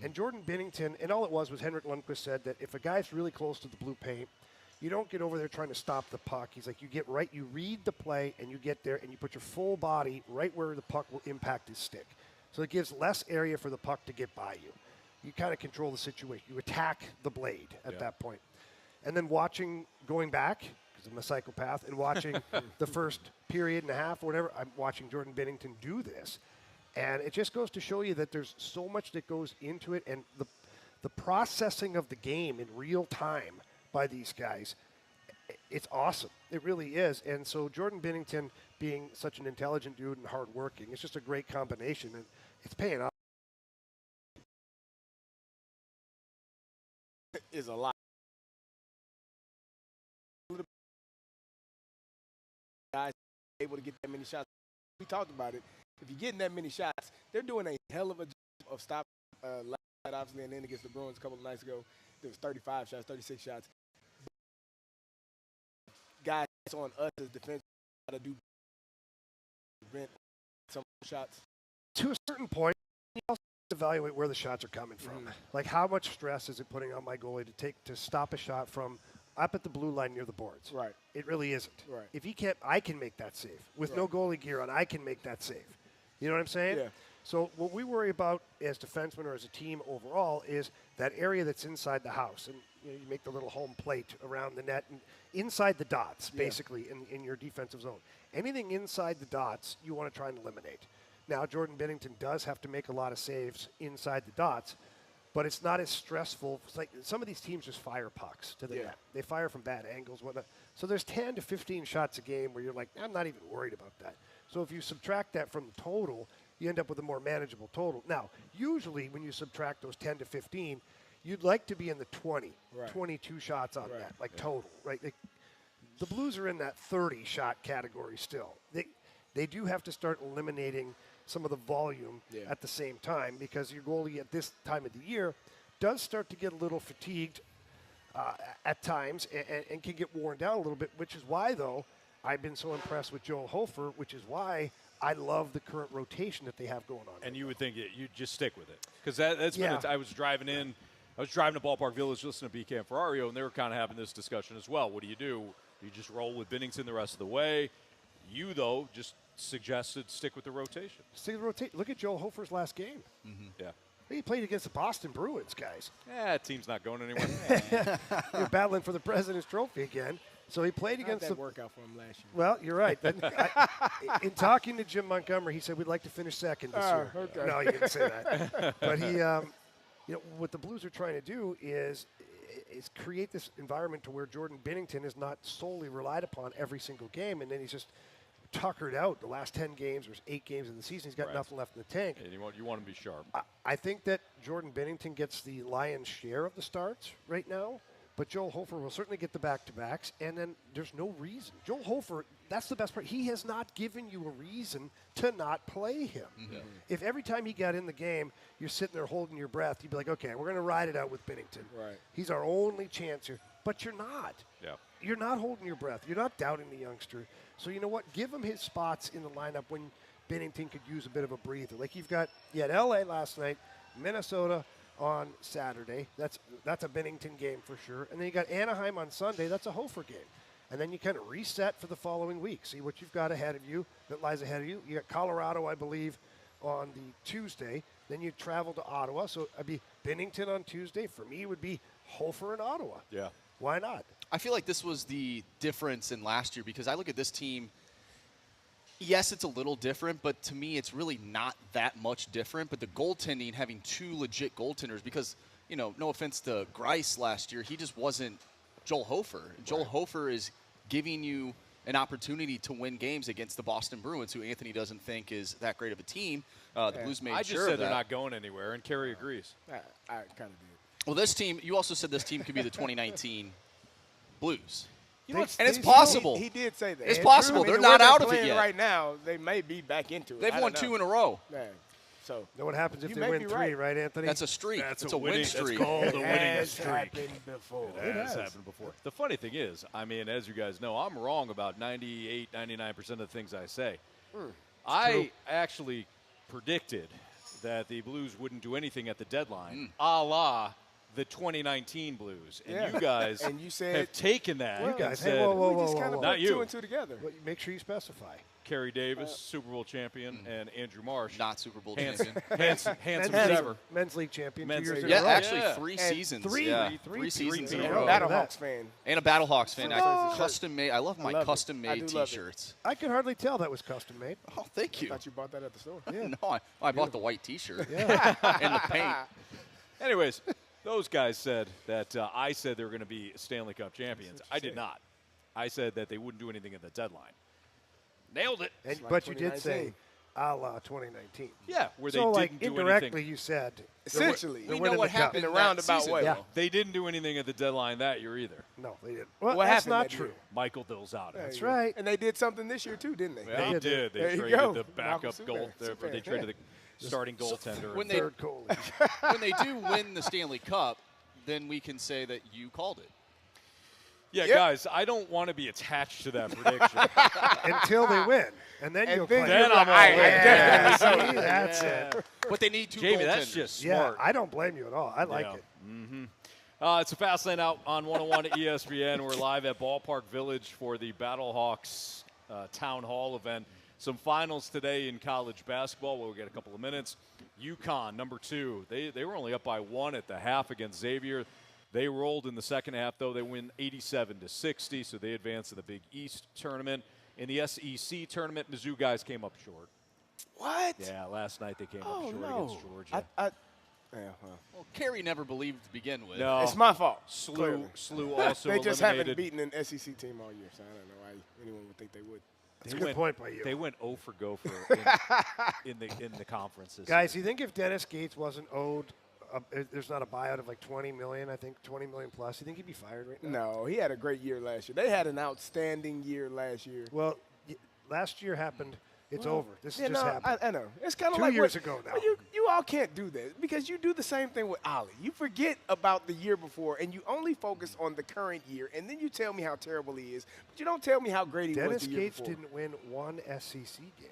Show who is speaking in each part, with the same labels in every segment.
Speaker 1: And Jordan Binnington, and all it was Henrik Lundqvist said that if a guy's really close to the blue paint, you don't get over there trying to stop the puck. He's like, you read the play, and you get there, and you put your full body right where the puck will impact his stick. So it gives less area for the puck to get by you. You kind of control the situation. You attack the blade at that point. And then going back, because I'm a psychopath, and watching the first period and a half or whatever, I'm watching Jordan Binnington do this. And it just goes to show you that there's so much that goes into it, and the processing of the game in real time by these guys, it's awesome. It really is. And so Jordan Binnington being such an intelligent dude and hardworking, it's just a great combination, and it's paying off.
Speaker 2: Is a lot. Guys able to get that many shots. We talked about it. If you're getting that many shots, they're doing a hell of a job of stopping last night, obviously, and then against the Bruins a couple of nights ago. There was 35 shots, 36 shots. Guys on us as defense how to do prevent some shots.
Speaker 1: To a certain point, you also evaluate where the shots are coming from. Like, how much stress is it putting on my goalie to stop a shot from up at the blue line near the boards?
Speaker 2: Right.
Speaker 1: It really isn't.
Speaker 2: Right.
Speaker 1: If he can't, I can make that save. With no goalie gear on, I can make that save. You know what I'm saying?
Speaker 2: Yeah.
Speaker 1: So what we worry about as defensemen or as a team overall is that area that's inside the house. And you make the little home plate around the net and inside the dots, basically, in your defensive zone. Anything inside the dots, you want to try and eliminate. Now, Jordan Binnington does have to make a lot of saves inside the dots, but it's not as stressful. It's like some of these teams just fire pucks to the net. They fire from bad angles, whatnot. So there's 10 to 15 shots a game where you're like, I'm not even worried about that. So if you subtract that from the total, you end up with a more manageable total. Now, usually when you subtract those 10 to 15, you'd like to be in the 20, 22 shots on that, like total, right? The Blues are in that 30-shot category still. They do have to start eliminating some of the volume at the same time, because your goalie at this time of the year does start to get a little fatigued at times and can get worn down a little bit, which is why, though, I've been so impressed with Joel Hofer, which is why I love the current rotation that they have going on.
Speaker 3: And you would think you'd just stick with it. Because that's been I was driving to Ballpark Village listening to BK and Ferrario, and they were kind of having this discussion as well. What do? You just roll with Binnington the rest of the way. You, though, just suggested stick with the rotation.
Speaker 1: Stick with the rotation. Look at Joel Hofer's last game.
Speaker 3: Yeah.
Speaker 1: He played against the Boston Bruins, guys.
Speaker 3: Team's not going anywhere.
Speaker 1: They're battling for the President's Trophy again. So he played against
Speaker 2: the workout for him last year.
Speaker 1: Well, you're right. In talking to Jim Montgomery, he said we'd like to finish second this year.
Speaker 2: Okay.
Speaker 1: No, he didn't say that. But he, what the Blues are trying to do is create this environment to where Jordan Binnington is not solely relied upon every single game, and then he's just tuckered out the last 10 games. There's 8 games in the season. He's got nothing left in the tank.
Speaker 3: And you want him to be sharp.
Speaker 1: I think that Jordan Binnington gets the lion's share of the starts right now. But Joel Hofer will certainly get the back-to-backs, and then there's no reason. Joel Hofer, that's the best part. He has not given you a reason to not play him. If every time he got in the game, you're sitting there holding your breath, you'd be like, okay, we're going to ride it out with Binnington.
Speaker 2: Right.
Speaker 1: He's our only chance here. But you're not.
Speaker 3: Yeah.
Speaker 1: You're not holding your breath. You're not doubting the youngster. So you know what? Give him his spots in the lineup when Binnington could use a bit of a breather. Like you had L.A. last night, Minnesota on Saturday. That's a Binnington game for sure. And then you got Anaheim on Sunday. That's a Hofer game. And then you kind of reset for the following week. See what you've got ahead of you, that lies ahead of you. You got Colorado, I believe, on the Tuesday. Then you travel to Ottawa. So it'd be Binnington on Tuesday. For me, it would be Hofer in Ottawa.
Speaker 3: Yeah.
Speaker 1: Why not?
Speaker 4: I feel like this was the difference in last year, because I look at this team. Yes, it's a little different, but to me, it's really not that much different. But the goaltending, having 2 legit goaltenders, because, no offense to Greiss last year, he just wasn't Joel Hofer. Joel Hofer is giving you an opportunity to win games against the Boston Bruins, who Anthony doesn't think is that great of a team. The Blues made sure of that.
Speaker 3: I just said they're not going anywhere, and Carey agrees.
Speaker 2: I kind of did.
Speaker 4: Well, this team, you also said this team could be the 2019 Blues.
Speaker 2: And
Speaker 4: it's possible.
Speaker 2: He did say that.
Speaker 4: It's possible. They're not out of it yet.
Speaker 2: Right now, they may be back into it.
Speaker 4: They've won 2 in a row.
Speaker 2: Yeah. So
Speaker 1: you know what happens if they win 3, right, Anthony?
Speaker 4: That's a streak.
Speaker 3: That's
Speaker 4: a win streak.
Speaker 3: It's called a winning
Speaker 2: It
Speaker 3: streak.
Speaker 2: happened before.
Speaker 3: It has happened before. The funny thing is, as you guys know, I'm wrong about 98, 99% of the things I say. I actually predicted that the Blues wouldn't do anything at the deadline, a la the 2019 Blues. And
Speaker 2: Yeah.
Speaker 3: you guys
Speaker 2: And you said-
Speaker 3: have taken that
Speaker 1: You
Speaker 3: and
Speaker 1: guys,
Speaker 3: said,
Speaker 1: hey, whoa,
Speaker 2: We just kind of
Speaker 3: Not
Speaker 2: put
Speaker 3: you.
Speaker 2: 2 and 2 together.
Speaker 1: Well, make sure you specify.
Speaker 3: Carey Davis, Super Bowl champion, and Andrew Marsh,
Speaker 4: Not Super Bowl
Speaker 3: handsome,
Speaker 4: champion.
Speaker 3: handsome
Speaker 1: Men's,
Speaker 3: as ever.
Speaker 1: Men's League champion.
Speaker 3: Men's
Speaker 1: 2 years
Speaker 3: League.
Speaker 1: in a
Speaker 4: Yeah,
Speaker 1: row.
Speaker 4: actually
Speaker 3: Yeah.
Speaker 4: 3
Speaker 2: And
Speaker 4: seasons.
Speaker 1: three-
Speaker 4: yeah,
Speaker 1: three
Speaker 4: three seasons
Speaker 1: in
Speaker 4: in
Speaker 1: a
Speaker 4: a
Speaker 1: row.
Speaker 4: row.
Speaker 1: Battle-
Speaker 2: Battlehawks fan.
Speaker 4: And a Battlehawks fan.
Speaker 2: Oh.
Speaker 4: Custom made. I love my
Speaker 2: love it.
Speaker 4: custom
Speaker 2: I
Speaker 4: made
Speaker 2: do love it.
Speaker 4: T-shirts.
Speaker 1: I could hardly tell that was custom made.
Speaker 4: Oh, thank
Speaker 2: I
Speaker 4: you.
Speaker 2: thought you bought that at the store.
Speaker 4: No, I bought the white T-shirt
Speaker 1: Yeah.
Speaker 4: and the paint.
Speaker 3: Anyways, those guys said that I said they were going to be Stanley Cup champions. I did not. I said that they wouldn't do anything at the deadline. Nailed it.
Speaker 1: And,
Speaker 2: like
Speaker 1: but you did
Speaker 2: 2019.
Speaker 1: say a la 2019.
Speaker 3: Yeah, where
Speaker 1: So,
Speaker 3: they
Speaker 1: like,
Speaker 3: didn't do
Speaker 1: indirectly,
Speaker 3: anything.
Speaker 1: you said
Speaker 2: Essentially.
Speaker 1: they're
Speaker 4: We
Speaker 1: winning
Speaker 4: know what
Speaker 1: the cup.
Speaker 4: happened
Speaker 2: In a
Speaker 4: that
Speaker 2: roundabout
Speaker 4: season,
Speaker 2: way.
Speaker 1: Yeah.
Speaker 4: though.
Speaker 3: They didn't do anything at the deadline that year either.
Speaker 1: No, they didn't. Well,
Speaker 2: What
Speaker 1: that's
Speaker 2: happened
Speaker 1: not
Speaker 2: that
Speaker 1: true.
Speaker 2: year?
Speaker 3: Michael Dilzado.
Speaker 1: That's right.
Speaker 2: And they did something this year, too, didn't they?
Speaker 3: They
Speaker 1: did.
Speaker 3: did. They
Speaker 2: There you
Speaker 3: traded
Speaker 2: go.
Speaker 3: the backup
Speaker 2: Malcolm
Speaker 3: goal.
Speaker 2: Subban.
Speaker 3: They traded the starting goaltender.
Speaker 4: when they
Speaker 1: Third goalie.
Speaker 4: when they do win the Stanley Cup, then we can say that you called it.
Speaker 3: Yeah,
Speaker 2: Yep.
Speaker 3: guys, I don't want to be attached to that prediction.
Speaker 1: Until they win. And then
Speaker 2: And
Speaker 1: you'll
Speaker 2: then
Speaker 1: claim
Speaker 3: Then
Speaker 2: you're
Speaker 3: I'm all
Speaker 2: like,
Speaker 3: in.
Speaker 2: I
Speaker 1: Yeah,
Speaker 2: definitely
Speaker 1: see, that's it.
Speaker 4: But they need 2
Speaker 3: Jamie,
Speaker 4: goaltenders.
Speaker 3: that's just
Speaker 1: Yeah,
Speaker 3: smart.
Speaker 1: I don't blame you at all. I like
Speaker 3: Yeah.
Speaker 1: it.
Speaker 3: It's a fast lane out on 101 at ESPN. We're live at Ballpark Village for the Battlehawks Town Hall event. Some finals today in college basketball. We'll get a couple of minutes. UConn, number 2. They were only up by 1 at the half against Xavier. They rolled in the second half, though. They win 87-60, so they advance to the Big East tournament. In the SEC tournament, Mizzou guys came up short.
Speaker 2: What?
Speaker 3: Yeah, last night they came up
Speaker 2: Oh,
Speaker 3: short
Speaker 2: no.
Speaker 3: against Georgia.
Speaker 2: Yeah, well,
Speaker 4: Well, Carey never believed to begin with.
Speaker 3: No,
Speaker 2: it's my fault.
Speaker 3: SLU also
Speaker 2: They just
Speaker 3: eliminated.
Speaker 2: haven't beaten an SEC team all year, so I don't know why anyone would think they would.
Speaker 1: That's a good point by you.
Speaker 3: They went 0 for Gopher in the conferences.
Speaker 1: Guys, you think if Dennis Gates wasn't owed, there's not a buyout of like 20 million, I think 20 million plus, you think he'd be fired right now?
Speaker 2: No, he had a great year last year. They had an outstanding year last year.
Speaker 1: Well, last year happened. It's over. This
Speaker 2: You
Speaker 1: just
Speaker 2: know,
Speaker 1: happened.
Speaker 2: I know. It's kind of
Speaker 1: 2
Speaker 2: like
Speaker 1: years
Speaker 2: what-
Speaker 1: ago now.
Speaker 2: but You all can't do that because you do the same thing with Ollie. You forget about the year before and you only focus on the current year, and then you tell me how terrible he is, but you don't tell me how great he was
Speaker 1: Dennis
Speaker 2: the year
Speaker 1: Gates
Speaker 2: before.
Speaker 1: didn't win one SEC game.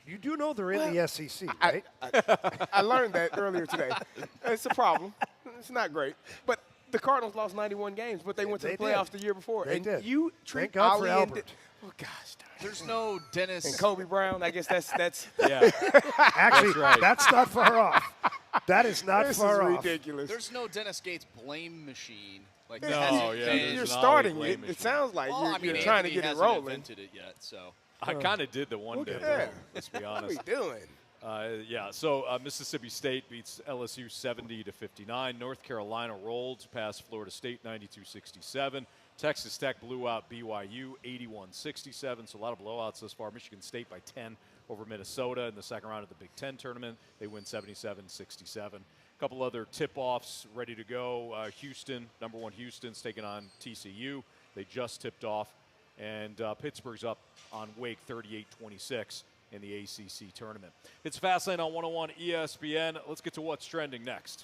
Speaker 1: You do know they're in
Speaker 2: Well,
Speaker 1: the SEC, right?
Speaker 2: I learned that earlier today. It's a problem. It's not great. But the Cardinals lost 91 games, but they went to
Speaker 1: They
Speaker 2: the playoffs
Speaker 1: did.
Speaker 2: the year before.
Speaker 1: They
Speaker 2: and
Speaker 1: did.
Speaker 2: you treat
Speaker 1: Thank God for
Speaker 2: Ollie and
Speaker 1: Albert.
Speaker 2: oh gosh darn.
Speaker 4: There's no Dennis.
Speaker 2: And Kobe Brown, I guess that's
Speaker 3: Yeah,
Speaker 1: Actually,
Speaker 3: right.
Speaker 1: that's not far off. That is not
Speaker 2: this
Speaker 1: far
Speaker 2: is
Speaker 1: off.
Speaker 2: ridiculous.
Speaker 4: There's no Dennis Gates blame machine. Like
Speaker 3: No,
Speaker 4: that hasn't
Speaker 3: yeah,
Speaker 4: been-
Speaker 3: there's
Speaker 2: You're
Speaker 3: an
Speaker 2: starting
Speaker 3: Ollie
Speaker 2: it.
Speaker 3: blame
Speaker 2: It sounds like
Speaker 4: Well, I mean,
Speaker 2: you're trying to
Speaker 4: Anthony
Speaker 2: get it
Speaker 4: hasn't
Speaker 2: rolling.
Speaker 4: invented it yet, so.
Speaker 3: I kind of did the one
Speaker 1: Look
Speaker 3: day.
Speaker 1: at
Speaker 3: though,
Speaker 2: that.
Speaker 3: Let's be
Speaker 2: What are
Speaker 3: honest.
Speaker 2: we doing?
Speaker 3: Yeah, so Mississippi State beats LSU 70-59. North Carolina rolled past Florida State 92-67. Texas Tech blew out BYU 81-67. So a lot of blowouts thus far. Michigan State by 10 over Minnesota in the second round of the Big Ten tournament. They win 77-67. A couple other tip-offs ready to go. Houston, number 1 Houston's taking on TCU. They just tipped off. And Pittsburgh's up on Wake 38-26 in the ACC tournament. It's Fastlane on 101 ESPN. Let's get to what's trending next.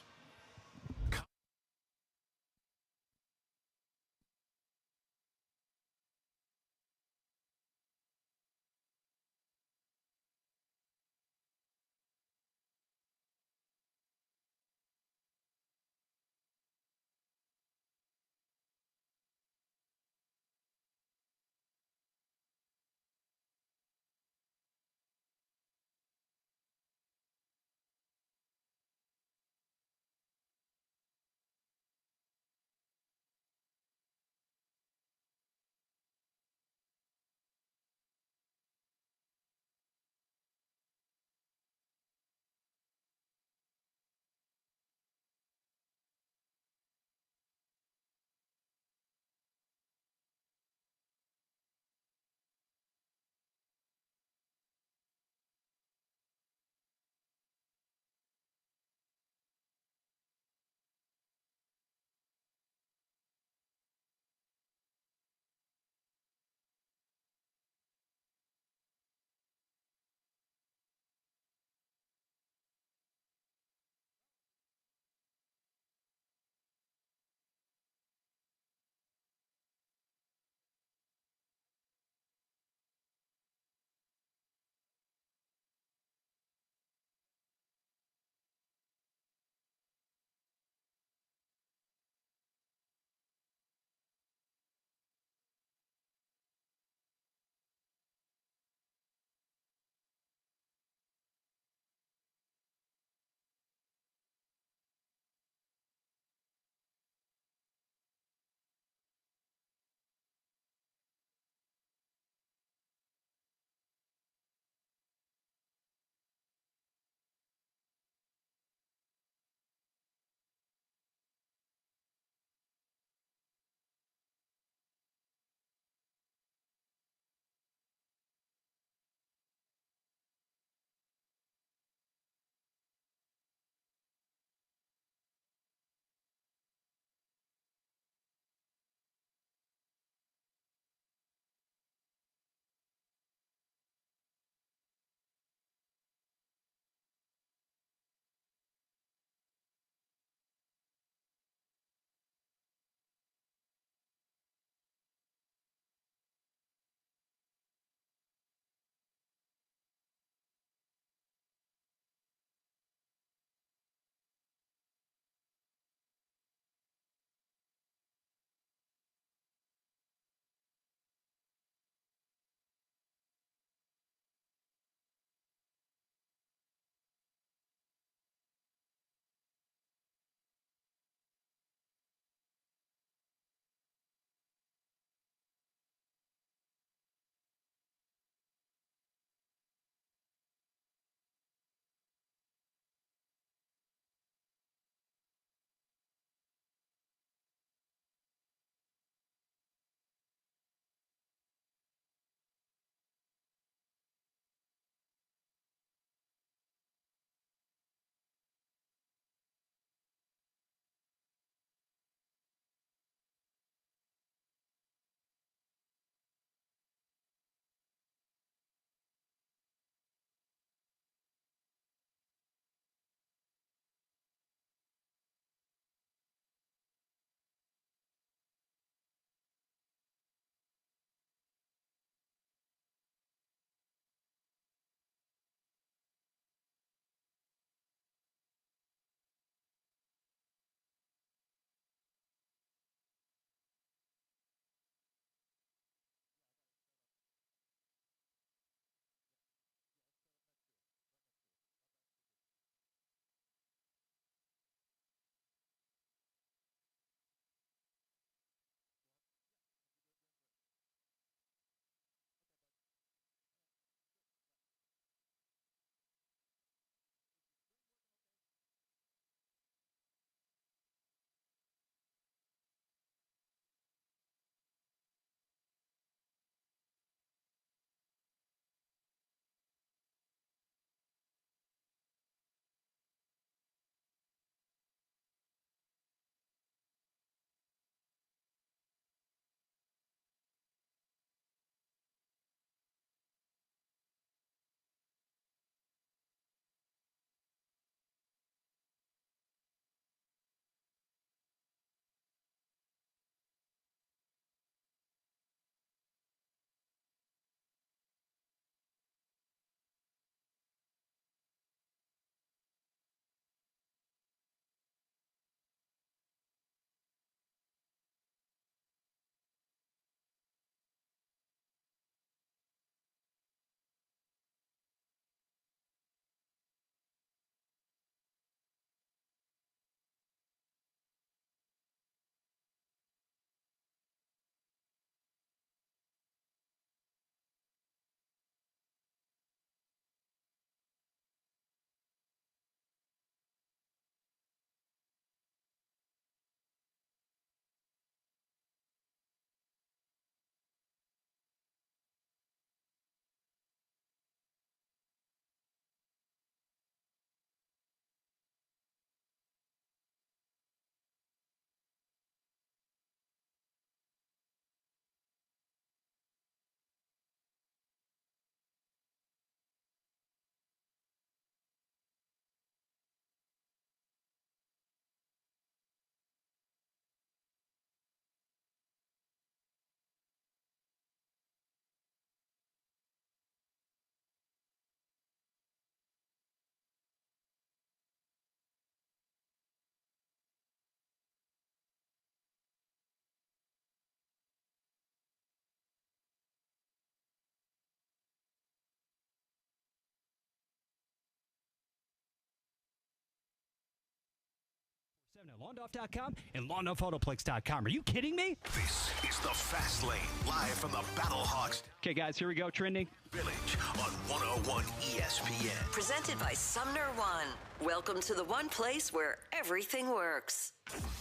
Speaker 5: LawnDuff.com and LawnDuffAutoplex.com. Are you kidding me?
Speaker 6: This is the Fast Lane, live from the Battlehawks
Speaker 5: Okay, guys, here we go. Trending.
Speaker 6: Village on 101 ESPN.
Speaker 7: Presented by Sumner One. Welcome to the one place where everything works.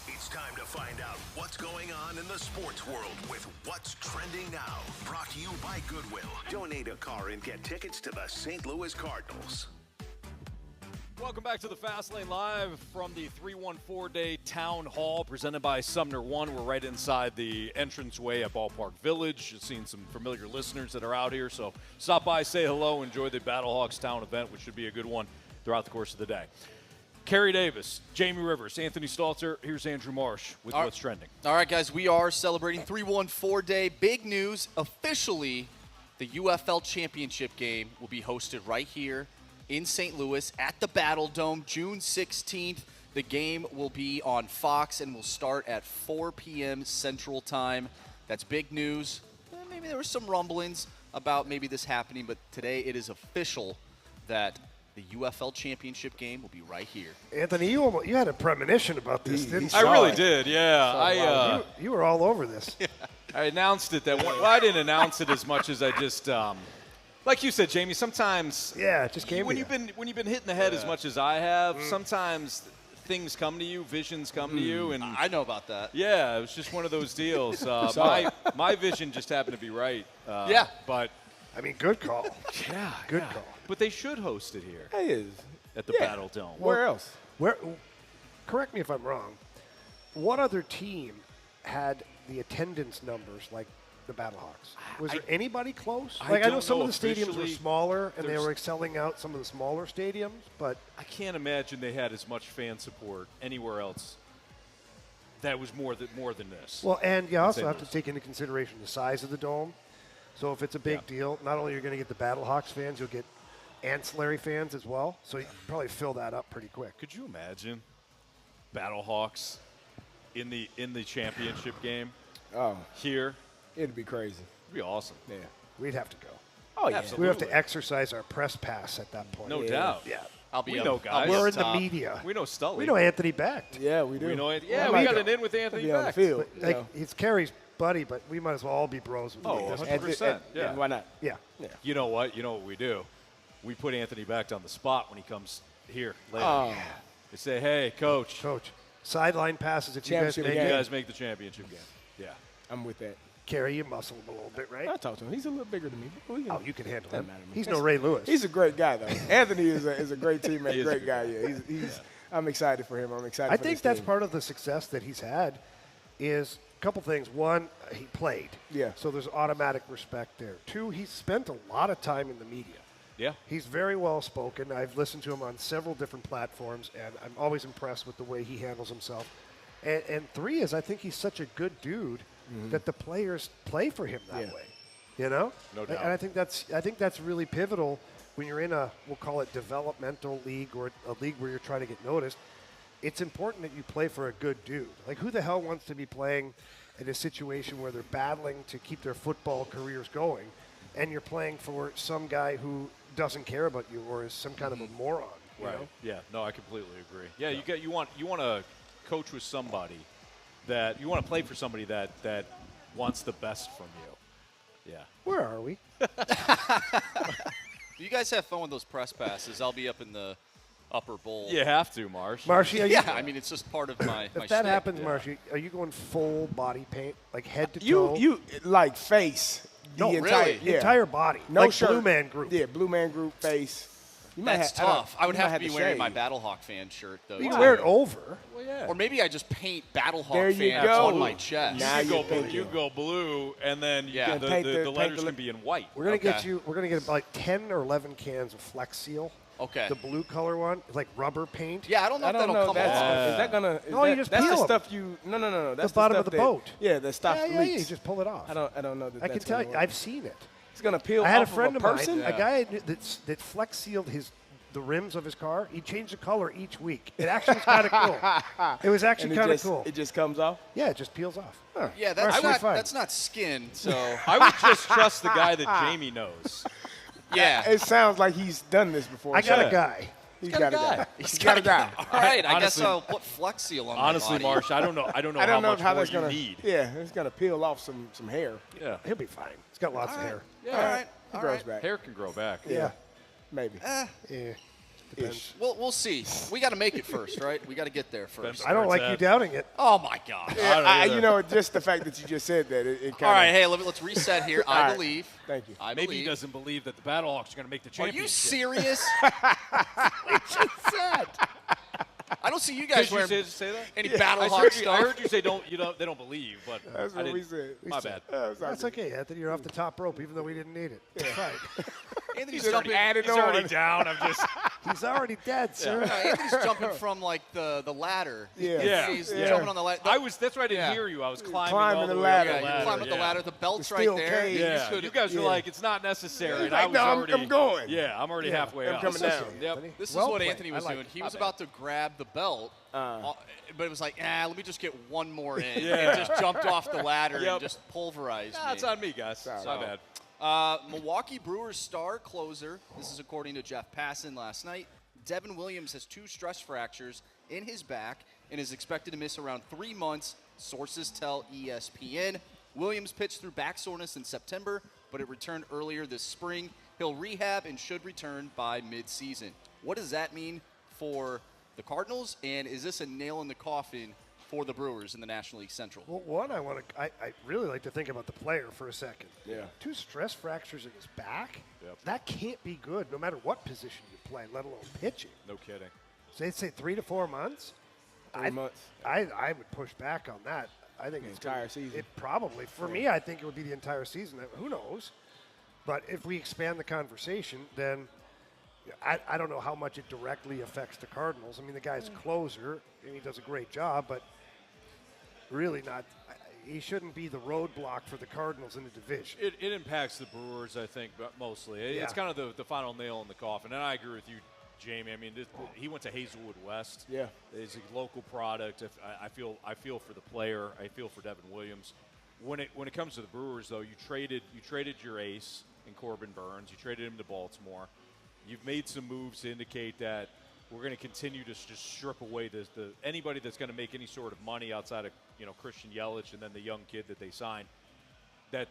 Speaker 6: It's time to find out what's going on in the sports world with What's Trending Now. Brought to you by Goodwill. Donate a car and get tickets to the St. Louis Cardinals.
Speaker 3: Welcome back to the Fast Lane Live from the 314-day Town Hall presented by Sumner One. We're right inside the entranceway at Ballpark Village. You've seen some familiar listeners that are out here, so stop by, say hello, enjoy the Battlehawks Town event, which should be a good one throughout the course of the day. Carey Davis, Jamie Rivers, Anthony Stalter. Here's Andrew Marsh with What's Trending.
Speaker 4: All right, guys, we are celebrating 314 Day. Big news, officially, the UFL Championship game will be hosted right here in St. Louis at the Battle Dome, June 16th. The game will be on Fox and will start at 4 p.m. Central Time. That's big news. Maybe there were some rumblings about maybe this happening, but today it is official that the UFL Championship game will be right here.
Speaker 1: Anthony, you had a premonition about this, didn't you?
Speaker 3: I really did, yeah.
Speaker 1: You were all over this.
Speaker 3: I announced it well, I didn't announce it as much as I just like you said, Jamie, sometimes
Speaker 1: it just came
Speaker 3: when
Speaker 1: to
Speaker 3: you've been hitting the head as much as I have, sometimes things come to you, visions come to you, and
Speaker 4: I know about that.
Speaker 3: yeah, it was just one of those deals. My vision just happened to be right. But
Speaker 1: I mean, good call. Good call.
Speaker 3: But they should host it here
Speaker 2: It is.
Speaker 3: at the Battle Dome.
Speaker 2: Where else?
Speaker 1: Correct me if I'm wrong. What other team had the attendance numbers like the Battlehawks? Was there anybody close? I know
Speaker 3: don't
Speaker 1: some
Speaker 3: know
Speaker 1: of the stadiums were
Speaker 3: officially.
Speaker 1: smaller and they
Speaker 3: There's-
Speaker 1: were selling out some of the smaller stadiums, but
Speaker 3: I can't imagine they had as much fan support anywhere else. That was more than this.
Speaker 1: well, and you also
Speaker 3: St.
Speaker 1: have to
Speaker 3: Louis.
Speaker 1: take into consideration the size of the dome. So if it's a big deal, not only are you going to get the Battlehawks fans, you'll get ancillary fans as well. So you can probably fill that up pretty quick.
Speaker 3: Could you imagine Battlehawks in the championship game
Speaker 2: Oh,
Speaker 3: here?
Speaker 2: it'd be crazy.
Speaker 3: It'd be awesome.
Speaker 2: Yeah.
Speaker 1: We'd have to go.
Speaker 2: Oh, yeah.
Speaker 3: Absolutely.
Speaker 1: We have to exercise our press pass at that point.
Speaker 3: No doubt.
Speaker 1: Yeah.
Speaker 4: I'll be
Speaker 3: We
Speaker 4: up,
Speaker 3: know,
Speaker 4: I'll
Speaker 3: guys.
Speaker 4: be up
Speaker 1: We're in the
Speaker 4: top.
Speaker 1: media.
Speaker 3: We know Stully.
Speaker 1: We know Anthony Becht.
Speaker 2: Yeah, we do.
Speaker 3: We know it.
Speaker 1: Yeah,
Speaker 3: Yeah,
Speaker 1: we
Speaker 3: we got
Speaker 1: do.
Speaker 3: it in with Anthony
Speaker 2: Be on the
Speaker 3: Becht.
Speaker 2: field.
Speaker 1: Like, he's Carey's buddy, but we might as well all be bros with
Speaker 3: Oh,
Speaker 1: him.
Speaker 3: 100%. Yeah.
Speaker 2: Why not?
Speaker 1: Yeah.
Speaker 3: You know what? You know what we do? We put Anthony Becht on the spot when he comes here later.
Speaker 2: Oh.
Speaker 3: They say, hey, Coach,
Speaker 1: Coach, sideline passes if you guys
Speaker 2: Championship
Speaker 1: make
Speaker 3: you
Speaker 2: game.
Speaker 1: it.
Speaker 3: guys make the championship game. Yeah.
Speaker 2: I'm with that.
Speaker 1: Carey, you muscle him a little bit, right?
Speaker 2: I talked to him. He's a little bigger than me.
Speaker 1: Oh, you can handle
Speaker 2: Doesn't
Speaker 1: him.
Speaker 2: matter to me.
Speaker 1: He's no Ray Lewis.
Speaker 2: He's a great guy, though. Anthony is a great
Speaker 3: He
Speaker 2: teammate,
Speaker 3: is a
Speaker 2: great
Speaker 3: good
Speaker 2: guy.
Speaker 3: guy.
Speaker 2: Yeah, he's. I'm excited for him. I'm excited.
Speaker 1: I
Speaker 2: for
Speaker 1: think
Speaker 2: this
Speaker 1: that's
Speaker 2: team.
Speaker 1: part of the success that he's had is a couple things. One, he played.
Speaker 2: Yeah.
Speaker 1: So there's automatic respect there. Two, he spent a lot of time in the media.
Speaker 3: Yeah.
Speaker 1: He's very well spoken. I've listened to him on several different platforms, and I'm always impressed with the way he handles himself. And three is I think he's such a good dude that the players play for him that
Speaker 2: Yeah.
Speaker 1: way. You know?
Speaker 3: No doubt.
Speaker 1: And I think that's really pivotal when you're in a, we'll call it developmental league or a league where you're trying to get noticed. It's important that you play for a good dude. Like, who the hell wants to be playing in a situation where they're battling to keep their football careers going, and you're playing for some guy who doesn't care about you or is some kind of a moron? You
Speaker 3: Right.
Speaker 1: know?
Speaker 3: Yeah. No, I completely agree. Yeah, you want to coach with somebody that you want to play for somebody that wants the best from you. Yeah.
Speaker 1: Where are we?
Speaker 4: You guys have fun with those press passes. I'll be up in the upper bowl.
Speaker 3: You have to, Marsh.
Speaker 1: Marshy, are you,
Speaker 4: Yeah, I mean, it's just part of my
Speaker 1: if
Speaker 4: my
Speaker 1: that
Speaker 4: shtick.
Speaker 1: happens, Marshy, are you going full body paint, like head to toe?
Speaker 2: You like face. The
Speaker 4: No,
Speaker 2: entire,
Speaker 4: really?
Speaker 2: Yeah.
Speaker 1: entire body,
Speaker 2: No
Speaker 1: like
Speaker 2: shirt.
Speaker 1: Blue Man Group.
Speaker 2: Yeah, Blue Man Group face. You might
Speaker 4: That's
Speaker 2: have-
Speaker 4: tough. I would
Speaker 2: you might
Speaker 4: have to be wearing my
Speaker 2: shave.
Speaker 4: Battlehawk fan shirt, though.
Speaker 1: You can
Speaker 4: too.
Speaker 1: wear it over.
Speaker 3: Well, yeah.
Speaker 4: Or maybe I just paint Battlehawk
Speaker 2: There you
Speaker 4: fans
Speaker 2: go.
Speaker 4: on my chest.
Speaker 2: Now
Speaker 3: you
Speaker 2: you're
Speaker 3: go blue,
Speaker 2: thinking.
Speaker 3: you go blue, and then
Speaker 4: Yeah.
Speaker 3: the,
Speaker 2: Paint
Speaker 3: the,
Speaker 2: the-
Speaker 3: the
Speaker 2: paint
Speaker 3: letters
Speaker 2: the-
Speaker 3: can be in white.
Speaker 1: We're gonna
Speaker 4: Okay.
Speaker 1: get you. We're gonna get like 10 or 11 cans of Flex Seal.
Speaker 4: Okay.
Speaker 1: The blue color one, it's like rubber paint.
Speaker 4: Yeah, I don't know
Speaker 2: I
Speaker 4: if
Speaker 2: don't
Speaker 4: that'll
Speaker 2: know.
Speaker 4: come
Speaker 2: That's,
Speaker 4: off.
Speaker 2: Is that gonna? Is
Speaker 1: No, you
Speaker 2: that,
Speaker 1: just
Speaker 2: that's
Speaker 1: peel
Speaker 2: the
Speaker 1: 'em.
Speaker 2: stuff you. No. That's
Speaker 1: bottom
Speaker 2: the
Speaker 1: of
Speaker 2: stuff
Speaker 1: the
Speaker 2: that,
Speaker 1: boat.
Speaker 2: Yeah, that stops
Speaker 1: Yeah,
Speaker 2: leaks.
Speaker 1: you just pull it off.
Speaker 2: I don't know that.
Speaker 1: I can
Speaker 2: that's
Speaker 1: tell
Speaker 2: gonna
Speaker 1: you,
Speaker 2: work.
Speaker 1: I've seen it.
Speaker 2: It's gonna peel.
Speaker 1: I had a
Speaker 2: off
Speaker 1: friend
Speaker 2: of
Speaker 1: of
Speaker 2: a
Speaker 1: mine,
Speaker 2: person.
Speaker 1: a guy that Flex sealed the rims of his car. He changed the color each week. It actually was kind of cool. It was actually
Speaker 2: And
Speaker 1: kind of
Speaker 2: just-
Speaker 1: cool.
Speaker 2: It just comes off.
Speaker 1: Yeah, it just peels off.
Speaker 4: Yeah, that's
Speaker 1: Actually
Speaker 4: not
Speaker 1: fine.
Speaker 4: that's not skin. So
Speaker 3: I would just trust the guy that Jamie knows.
Speaker 4: yeah,
Speaker 2: It sounds like he's done this before.
Speaker 1: I got
Speaker 2: so-
Speaker 1: a guy.
Speaker 2: He's got to die.
Speaker 4: He's
Speaker 2: got to die.
Speaker 4: All right, I guess
Speaker 3: Honestly-
Speaker 4: I'll put Flex Seal on
Speaker 3: Honestly,
Speaker 4: my body.
Speaker 3: Marsh, I don't know. I don't know
Speaker 2: I don't know
Speaker 3: much
Speaker 2: how
Speaker 3: more
Speaker 2: that's
Speaker 3: you
Speaker 2: gonna.
Speaker 3: need.
Speaker 2: Yeah, it's gonna peel off some hair.
Speaker 3: Yeah.
Speaker 1: He'll be fine. He's got lots of hair.
Speaker 3: Yeah.
Speaker 4: All right.
Speaker 2: He
Speaker 4: All
Speaker 2: grows
Speaker 4: right.
Speaker 2: back.
Speaker 3: Hair can grow back.
Speaker 2: Yeah, maybe.
Speaker 1: Yeah. Depends.
Speaker 4: We'll see. We got to make it first, right? We got to get there first.
Speaker 1: I don't like you doubting it.
Speaker 4: Oh, my God.
Speaker 2: You know, just the fact that you just said that, it kind of.
Speaker 4: All right, hey, let's reset here.
Speaker 2: All
Speaker 4: I
Speaker 2: right.
Speaker 4: believe.
Speaker 2: Thank you.
Speaker 4: I
Speaker 3: Maybe
Speaker 4: believe.
Speaker 3: he doesn't believe that the Battlehawks are going to make the
Speaker 4: Are you
Speaker 3: championship.
Speaker 4: serious? I don't see you guys
Speaker 3: Did you
Speaker 4: wearing
Speaker 3: say that?
Speaker 4: any
Speaker 3: I
Speaker 4: Battlehawk
Speaker 3: heard,
Speaker 4: stuff.
Speaker 3: I heard you say they don't believe, but
Speaker 2: That's
Speaker 3: I
Speaker 2: what
Speaker 3: didn't.
Speaker 2: we said.
Speaker 3: My bad.
Speaker 1: That's okay, Anthony. You're off the top rope, even though we didn't need it. It's fine.
Speaker 4: Anthony's
Speaker 2: He's
Speaker 4: jumping.
Speaker 2: added
Speaker 3: He's
Speaker 2: on.
Speaker 3: already down. I'm just.
Speaker 1: He's already dead, sir.
Speaker 4: No, Anthony's jumping from like the ladder.
Speaker 2: Yeah.
Speaker 3: Yeah.
Speaker 4: He's
Speaker 2: Yeah.
Speaker 4: jumping on the ladder.
Speaker 3: That's why I didn't
Speaker 4: Yeah.
Speaker 3: hear you. I was climbing
Speaker 2: Climbing
Speaker 3: all
Speaker 2: the
Speaker 3: the way
Speaker 2: ladder.
Speaker 3: up
Speaker 4: Yeah,
Speaker 3: the
Speaker 4: you climb up the
Speaker 3: yeah.
Speaker 4: ladder. The belt's
Speaker 2: The
Speaker 4: right
Speaker 2: steel
Speaker 4: there.
Speaker 2: cage.
Speaker 3: Yeah,
Speaker 4: could-
Speaker 3: you guys were
Speaker 2: yeah.
Speaker 3: like, it's not necessary. And
Speaker 2: like,
Speaker 3: I was
Speaker 2: no, I'm
Speaker 3: already.
Speaker 2: going.
Speaker 3: Yeah, I'm already halfway
Speaker 2: I'm
Speaker 3: up.
Speaker 2: coming down.
Speaker 3: Yep.
Speaker 4: This
Speaker 1: Well
Speaker 4: is what
Speaker 1: played.
Speaker 4: Anthony was
Speaker 1: I like
Speaker 4: doing.
Speaker 1: it.
Speaker 4: He was about to grab the belt, but it was like, let me just get one more in.
Speaker 3: Yeah.
Speaker 4: And just jumped off the ladder and
Speaker 3: Yep.
Speaker 4: just pulverized
Speaker 3: That's
Speaker 4: me.
Speaker 3: on me, guys. My bad.
Speaker 4: Milwaukee Brewers star closer, this is according to Jeff Passan last night, Devin Williams has 2 stress fractures in his back and is expected to miss around 3 months, sources tell ESPN. Williams pitched through back soreness in September, but it returned earlier this spring. He'll rehab and should return by midseason. What does that mean for the Cardinals, and is this a nail in the coffin for the Brewers in the National League Central?
Speaker 1: Well, one, I really like to think about the player for a second.
Speaker 2: Yeah.
Speaker 1: 2 stress fractures in his back.
Speaker 3: Yep.
Speaker 1: That can't be good, no matter what position you play, let alone pitching.
Speaker 3: No kidding.
Speaker 1: So they'd say 3 to 4 months.
Speaker 2: 3 months.
Speaker 1: I would push back on that. I think
Speaker 2: The
Speaker 1: it's
Speaker 2: entire
Speaker 1: gonna-
Speaker 2: season.
Speaker 1: It probably, for me, I think it would be the entire season. Who knows? But if we expand the conversation, then I don't know how much it directly affects the Cardinals. I mean, the guy's closer, and he does a great job, but really not. He shouldn't be the roadblock for the Cardinals in the division.
Speaker 3: It impacts the Brewers, I think, but mostly. It's
Speaker 1: Yeah.
Speaker 3: kind of the final nail in the coffin. And I agree with you, Jamie. I mean, he went to Hazelwood West.
Speaker 2: Yeah.
Speaker 3: It's a local product. I feel for the player. I feel for Devin Williams. When it comes to the Brewers, though, you traded your ace in Corbin Burns. You traded him to Baltimore. You've made some moves to indicate that we're going to continue to just strip away the anybody that's going to make any sort of money outside of Christian Yelich and then the young kid that they signed. I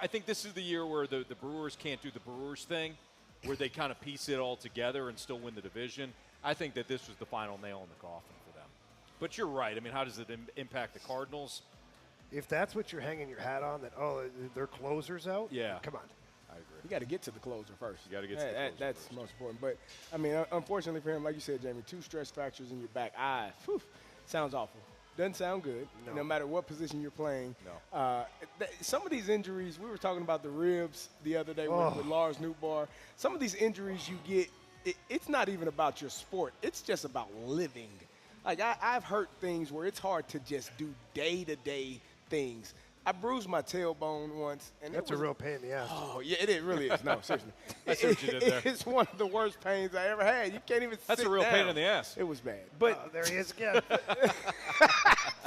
Speaker 3: think this is the year where the Brewers can't do the Brewers thing, where they kind of piece it all together and still win the division. I think that this was the final nail in the coffin for them. But you're right. I mean, how does it impact the Cardinals?
Speaker 1: If that's what you're hanging your hat on, that their closers out.
Speaker 3: Yeah.
Speaker 1: Come on.
Speaker 3: I agree.
Speaker 2: You got to get to the closer first.
Speaker 3: You gotta get to the closer
Speaker 2: That's
Speaker 3: first.
Speaker 2: most important. But, I mean, unfortunately for him, like you said, Jamie, 2 stress fractures in your back. Sounds awful. Doesn't sound good, no matter what position you're playing.
Speaker 3: No.
Speaker 2: Some of these injuries, we were talking about the ribs the other day with Lars Newbar. Some of these injuries you get, it's not even about your sport. It's just about living. Like, I've hurt things where it's hard to just do day-to-day things. I bruised my tailbone once. And
Speaker 1: That's a real pain in the ass.
Speaker 2: Oh, yeah, it really is. No, seriously.
Speaker 3: I see what you did there.
Speaker 2: It's one of the worst pains I ever had. You can't even
Speaker 3: That's
Speaker 2: sit
Speaker 3: a real
Speaker 2: down.
Speaker 3: pain in the ass.
Speaker 2: It was bad. But
Speaker 1: There he is again.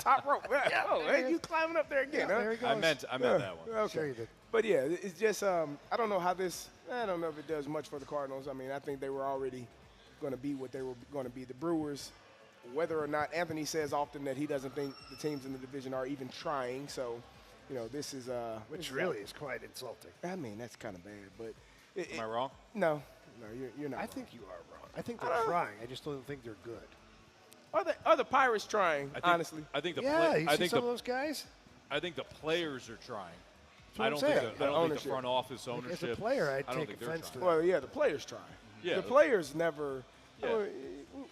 Speaker 2: top rope. Hey, you climbing up there again, huh?
Speaker 1: There he goes.
Speaker 3: I meant that one.
Speaker 2: Okay.
Speaker 1: Sure you did.
Speaker 2: But, yeah, it's just I don't know how this – I don't know if it does much for the Cardinals. I mean, I think they were already going to be what they were going to be. The Brewers, whether or not – Anthony says often that he doesn't think the teams in the division are even trying. So, this is
Speaker 1: Which really is quite insulting.
Speaker 2: I mean, that's kind of bad. But
Speaker 3: Am I wrong?
Speaker 2: No, you're not.
Speaker 1: I
Speaker 2: wrong.
Speaker 1: think you are wrong. I think they're trying. I just don't think they're good.
Speaker 2: Are the Pirates trying? Honestly,
Speaker 3: I think the
Speaker 1: Yeah, you
Speaker 3: I
Speaker 1: see
Speaker 3: think
Speaker 1: some
Speaker 3: the
Speaker 1: of those guys?
Speaker 3: I think the players are trying.
Speaker 1: what
Speaker 3: I
Speaker 1: I'm
Speaker 3: don't
Speaker 1: saying.
Speaker 3: think the
Speaker 2: Ownership.
Speaker 3: front office ownership.
Speaker 1: As a player, I'd
Speaker 3: I don't
Speaker 1: take
Speaker 3: think they're
Speaker 1: offense to
Speaker 3: trying.
Speaker 1: that.
Speaker 2: well, yeah, the players try.
Speaker 3: Yeah.
Speaker 2: The players never.
Speaker 3: Yeah.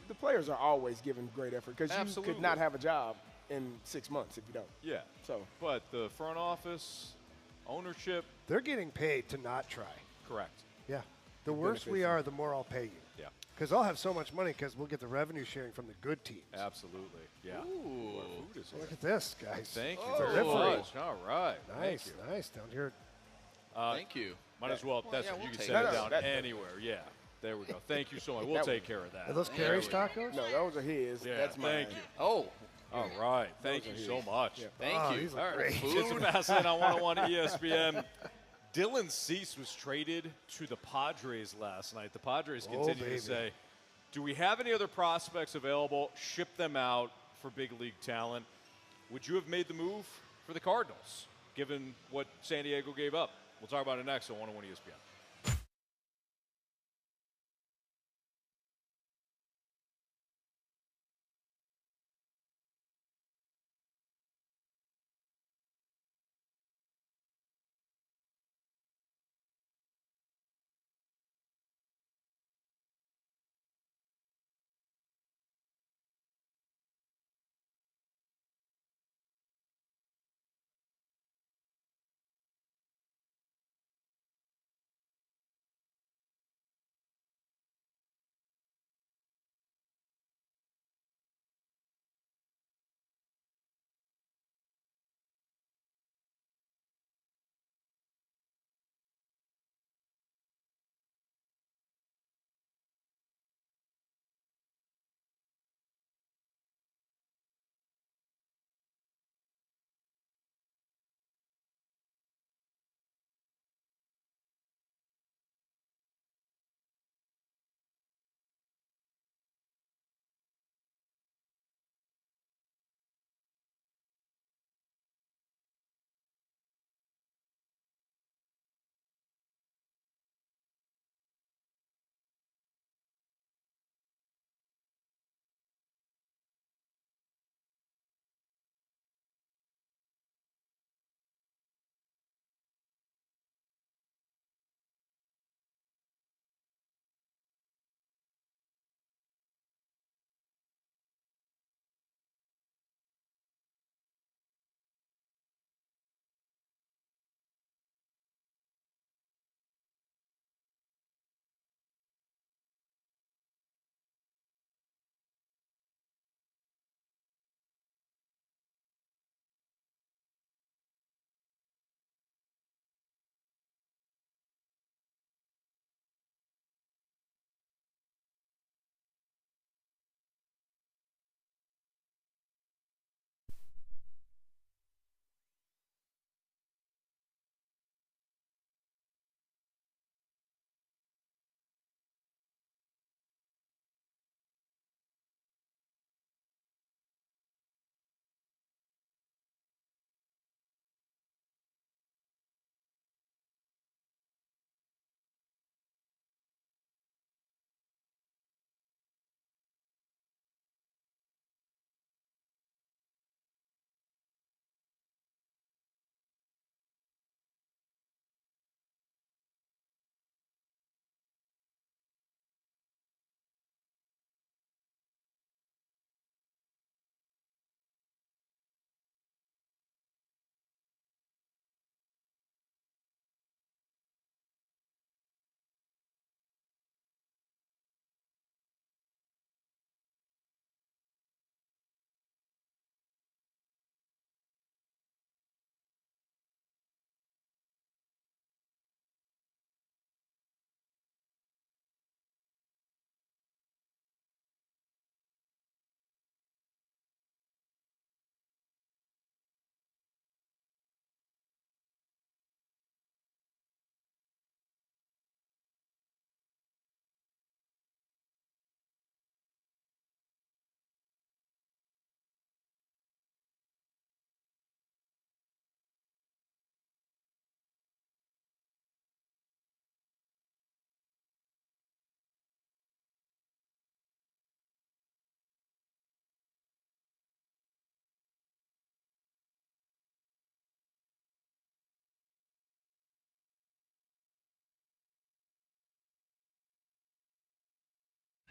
Speaker 2: The players are always giving great effort because you
Speaker 3: Absolutely.
Speaker 2: could not have a job in 6 months if you don't.
Speaker 3: Yeah.
Speaker 2: So
Speaker 3: But the front office ownership,
Speaker 1: They're getting paid to not try.
Speaker 3: correct.
Speaker 1: Yeah. The worse we
Speaker 2: benefits
Speaker 1: are, the more I'll pay you.
Speaker 3: Yeah.
Speaker 1: Because I'll have so much money because we'll get the revenue sharing from the good teams.
Speaker 3: Absolutely. Yeah.
Speaker 4: Ooh.
Speaker 3: Our food is here.
Speaker 1: Look at this, guys.
Speaker 3: Thank you
Speaker 1: Oh.
Speaker 3: very
Speaker 1: Peripheral.
Speaker 3: much. All right. Thank
Speaker 1: Nice,
Speaker 3: you.
Speaker 1: nice. Down here.
Speaker 4: Thank you.
Speaker 3: Might as well. That's
Speaker 4: yeah,
Speaker 3: you
Speaker 4: we'll
Speaker 3: can
Speaker 4: take
Speaker 3: set
Speaker 2: it.
Speaker 3: it down
Speaker 2: That-
Speaker 3: anywhere. Yeah. There we go. Thank you so much. We'll
Speaker 2: That
Speaker 3: take care of that.
Speaker 1: Are those
Speaker 3: There
Speaker 1: Carey's
Speaker 3: we go.
Speaker 1: tacos?
Speaker 2: no, those are his.
Speaker 3: Yeah.
Speaker 2: That's mine.
Speaker 3: Thank you.
Speaker 4: Oh,
Speaker 3: All right. Thank you
Speaker 2: are
Speaker 3: so
Speaker 2: his.
Speaker 3: much.
Speaker 2: Yeah.
Speaker 4: thank
Speaker 1: Oh,
Speaker 4: you.
Speaker 1: these
Speaker 3: All
Speaker 1: look
Speaker 3: right.
Speaker 1: great.
Speaker 3: Jason Bassett on 101 ESPN. Dylan Cease was traded to the Padres last night. The Padres continue to say, do we have any other prospects available? Ship them out for big league talent. Would you have made the move for the Cardinals, given what San Diego gave up? We'll talk about it next on 101 ESPN.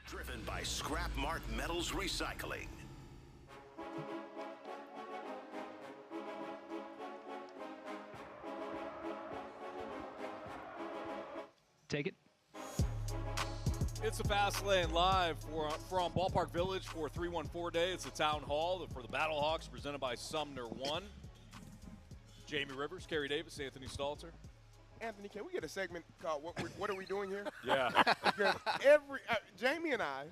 Speaker 6: Driven by Scrap Mart Metals Recycling.
Speaker 5: Take it.
Speaker 3: It's a Fast Lane Live from Ballpark Village for 314 Day. It's a town hall for the Battlehawks presented by Sumner One. Jamie Rivers, Carey Davis, Anthony Stalter.
Speaker 2: Anthony, can we get a segment called What Are We Doing Here?
Speaker 3: Yeah.
Speaker 2: Because Jamie and I,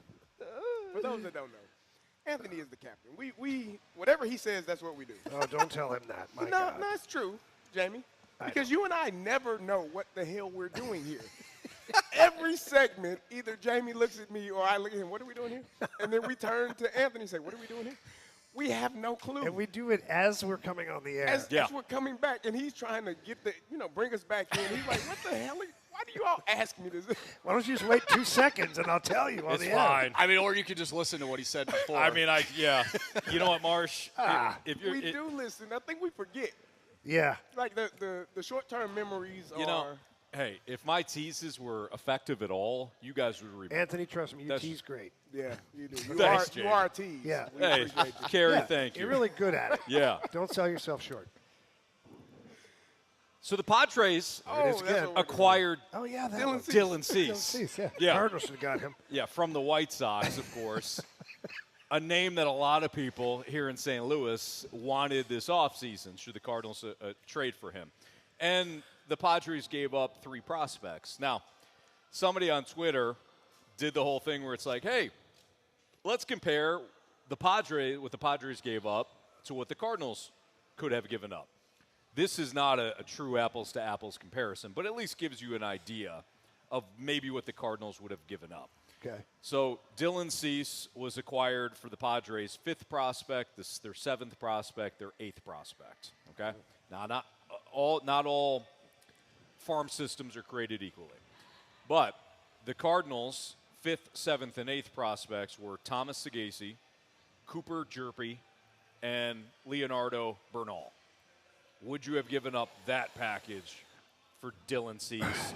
Speaker 2: for those that don't know, Anthony is the captain. We whatever he says, that's what we do.
Speaker 1: Oh, don't tell him that. My
Speaker 2: No,
Speaker 1: God.
Speaker 2: it's true, Jamie. Because you and I never know what the hell we're doing here. Every segment, either Jamie looks at me or I look at him, what are we doing here? And then we turn to Anthony and say, what are we doing here? We have no clue.
Speaker 1: And we do it as we're coming on the air.
Speaker 2: As we're coming back, and he's trying to get bring us back in. He's like, what the hell? Why do you all ask me this?
Speaker 1: Why don't you just wait 2 seconds and I'll tell you on
Speaker 3: It's
Speaker 1: the
Speaker 3: fine.
Speaker 1: air.
Speaker 4: I mean, or you could just listen to what he said before.
Speaker 3: I mean, you know what, Marsh? If you're,
Speaker 2: We do listen. I think we forget.
Speaker 1: Yeah.
Speaker 2: Like the short-term memories
Speaker 3: you
Speaker 2: are.
Speaker 3: know, hey, if my teases were effective at all, you guys would remember.
Speaker 1: Anthony, trust me, you
Speaker 3: That's-
Speaker 1: tease great.
Speaker 2: Yeah, you do.
Speaker 3: Thanks,
Speaker 2: You
Speaker 3: Jamie.
Speaker 2: are a tease.
Speaker 1: Yeah.
Speaker 2: We
Speaker 3: Hey,
Speaker 2: appreciate you.
Speaker 3: Carey,
Speaker 1: Yeah,
Speaker 3: thank you.
Speaker 1: You're really good at it.
Speaker 3: Yeah.
Speaker 1: Don't sell yourself short.
Speaker 3: So the Padres
Speaker 2: Oh,
Speaker 1: It's
Speaker 2: that's
Speaker 1: good.
Speaker 2: what we're
Speaker 3: acquired
Speaker 1: Oh, yeah, that
Speaker 2: Dylan
Speaker 1: one.
Speaker 2: Cease.
Speaker 3: Dylan
Speaker 1: Dylan
Speaker 3: Cease.
Speaker 1: Cease, yeah.
Speaker 3: Yeah.
Speaker 1: Cardinals should have got him.
Speaker 3: Yeah, from the White Sox, of course. A name that a lot of people here in St. Louis wanted this offseason, should the Cardinals trade for him. And the Padres gave up 3 prospects. Now, somebody on Twitter did the whole thing where it's like, hey, let's compare what the Padres gave up to what the Cardinals could have given up. This is not a true apples-to-apples comparison, but at least gives you an idea of maybe what the Cardinals would have given up.
Speaker 1: Okay.
Speaker 3: So Dylan Cease was acquired for the Padres' 5th prospect, their 7th prospect, their 8th prospect. Okay. Now, not all farm systems are created equally, but the Cardinals' 5th, 7th, and 8th prospects were Thomas Sagasi, Cooper Jerpy, and Leonardo Bernal. Would you have given up that package for Dylan Cease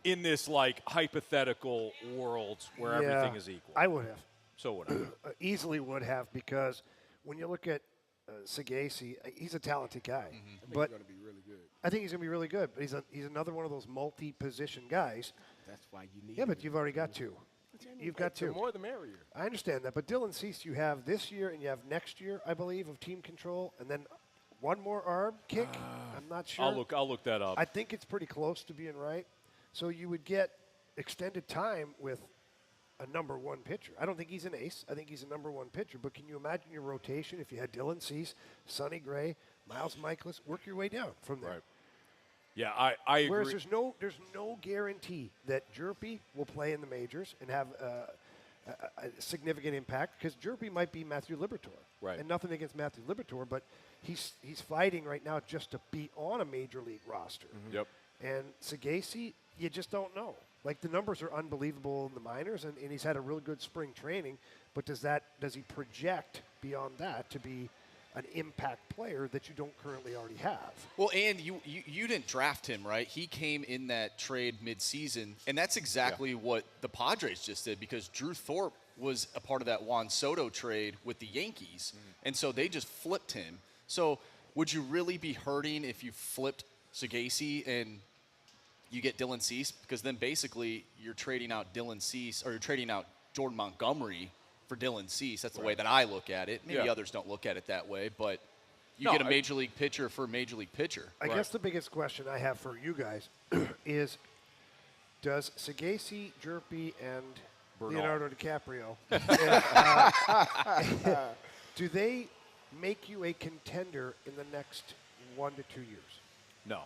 Speaker 3: in this hypothetical world where everything is equal?
Speaker 1: I would have.
Speaker 3: So would I.
Speaker 1: Easily would have, because when you look at Sagasi, he's a talented guy. But
Speaker 2: He's going to be really good.
Speaker 1: I think he's going to be really good. But he's another one of those multi-position guys.
Speaker 2: That's why you need.
Speaker 1: Yeah, but you've already got 2. You've got 2.
Speaker 2: The more the merrier.
Speaker 1: I understand that. But Dylan Cease, you have this year and you have next year, I believe, of team control. And then one more arm kick. I'm not sure.
Speaker 3: I'll look that up.
Speaker 1: I think it's pretty close to being right. So you would get extended time with a number 1 pitcher. I don't think he's an ace. I think he's a number 1 pitcher. But can you imagine your rotation if you had Dylan Cease, Sonny Gray, Miles Michaelis, work your way down from there?
Speaker 3: Right. Yeah, I agree.
Speaker 1: Whereas there's no guarantee that Jerpy will play in the majors and have a significant impact, because Jerpy might be Matthew Liberatore.
Speaker 3: Right.
Speaker 1: And nothing against Matthew Liberatore, but he's fighting right now just to be on a major league roster.
Speaker 3: Yep.
Speaker 1: And Sagasi, you just don't know. Like, the numbers are unbelievable in the minors, and he's had a real good spring training. But does he project beyond that to be an impact player that you don't currently already have?
Speaker 4: Well, and you didn't draft him, right? He came in that trade midseason, and that's exactly what the Padres just did, because Drew Thorpe was a part of that Juan Soto trade with the Yankees, and so they just flipped him. So would you really be hurting if you flipped Sagasi and you get Dylan Cease? Because then basically you're trading out Dylan Cease, or you're trading out Jordan Montgomery for Dylan Cease. That's the way that I look at it. Maybe others don't look at it that way, but you get a major league pitcher for a major league pitcher.
Speaker 1: I guess the biggest question I have for you guys is, does Sagasi, Jerpy, and
Speaker 3: Bernal.
Speaker 1: Leonardo DiCaprio, do they make you a contender in the next 1 to 2 years?
Speaker 3: No.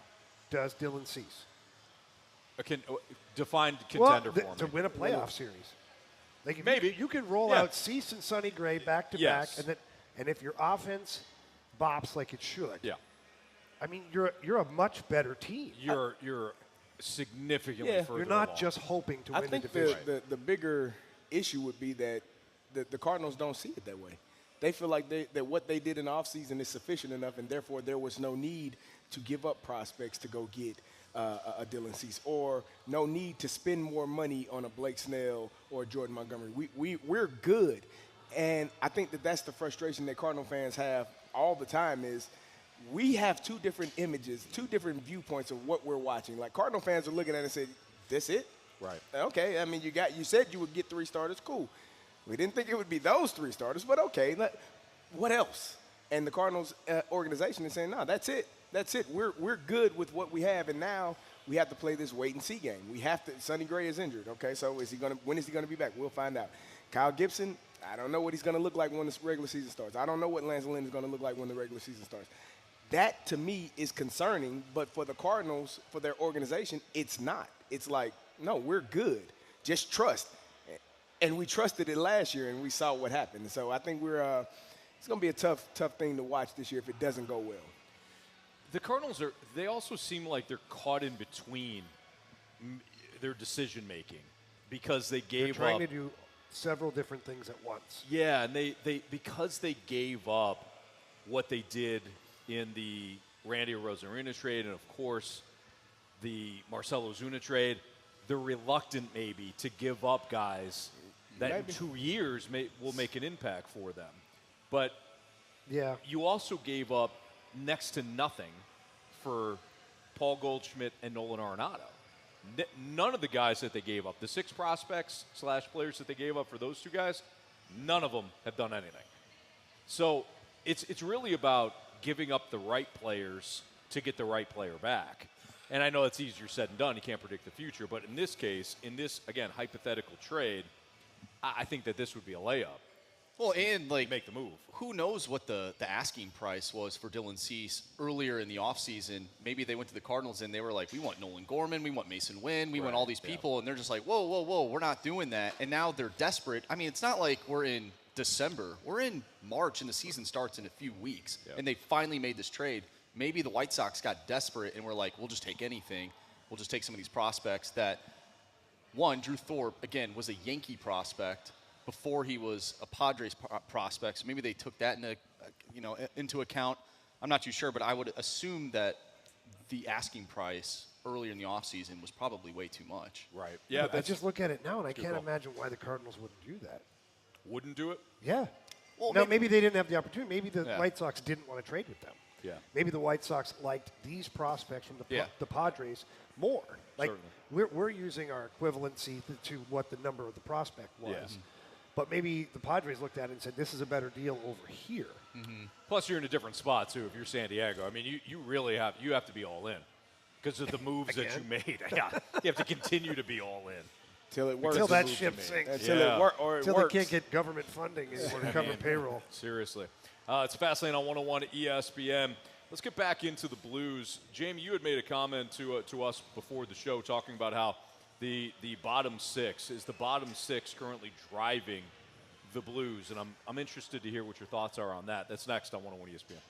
Speaker 1: Does Dylan Cease?
Speaker 3: Defined contender for me.
Speaker 1: To win a playoff series. Like, if
Speaker 3: Maybe.
Speaker 1: you can roll out Cease and Sonny Gray back to
Speaker 3: Yes.
Speaker 1: back, and if your offense bops like it should,
Speaker 3: Yeah.
Speaker 1: I mean, you're a much better team.
Speaker 3: You're significantly further
Speaker 1: You're not
Speaker 3: along.
Speaker 1: just hoping to
Speaker 2: I
Speaker 1: win
Speaker 2: think
Speaker 1: the division.
Speaker 2: the bigger issue would be that the Cardinals don't see it that way. They feel like that what they did in the offseason is sufficient enough, and therefore there was no need to give up prospects to go get a Dylan Cease, or no need to spend more money on a Blake Snell or a Jordan Montgomery. We're good. And I think that's the frustration that Cardinal fans have all the time, is we have 2 different images, 2 different viewpoints of what we're watching. Like, Cardinal fans are looking at it and saying, this it?
Speaker 3: Right.
Speaker 2: Okay, I mean, you said you would get 3 starters, cool. We didn't think it would be those 3 starters, but okay, what else? And the Cardinals organization is saying, no, that's it. That's it. We're good with what we have, and now we have to play this wait-and-see game. We have to. Sonny Gray is injured, okay, so when is he going to be back? We'll find out. Kyle Gibson, I don't know what he's going to look like when the regular season starts. I don't know what Lance Lynn is going to look like when the regular season starts. That, to me, is concerning. But for the Cardinals, for their organization, it's not. It's like, no, we're good. Just trust. And we trusted it last year, and we saw what happened. So I think it's going to be a tough thing to watch this year if it doesn't go well.
Speaker 3: The Cardinals they also seem like they're caught in between their decision making because they
Speaker 1: They're
Speaker 3: gave
Speaker 1: trying
Speaker 3: up.
Speaker 1: to do several different things at once.
Speaker 3: Yeah, and they because they gave up what they did in the Randy Arozarena trade and, of course, the Marcell Ozuna trade, they're reluctant maybe to give up guys that in 2 years will make an impact for them. But
Speaker 1: Yeah.
Speaker 3: you also gave up next to nothing for Paul Goldschmidt and Nolan Arenado. None of the guys that they gave up, the 6 prospects / players that they gave up for those 2 guys, none of them have done anything. So it's really about giving up the right players to get the right player back. And I know it's easier said than done. You can't predict the future. But in this case, again, hypothetical trade, I think that this would be a layup.
Speaker 4: Well, and like
Speaker 3: Make the move.
Speaker 4: Who knows what the asking price was for Dylan Cease earlier in the offseason? Maybe they went to the Cardinals and they were like, we want Nolan Gorman, we want Mason Wynn, we want all these people. And they're just like, whoa, we're not doing that. And now they're desperate. I mean, it's not like we're in December. We're in March and the season starts in a few weeks.
Speaker 3: Yep.
Speaker 4: And they finally made this trade. Maybe the White Sox got desperate and were like, we'll just take anything. We'll just take some of these prospects that, one, Drew Thorpe, again, was a Yankee prospect before he was a Padres prospect. So maybe they took that into account. I'm not too sure, but I would assume that the asking price earlier in the offseason was probably way too much.
Speaker 3: Right. Yeah.
Speaker 1: I just look at it now, and I
Speaker 3: good
Speaker 1: can't
Speaker 3: call.
Speaker 1: imagine why the Cardinals wouldn't do that.
Speaker 3: Wouldn't do it?
Speaker 1: Yeah.
Speaker 4: Well,
Speaker 1: Now, maybe they didn't have the opportunity. Maybe the
Speaker 4: Yeah.
Speaker 1: White Sox didn't want to trade with them.
Speaker 3: Yeah.
Speaker 1: Maybe the White Sox liked these prospects from
Speaker 4: Yeah.
Speaker 1: the Padres more. Like,
Speaker 3: Certainly.
Speaker 1: we're using our equivalency to what the number of the prospect was.
Speaker 3: Yeah.
Speaker 1: But maybe the Padres looked at it and said, this is a better deal over here.
Speaker 3: Plus, you're in a different spot, too, if you're San Diego. I mean, you really have to be all in because of the moves that you made. Yeah. You have to continue to be all in.
Speaker 2: Till it works.
Speaker 1: Until that
Speaker 3: move
Speaker 1: ship
Speaker 3: to me.
Speaker 1: sinks.
Speaker 2: Until
Speaker 3: Yeah.
Speaker 2: it works. Or it
Speaker 1: Until
Speaker 2: works.
Speaker 1: they can't get government funding anymore to cover payroll.
Speaker 3: Seriously. It's Fastlane on 101 ESPN. Let's get back into the Blues. Jamie, you had made a comment to us before the show talking about how the bottom 6 is the bottom 6 currently driving the Blues, and I'm interested to hear what your thoughts are on that. That's next on 101 ESPN.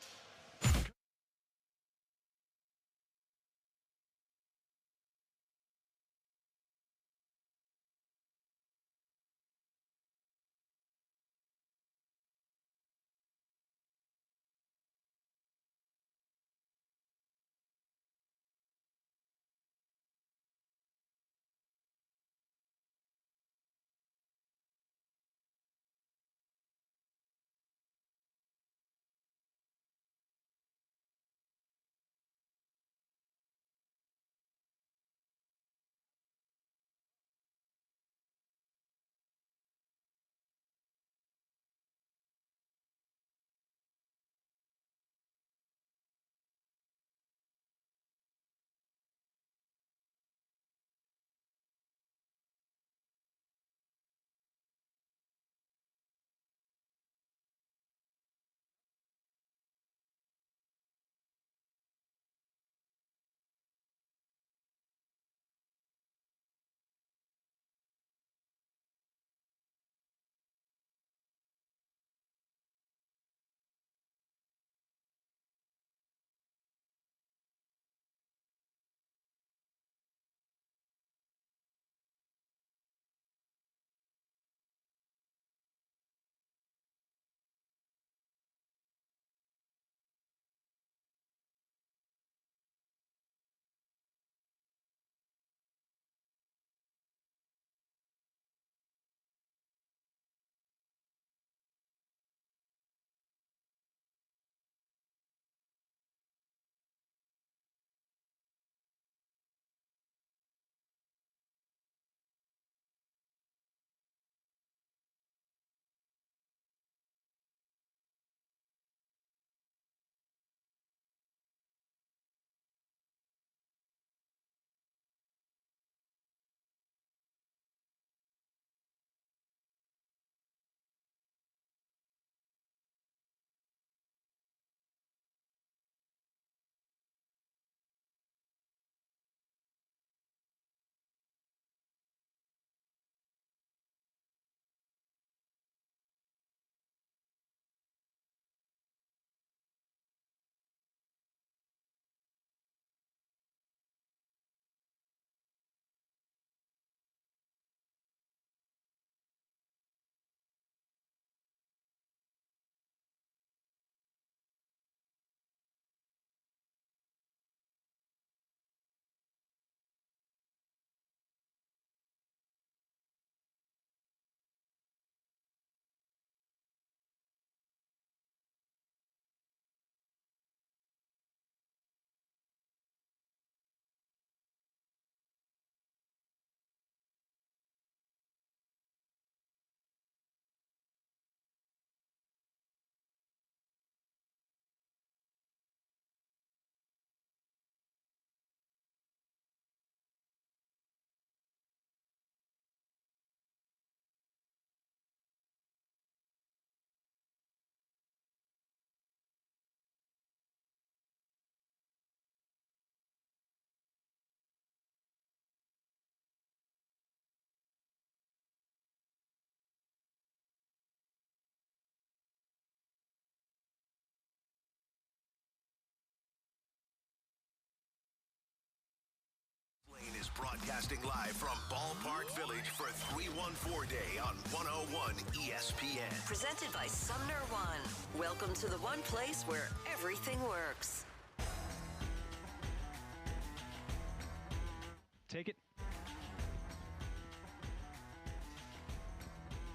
Speaker 6: broadcasting live from Ballpark Village for 314 Day on 101 ESPN.
Speaker 7: Presented by Sumner One. Welcome to the one place where everything works.
Speaker 5: Take it.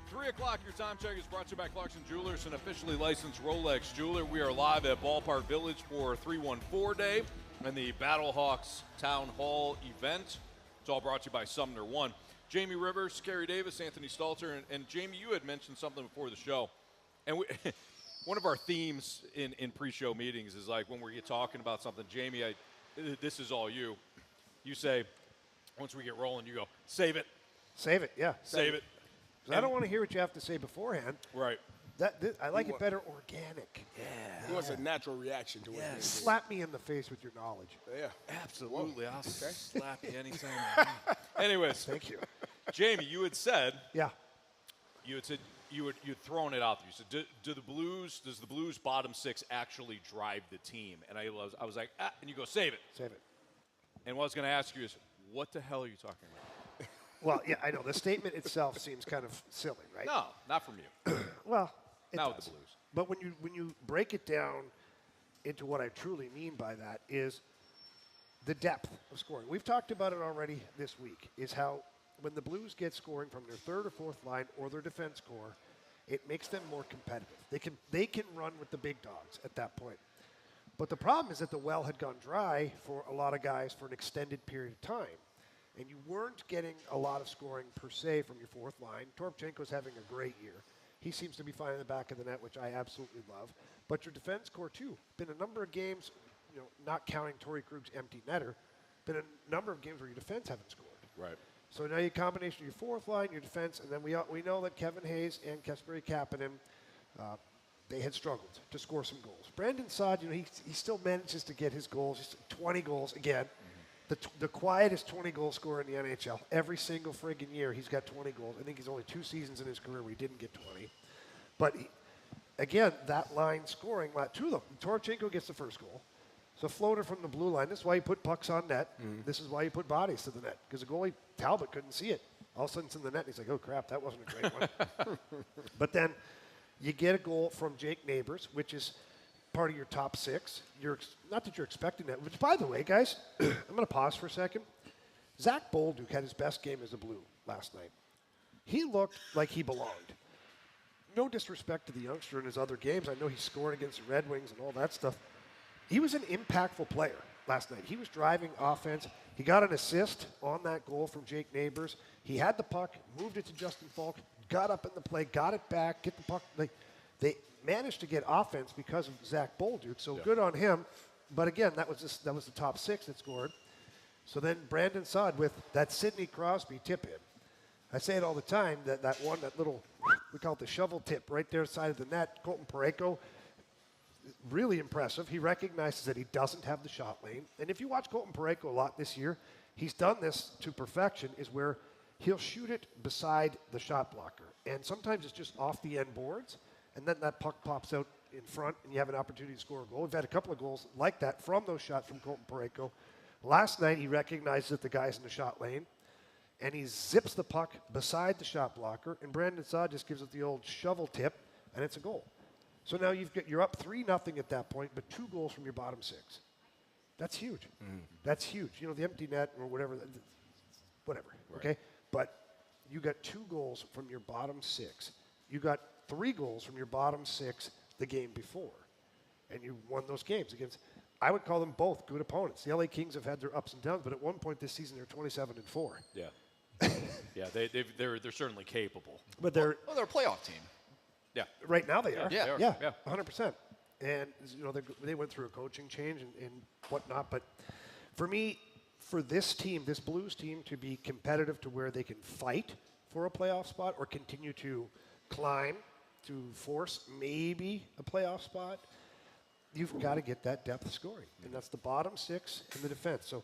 Speaker 3: 3 o'clock, your time check is brought to you by Clarkson Jewelers, an officially licensed Rolex jeweler. We are live at Ballpark Village for 314 Day and the Battlehawks Town Hall event. It's all brought to you by Sumner One. Jamie Rivers, Carey Davis, Anthony Stalter, and Jamie, you had mentioned something before the show. And one of our themes in pre-show meetings is like when we're talking about something, Jamie, this is all you. You say, once we get rolling, you go, save it.
Speaker 1: Save it, yeah.
Speaker 3: Save it.
Speaker 1: I don't want to hear what you have to say beforehand.
Speaker 3: Right.
Speaker 1: I like it better organic.
Speaker 2: He wants a natural reaction to it.
Speaker 1: Slap me in the face with your knowledge.
Speaker 2: Yeah.
Speaker 3: Absolutely. I'll slap you anytime. Anyways.
Speaker 1: Thank you.
Speaker 3: Jamie, you had said.
Speaker 1: Yeah.
Speaker 3: You had said you'd thrown it out there. You said, does the Blues bottom six actually drive the team? And I was like, and you go, save it.
Speaker 1: Save it.
Speaker 3: And what I was going to ask you is, what the hell are you talking about?
Speaker 1: Well, yeah, I know. The statement itself seems kind of silly, right?
Speaker 3: No, not from you.
Speaker 1: Well, it
Speaker 3: Not with
Speaker 1: does.
Speaker 3: the Blues.
Speaker 1: But when you break it down into what I truly mean by that is the depth of scoring. We've talked about it already this week, is how when the Blues get scoring from their third or fourth line or their defense core, it makes them more competitive. They can run with the big dogs at that point. But the problem is that the well had gone dry for a lot of guys for an extended period of time. And you weren't getting a lot of scoring per se from your fourth line. Toropchenko's having a great year. He seems to be finding the back of the net, which I absolutely love. But your defense core, too. Been a number of games, not counting Torrey Krug's empty netter, been a number of games where your defense haven't scored.
Speaker 3: Right.
Speaker 1: So now you combination of your fourth line, your defense, and then we know that Kevin Hayes and Kasperi Kapanen, they had struggled to score some goals. Brandon Saad, he still manages to get his goals, just 20 goals again. The quietest 20-goal scorer in the NHL. Every single friggin' year, he's got 20 goals. I think he's only 2 seasons in his career where he didn't get 20. But, again, that line scoring, two of them. Toropchenko gets the first goal. So floater from the blue line. This is why you put pucks on net. This is why you put bodies to the net. Because the goalie, Talbot, couldn't see it. All of a sudden it's in the net, and he's like, oh, crap, that wasn't a great one. But then you get a goal from Jake Neighbors, which is part of your top six. Not that you're expecting that. Which, by the way, guys, I'm going to pause for a second. Zach Bolduc had his best game as a Blue last night. He looked like he belonged. No disrespect to the youngster in his other games. I know he scored against the Red Wings and all that stuff. He was an impactful player last night. He was driving offense. He got an assist on that goal from Jake Neighbors. He had the puck, moved it to Justin Falk, got up in the play, got it back, get the puck. They managed to get offense because of Zach Bolduc, so good on him. But again, that was the top six that scored. So then Brandon Saad with that Sidney Crosby tip in. I say it all the time, that little, we call it the shovel tip right there side of the net. Colton Parayko, really impressive. He recognizes that he doesn't have the shot lane. And if you watch Colton Parayko a lot this year, he's done this to perfection, is where he'll shoot it beside the shot blocker. And sometimes it's just off the end boards, and then that puck pops out in front, and you have an opportunity to score a goal. We've had a couple of goals like that from those shots from Colton Parayko. Last night, he recognizes that the guy's in the shot lane, and he zips the puck beside the shot blocker, and Brandon Saad just gives it the old shovel tip, and it's a goal. So now you're up 3-0 at that point, but 2 goals from your bottom six. That's huge. That's huge. The empty net or whatever, right. Okay? But you got 2 goals from your bottom six. You got 3 goals from your bottom six the game before, and you won those games against, I would call them both good opponents. The LA Kings have had their ups and downs, but at one point this season they're 27-4.
Speaker 3: Yeah. Yeah, they're certainly capable.
Speaker 1: But they're
Speaker 4: a playoff team.
Speaker 3: Yeah.
Speaker 1: Right now they are.
Speaker 3: Yeah.
Speaker 1: Yeah. 100%. And they went through a coaching change and whatnot. But for me, for this team, this Blues team, to be competitive to where they can fight for a playoff spot or continue to climb to force maybe a playoff spot, you've got to get that depth scoring. And that's the bottom six in the defense. So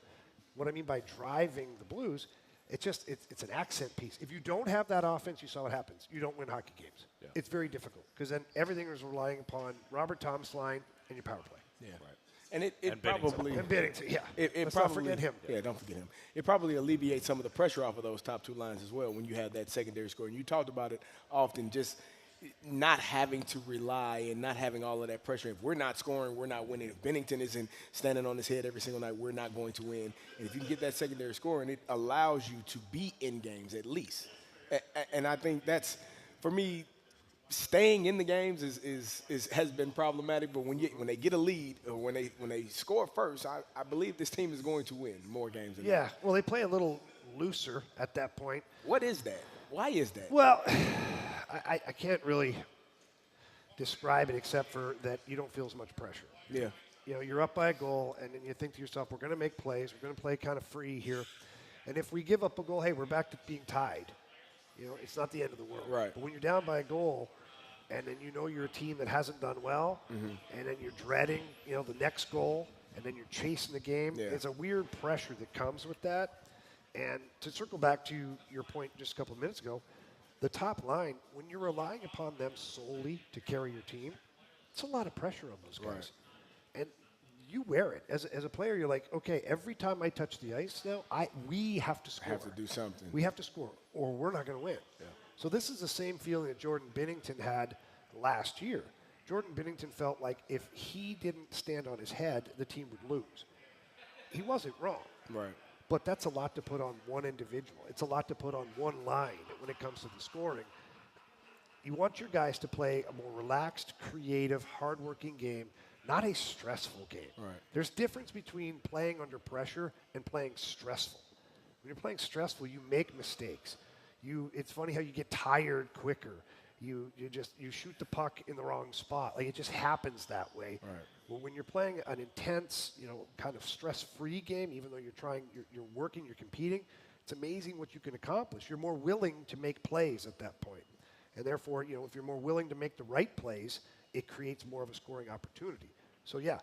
Speaker 1: what I mean by driving the Blues, it's an accent piece. If you don't have that offense, you saw what happens. You don't win hockey games. Yeah. It's very difficult because then everything is relying upon Robert Thomas' line and your power play.
Speaker 2: Yeah.
Speaker 3: Right.
Speaker 2: And it
Speaker 3: And
Speaker 2: probably
Speaker 1: And Binnington, yeah.
Speaker 2: It
Speaker 1: Let's
Speaker 2: probably,
Speaker 1: not forget him.
Speaker 2: Yeah, don't forget him. It probably alleviates some of the pressure off of those top two lines as well when you have that secondary score. And you talked about it often, just not having to rely and not having all of that pressure. If we're not scoring, we're not winning. If Binnington isn't standing on his head every single night, we're not going to win. And if you can get that secondary scoring, it allows you to be in games at least. And I think that's, for me, staying in the games has been problematic, but when they get a lead or when they score first, I believe this team is going to win more games than that.
Speaker 1: Well, they play a little looser at that point.
Speaker 2: What is that? Why is that?
Speaker 1: Well, I can't really describe it except for that you don't feel as much pressure.
Speaker 2: Yeah.
Speaker 1: You know, you're up by a goal, and then you think to yourself, we're going to make plays. We're going to play kind of free here. And if we give up a goal, hey, we're back to being tied. You know, it's not the end of the world.
Speaker 2: Right.
Speaker 1: But when you're down by a goal, and then you know you're a team that hasn't done well, and then you're dreading, you know, the next goal, and then you're chasing the game,
Speaker 2: Yeah.
Speaker 1: it's a weird pressure that comes with that. And to circle back to your point just a couple of minutes ago, the top line, when you're relying upon them solely to carry your team, it's a lot of pressure on those guys.
Speaker 2: Right.
Speaker 1: And you wear it. As a player, you're like, okay, every time I touch the ice now, we have to score.
Speaker 2: Have to do something.
Speaker 1: We have to score, or we're not going to win.
Speaker 2: Yeah.
Speaker 1: So this is the same feeling that Jordan Binnington had last year. Jordan Binnington felt like if he didn't stand on his head, the team would lose. He wasn't wrong.
Speaker 2: Right.
Speaker 1: But that's a lot to put on one individual. It's a lot to put on one line when it comes to the scoring. You want your guys to play a more relaxed, creative, hardworking game, not a stressful game.
Speaker 2: Right.
Speaker 1: There's difference between playing under pressure and playing stressful. When you're playing stressful, you make mistakes. It's funny how you get tired quicker. You shoot the puck in the wrong spot. Like, it just happens that way.
Speaker 2: Right.
Speaker 1: Well, when you're playing an intense, kind of stress-free game, even though you're working, you're competing, it's amazing what you can accomplish. You're more willing to make plays at that point. And therefore, if you're more willing to make the right plays, it creates more of a scoring opportunity. So, yeah,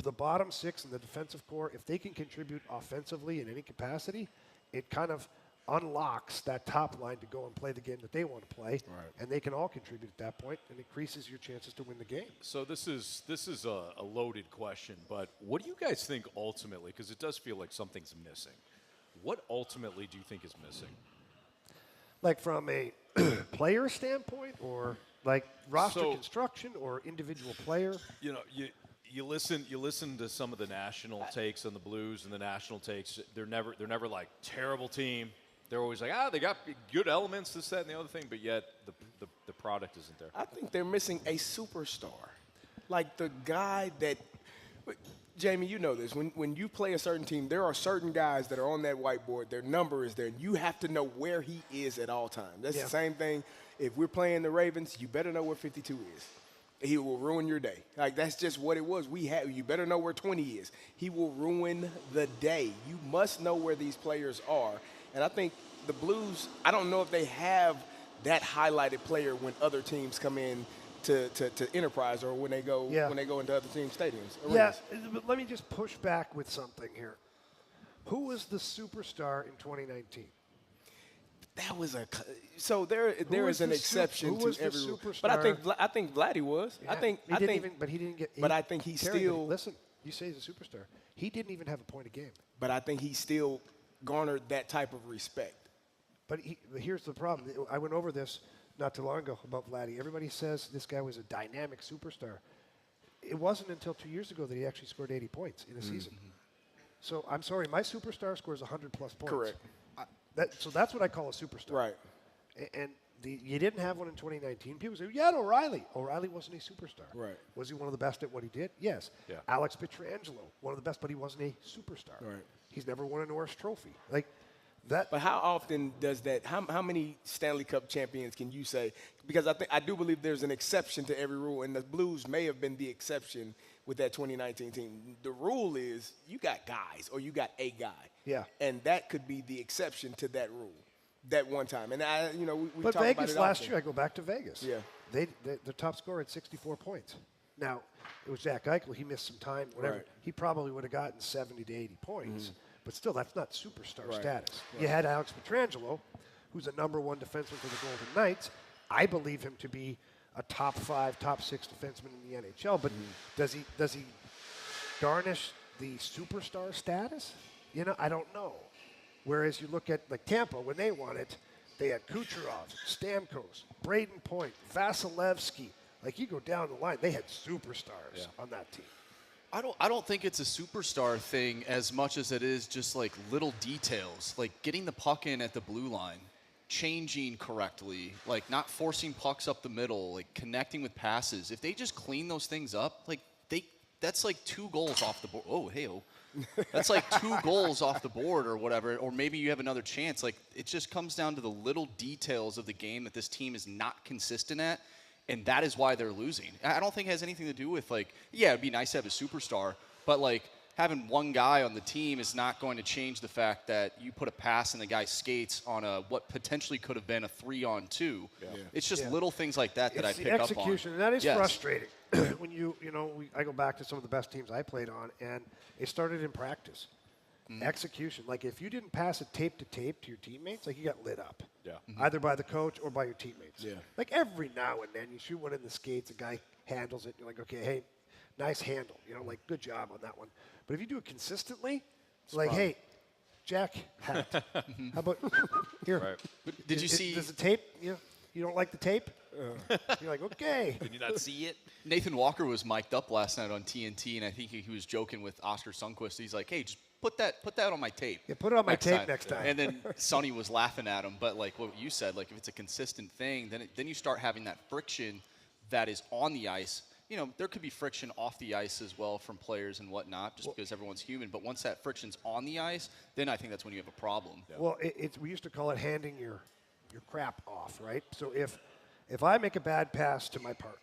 Speaker 1: the bottom six and the defensive core, if they can contribute offensively in any capacity, it kind of unlocks that top line to go and play the game that they want to play,
Speaker 2: Right.
Speaker 1: and they can all contribute at that point, and increases your chances to win the game.
Speaker 3: So this is a loaded question, but what do you guys think ultimately? Because it does feel like something's missing. What ultimately do you think is missing?
Speaker 1: Like from a player standpoint, or like roster
Speaker 3: So-
Speaker 1: construction, or individual player?
Speaker 3: You listen to some of the national takes on the Blues and the national takes. They're never like terrible team. They're always like, they got good elements, this, that, and the other thing, but yet the product isn't there.
Speaker 2: I think they're missing a superstar. Like the guy that – Jamie, you know this. When you play a certain team, there are certain guys that are on that whiteboard. Their number is there, and you have to know where he is at all times. That's the same thing. If we're playing the Ravens, you better know where 52 is. He will ruin your day. Like, that's just what it was. You better know where 20 is. He will ruin the day. You must know where these players are. And I think the Blues, I don't know if they have that highlighted player when other teams come in to Enterprise, or when they go into other team stadiums.
Speaker 1: Yeah, but let me just push back with something here. Who was the superstar in 2019?
Speaker 2: That was there is an exception to every rule.
Speaker 1: Superstar?
Speaker 2: But I think Vladdy was.
Speaker 1: Yeah,
Speaker 2: I think he still.
Speaker 1: Listen, you say he's a superstar. He didn't even have a point a game.
Speaker 2: But I think he still garnered that type of respect.
Speaker 1: But here's the problem. I went over this not too long ago about Vladdy. Everybody says this guy was a dynamic superstar. It wasn't until 2 years ago that he actually scored 80 points in a season. So I'm sorry, my superstar scores 100-plus points.
Speaker 2: Correct.
Speaker 1: So that's what I call a superstar.
Speaker 2: Right.
Speaker 1: And you didn't have one in 2019. People say, you had O'Reilly. O'Reilly wasn't a superstar.
Speaker 2: Right.
Speaker 1: Was he one of the best at what he did? Yes.
Speaker 3: Yeah.
Speaker 1: Alex Pietrangelo, one of the best, but he wasn't a superstar.
Speaker 2: Right.
Speaker 1: He's never won a Norris Trophy. Like that.
Speaker 2: But how often does that? How many Stanley Cup champions can you say? Because I do believe there's an exception to every rule, and the Blues may have been the exception with that 2019 team. The rule is you got guys, or you got a guy.
Speaker 1: Yeah.
Speaker 2: And that could be the exception to that rule, that one time. And we
Speaker 1: But
Speaker 2: talk
Speaker 1: Vegas
Speaker 2: about it
Speaker 1: last
Speaker 2: often.
Speaker 1: year, I go back to Vegas.
Speaker 2: Yeah.
Speaker 1: The top scorer had 64 points. Now, it was Jack Eichel. He missed some time, whatever.
Speaker 2: Right.
Speaker 1: He probably would have gotten 70 to 80 points. But still, that's not superstar
Speaker 2: Right.
Speaker 1: status.
Speaker 2: Right.
Speaker 1: You had Alex Pietrangelo, who's a number one defenseman for the Golden Knights. I believe him to be a top 5, top 6 defenseman in the NHL. But does he garnish the superstar status? I don't know. Whereas you look at like Tampa, when they won it, they had Kucherov, Stamkos, Braden Point, Vasilevsky. Like you go down the line, they had superstars on that team.
Speaker 4: I don't think it's a superstar thing as much as it is just like little details, like getting the puck in at the blue line, changing correctly, like not forcing pucks up the middle, like connecting with passes. If they just clean those things up, like that's like 2 goals off the board. Oh, hey-oh. That's like 2 goals off the board or whatever, or maybe you have another chance. Like it just comes down to the little details of the game that this team is not consistent at. And that is why they're losing. I don't think it has anything to do with, like, yeah, it'd be nice to have a superstar, but, like, having one guy on the team is not going to change the fact that you put a pass and the guy skates on what potentially could have been a 3-on-2. Yeah. It's just little things like that I pick up on.
Speaker 1: It's the execution, and that is frustrating. When I go back to some of the best teams I played on, and it started in practice. Execution. Like, if you didn't pass it tape to tape to your teammates, like, you got lit up.
Speaker 3: Yeah.
Speaker 1: Either by the coach or by your teammates.
Speaker 2: Yeah.
Speaker 1: Like, every now and then, you shoot one in the skates, a guy handles it, you're like, okay, hey, nice handle. Like, good job on that one. But if you do it consistently, it's like, hey, Jack hat. How about here?
Speaker 4: Right. Did you see?
Speaker 1: Does the tape? You don't like the tape? You're like, okay.
Speaker 3: Did you not see it?
Speaker 4: Nathan Walker was mic'd up last night on TNT, and I think he was joking with Oscar Sundqvist. He's like, hey, just put that on my tape.
Speaker 1: Yeah, put it on my tape next time.
Speaker 4: And then Sonny was laughing at him. But like what you said, like if it's a consistent thing, then you start having that friction that is on the ice. There could be friction off the ice as well from players and whatnot, just because everyone's human. But once that friction's on the ice, then I think that's when you have a problem.
Speaker 1: Yeah. Well, we used to call it handing your crap off, right? So if I make a bad pass to my partner,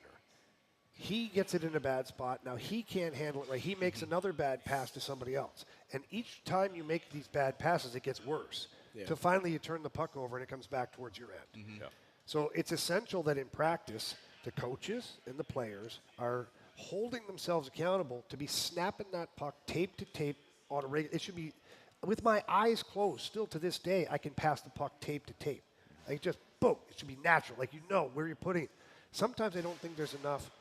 Speaker 1: he gets it in a bad spot. Now he can't handle it right. He makes another bad pass to somebody else. And each time you make these bad passes, it gets worse. Yeah. So finally you turn the puck over and it comes back towards your end. Yeah. So it's essential that in practice, the coaches and the players are holding themselves accountable to be snapping that puck tape to tape on a regular. It should be, with my eyes closed, still to this day, I can pass the puck tape to tape. Like just, boom, it should be natural. Like where you're putting it. Sometimes I don't think there's enough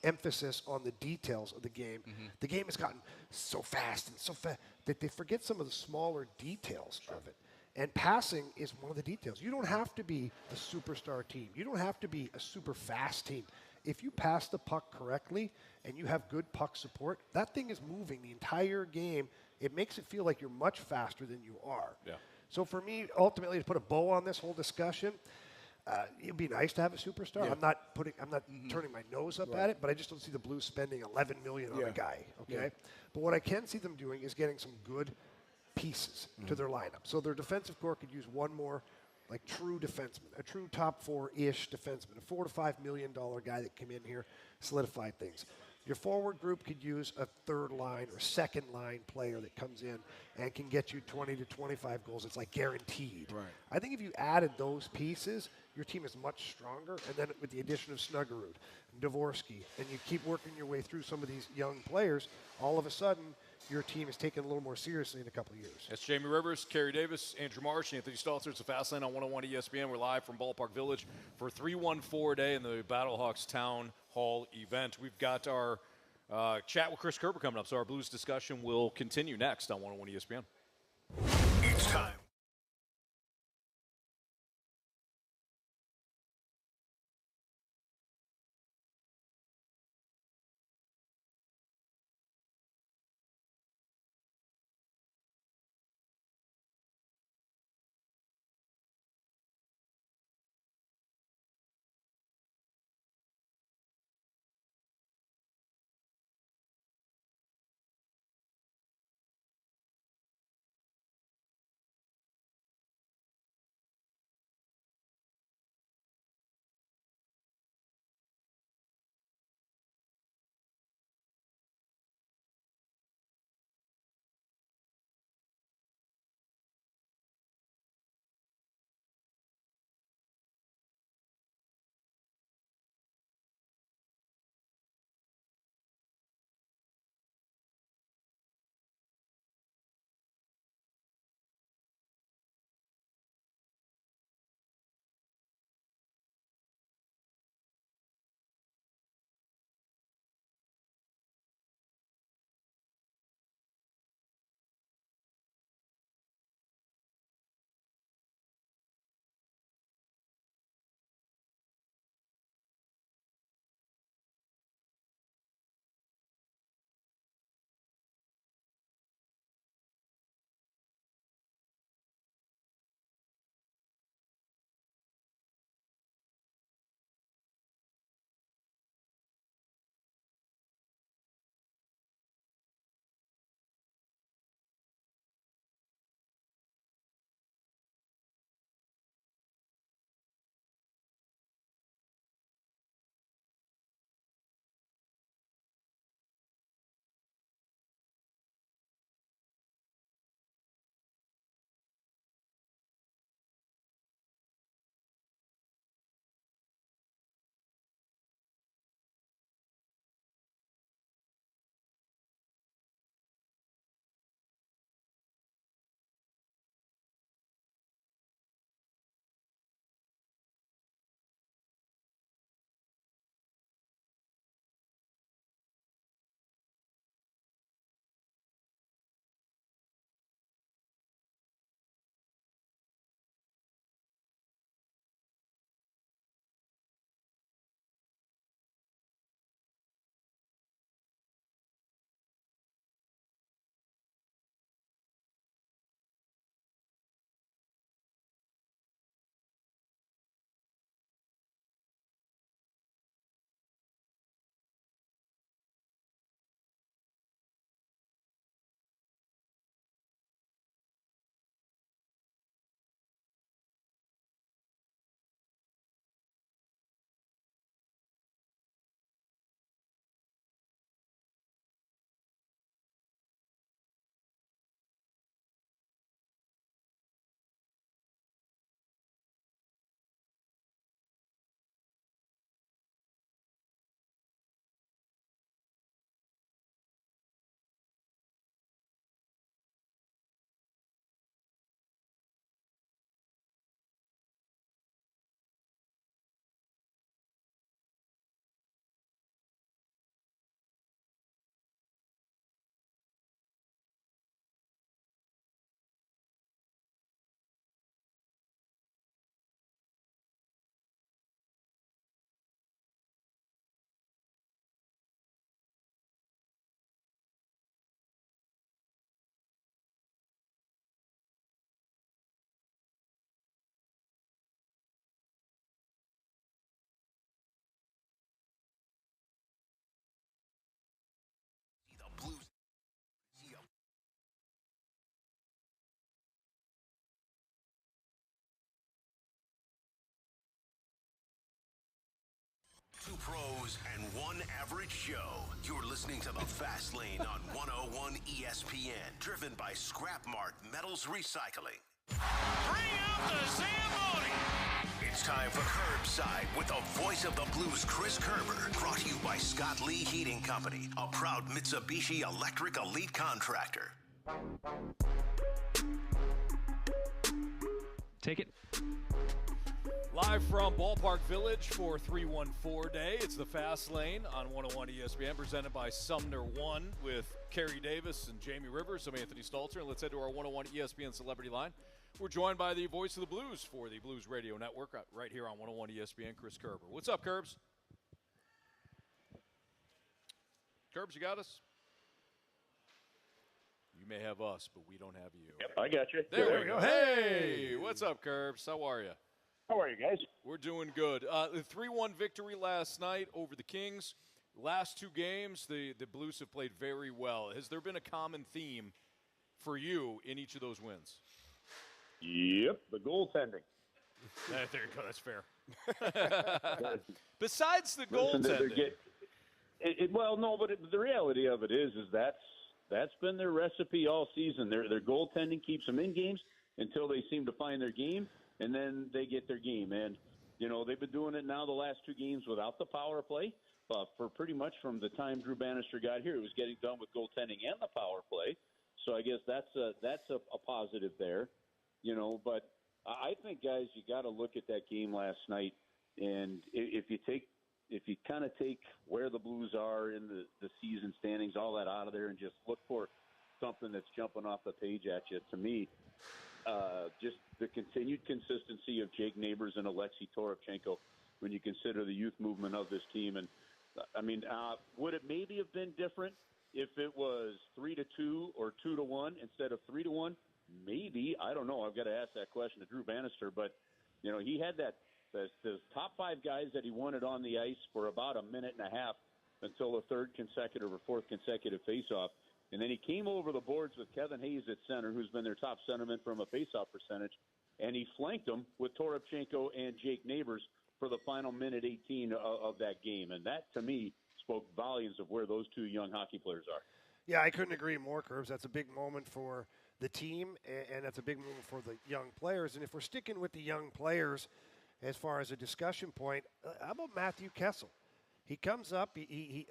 Speaker 1: emphasis on the details of the game. The game has gotten so fast and so fast that they forget some of the smaller details of it. And passing is one of the details. You don't have to be a superstar team. You don't have to be a super fast team. If you pass the puck correctly and you have good puck support, that thing is moving the entire game. It makes it feel like you're much faster than you are. Yeah. So for me, ultimately, to put a bow on this whole discussion, it'd be nice to have a superstar. Yeah. I'm not turning my nose up at it, but I just don't see the Blues spending $11 million on a guy. Okay, but what I can see them doing is getting some good pieces to their lineup. So their defensive core could use one more, like true defenseman, a true top 4-ish defenseman, a $4 to $5 million guy that came in here, solidified things. Your forward group could use a third line or second line player that comes in and can get you 20 to 25 goals. It's like guaranteed. Right. I think if you added those pieces, your team is much stronger. And then with the addition of Snuggerud, Dvorsky, and you keep working your way through some of these young players, all of a sudden your team is taken a little more seriously in a couple of years.
Speaker 3: That's Jamie Rivers, Carey Davis, Andrew Marsh, Anthony Stalter. It's a Fast Lane on 101 ESPN. We're live from Ballpark Village for 314 day in the Battlehawks Town Hall event. We've got our chat with Chris Kerber coming up, so our Blues discussion will continue next on 101 ESPN.
Speaker 6: It's time. Two pros and one average Joe. You're listening to The Fast Lane on 101 ESPN, driven by Scrap Mart Metals Recycling.
Speaker 8: Bring out the Zamboni!
Speaker 6: It's time for Curbside with the voice of the Blues, Chris Kerber. Brought to you by Scott Lee Heating Company, a proud Mitsubishi Electric Elite contractor.
Speaker 5: Take it.
Speaker 3: Live from Ballpark Village for 314 Day. It's the Fast Lane on 101 ESPN, presented by Sumner One with Carey Davis and Jamie Rivers. I'm Anthony Stalter, and let's head to our 101 ESPN Celebrity Line. We're joined by the voice of the Blues for the Blues Radio Network right here on 101 ESPN, Chris Kerber. What's up, Kerbs? Kerbs, you got us? You may have us, but we don't have you.
Speaker 9: Yep, I got you.
Speaker 3: There we go. Hey, what's up, Kerbs? How are you?
Speaker 9: How are you guys?
Speaker 3: We're doing good. The 3-1 victory last night over the Kings. Last two games, the Blues have played very well. Has there been a common theme for you in each of those wins?
Speaker 9: Yep, the goaltending.
Speaker 3: There you go. That's fair. Besides the goaltending.
Speaker 9: Well, no, but the reality of it is that's been their recipe all season. Their goaltending keeps them in games until they seem to find their game, and then they get their game. And, you know, they've been doing it now the last two games without the power play. For pretty much from the time Drew Bannister got here, it was getting done with goaltending and the power play. So I guess that's a positive there, you know. But I think, guys, you got to look at that game last night, and if you kind of take where the Blues are in the season standings, all that out of there, and just look for something that's jumping off the page at you, to me, just the continued consistency of Jake Neighbors and Alexei Toropchenko when you consider the youth movement of this team. And, I mean, would it maybe have been different if it was 3-2 or 2-1 instead of 3-1? Maybe. I don't know. I've got to ask that question to Drew Bannister. But, you know, he had the top five guys that he wanted on the ice for about a minute and a half until the third consecutive or fourth consecutive faceoff. And then he came over the boards with Kevin Hayes at center, who's been their top centerman from a faceoff percentage, and he flanked them with Toropchenko and Jake Neighbors for the final minute 18 of that game. And that, to me, spoke volumes of where those two young hockey players are.
Speaker 1: Yeah, I couldn't agree more, Curbs. That's a big moment for the team, and that's a big moment for the young players. And if we're sticking with the young players as far as a discussion point, how about Matthew Kessel? He comes up. He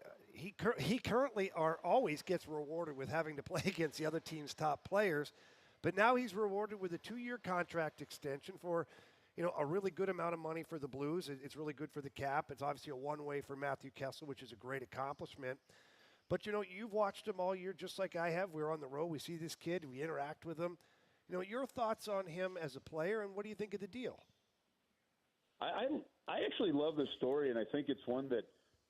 Speaker 1: currently always gets rewarded with having to play against the other team's top players, but now he's rewarded with a 2-year contract extension for, you know, a really good amount of money for the Blues. It's really good for the cap. It's obviously a one-way for Matthew Kessel, which is a great accomplishment. But, you know, you've watched him all year just like I have. We're on the road. We see this kid. We interact with him. You know, your thoughts on him as a player, and what do you think of the deal?
Speaker 9: I actually love this story, and I think it's one that,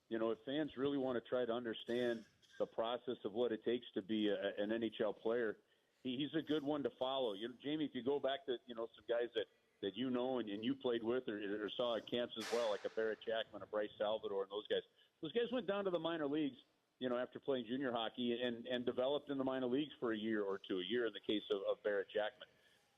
Speaker 9: you know, if fans really want to try to understand the process of what it takes to be an NHL player, he's a good one to follow. You know, Jamie, if you go back to, you know, some guys that you know and you played with or saw at camps as well, like a Barrett Jackman, a Bryce Salvador, and those guys went down to the minor leagues, you know, after playing junior hockey and developed in the minor leagues for a year or two, a year in the case of Barrett Jackman.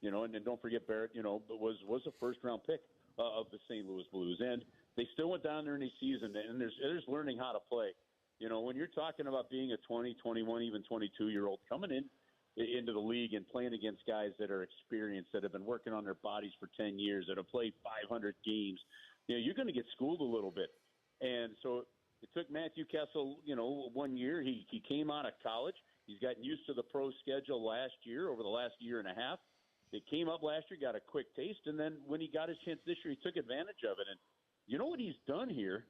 Speaker 9: You know, and don't forget Barrett, you know, was a first-round pick of the St. Louis Blues. And they still went down there in the season, and there's learning how to play. You know, when you're talking about being a 20, 21, even 22-year-old coming into the league and playing against guys that are experienced, that have been working on their bodies for 10 years, that have played 500 games, you know, you're going to get schooled a little bit. And so it took Matthew Kessel, you know, 1 year. He came out of college. He's gotten used to the pro schedule last year, over the last year and a half. It came up last year, got a quick taste, and then when he got his chance this year, he took advantage of it. And you know what he's done here?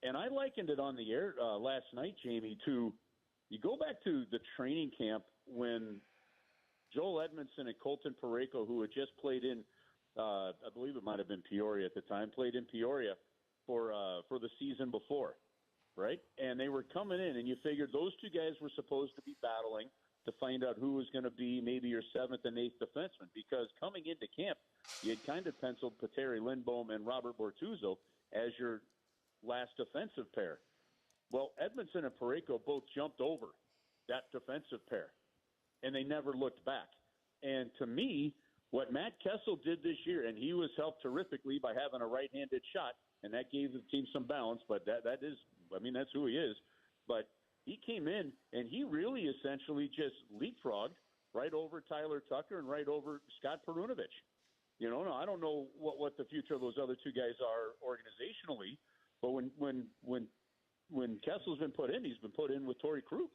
Speaker 9: And I likened it on the air last night, Jamie, to you go back to the training camp when Joel Edmondson and Colton Parayko, who had just played in, I believe it might have been Peoria at the time, played in Peoria for the season before, right? And they were coming in, and you figured those two guys were supposed to be battling to find out who was going to be maybe your seventh and eighth defenseman, because coming into camp, you had kind of penciled Petteri Lindbohm and Robert Bortuzzo as your last defensive pair. Well, Edmondson and Parayko both jumped over that defensive pair, and they never looked back. And to me, what Matt Kessel did this year, and he was helped terrifically by having a right-handed shot, and that gave the team some balance. But that is, I mean, that's who he is. But he came in, and he really essentially just leapfrogged right over Tyler Tucker and right over Scott Perunovich. You know, no, I don't know what the future of those other two guys are organizationally, but when Kessel's been put in, he's been put in with Torrey Krug,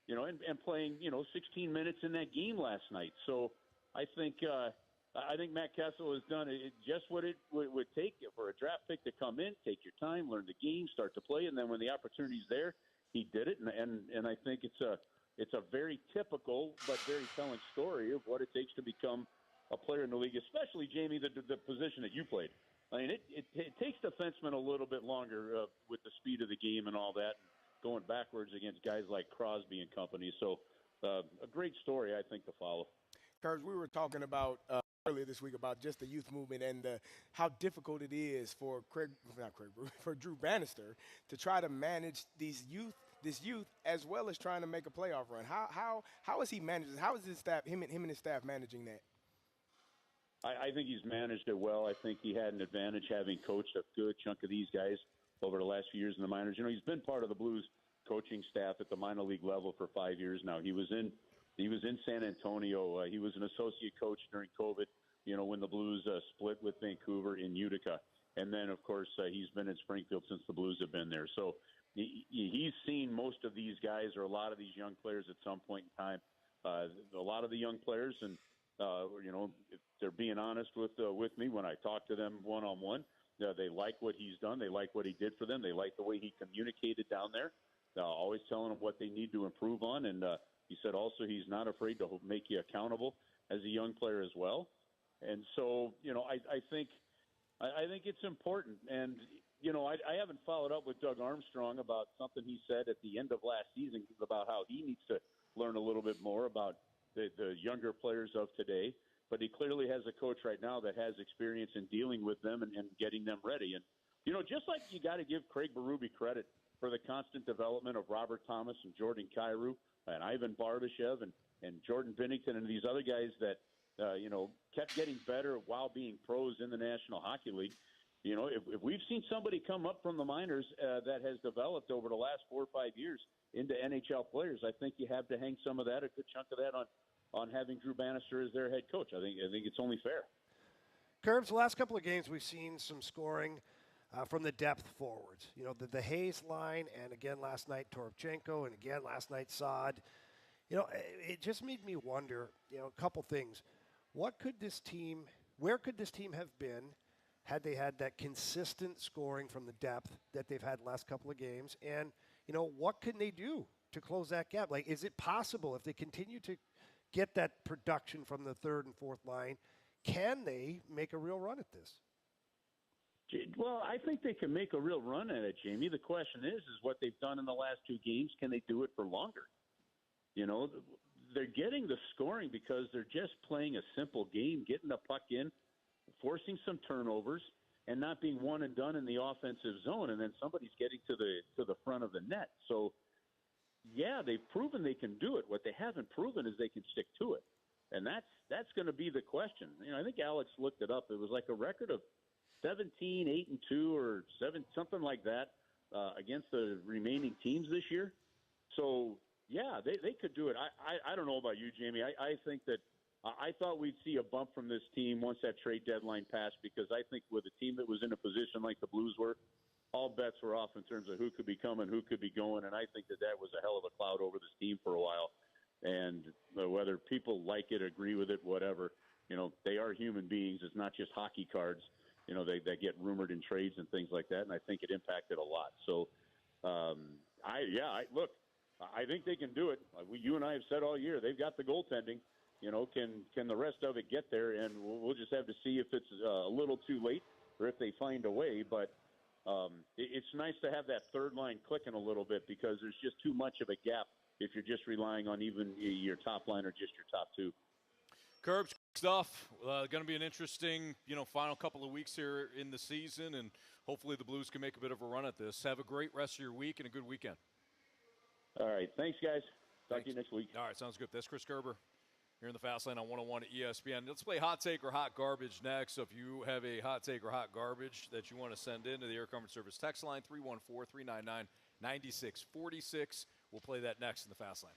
Speaker 9: you know, and playing, you know, 16 minutes in that game last night. So I think Matt Kessel has done just what it would take for a draft pick to come in, take your time, learn the game, start to play, and then when the opportunity's there, he did it. And I think it's a very typical but very telling story of what it takes to become a player in the league, especially, Jamie, the position that you played. I mean, it takes defensemen a little bit longer with the speed of the game and all that, going backwards against guys like Crosby and company. So a great story, I think, to follow.
Speaker 2: Curves, we were talking about earlier this week about just the youth movement and how difficult it is for for Drew Bannister to try to manage this youth as well as trying to make a playoff run. How is he managing? How is his staff, him and his staff, managing that?
Speaker 9: I think he's managed it well. I think he had an advantage having coached a good chunk of these guys over the last few years in the minors. You know, he's been part of the Blues coaching staff at the minor league level for 5 years now. He was in San Antonio. He was an associate coach during COVID, you know, when the Blues split with Vancouver in Utica. And then, of course, he's been in Springfield since the Blues have been there. So he's seen most of these guys or a lot of these young players at some point in time. A lot of the young players, and you know, if they're being honest with me when I talk to them one-on-one, they like what he's done. They like what he did for them. They like the way he communicated down there, always telling them what they need to improve on. And he said also he's not afraid to make you accountable as a young player as well. And so, you know, I think it's important. And, you know, I haven't followed up with Doug Armstrong about something he said at the end of last season about how he needs to learn a little bit more about the younger players of today. But he clearly has a coach right now that has experience in dealing with them and getting them ready. And, you know, just like you got to give Craig Berube credit for the constant development of Robert Thomas and Jordan Kyrou and Ivan Barbashev and Jordan Binnington and these other guys that, you know, kept getting better while being pros in the National Hockey League. You know, if we've seen somebody come up from the minors that has developed over the last 4 or 5 years into NHL players, I think you have to hang some of that, a good chunk of that on having Drew Bannister as their head coach. I think it's only fair.
Speaker 1: Curbs, the last couple of games we've seen some scoring from the depth forwards. You know, the Hayes line, and again last night Toropchenko, and again last night Saad. You know, it just made me wonder, you know, a couple things. Where could this team have been had they had that consistent scoring from the depth that they've had the last couple of games? And, you know, what can they do to close that gap? Like, is it possible if they continue to get that production from the third and fourth line, can they make a real run at this?
Speaker 9: Well, I think they can make a real run at it, Jamie. The question is what they've done in the last 2 games, can they do it for longer? You know, they're getting the scoring because they're just playing a simple game, getting the puck in, forcing some turnovers, and not being one and done in the offensive zone, and then somebody's getting to the front of the net. So, yeah, they've proven they can do it. What they haven't proven is they can stick to it, and that's going to be the question. You know, I think Alex looked it up. It was like a record of 17, 8-2, or 7, something like that, against the remaining teams this year. So, yeah, they could do it. I don't know about you, Jamie. I think that I thought we'd see a bump from this team once that trade deadline passed, because I think with a team that was in a position like the Blues were, all bets were off in terms of who could be coming, who could be going, and I think that was a hell of a cloud over this team for a while. And whether people like it, agree with it, whatever, you know, they are human beings. It's not just hockey cards. You know, they get rumored in trades and things like that, and I think it impacted a lot. So, look, I think they can do it. You and I have said all year they've got the goaltending. You know, can the rest of it get there? And we'll just have to see if it's a little too late or if they find a way. But it's nice to have that third line clicking a little bit, because there's just too much of a gap if you're just relying on even your top line or just your top two.
Speaker 3: Curbs stuff. Going to be an interesting, final couple of weeks here in the season, and hopefully the Blues can make a bit of a run at this. Have a great rest of your week and a good weekend.
Speaker 9: All right. Thanks, guys. Talk to you next week.
Speaker 3: All right. Sounds good. That's Chris Kerber. here in the Fast Lane on 101 at ESPN. Let's play hot take or hot garbage next. So if you have a hot take or hot garbage that you want to send in to the Air Comfort Service text line, 314-399-9646. We'll play that next in the Fast Lane.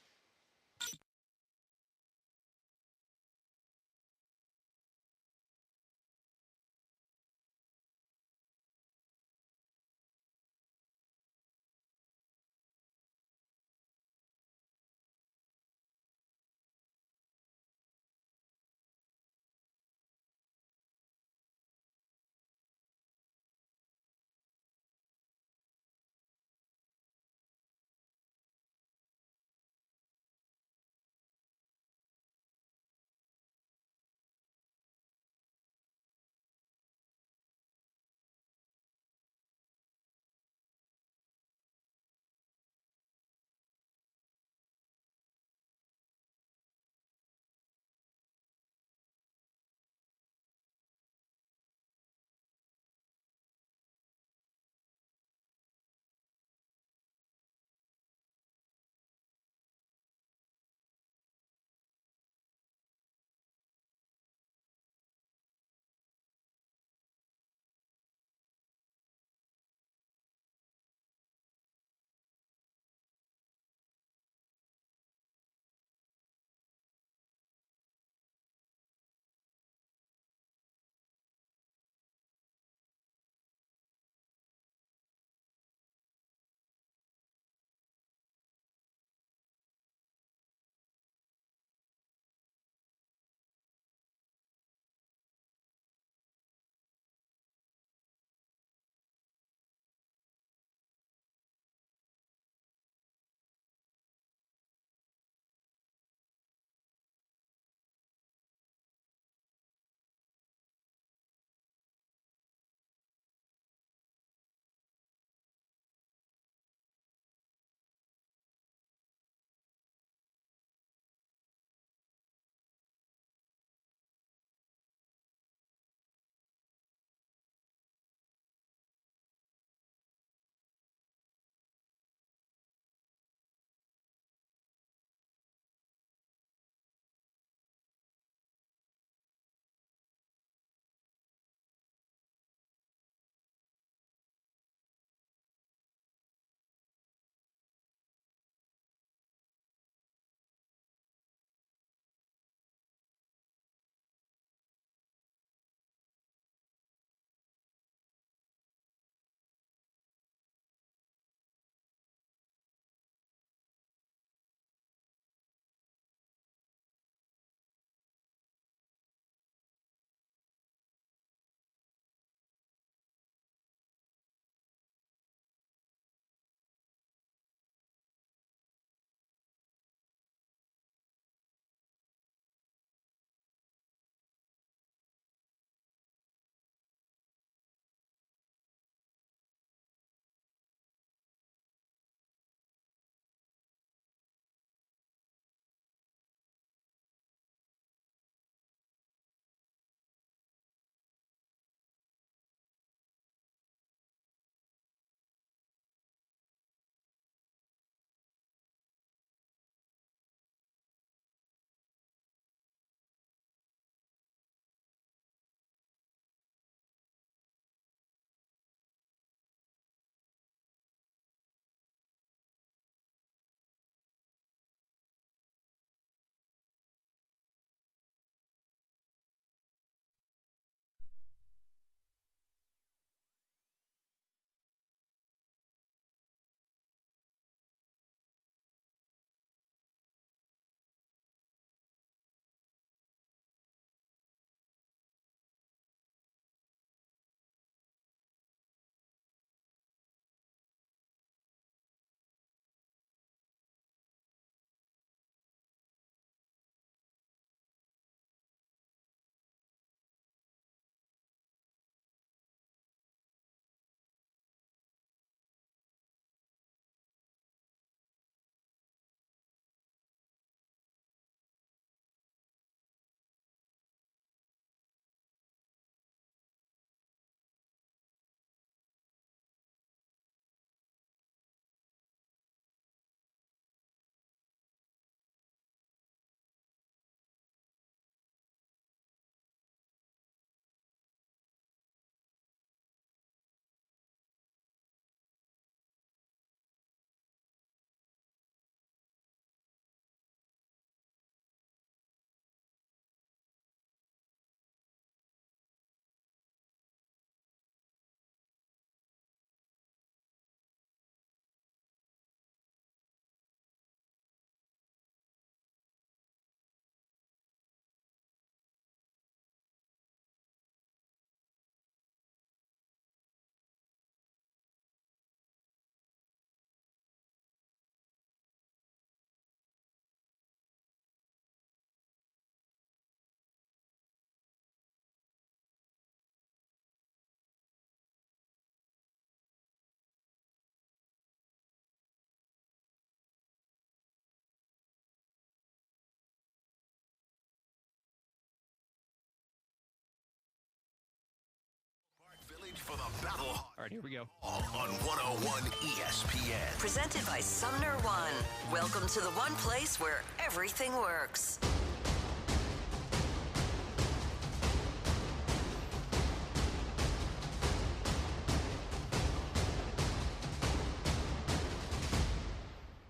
Speaker 6: For the battle
Speaker 5: All right, here we go.
Speaker 6: on 101 ESPN.
Speaker 7: Presented by Sumner One. Welcome to the one place where everything works.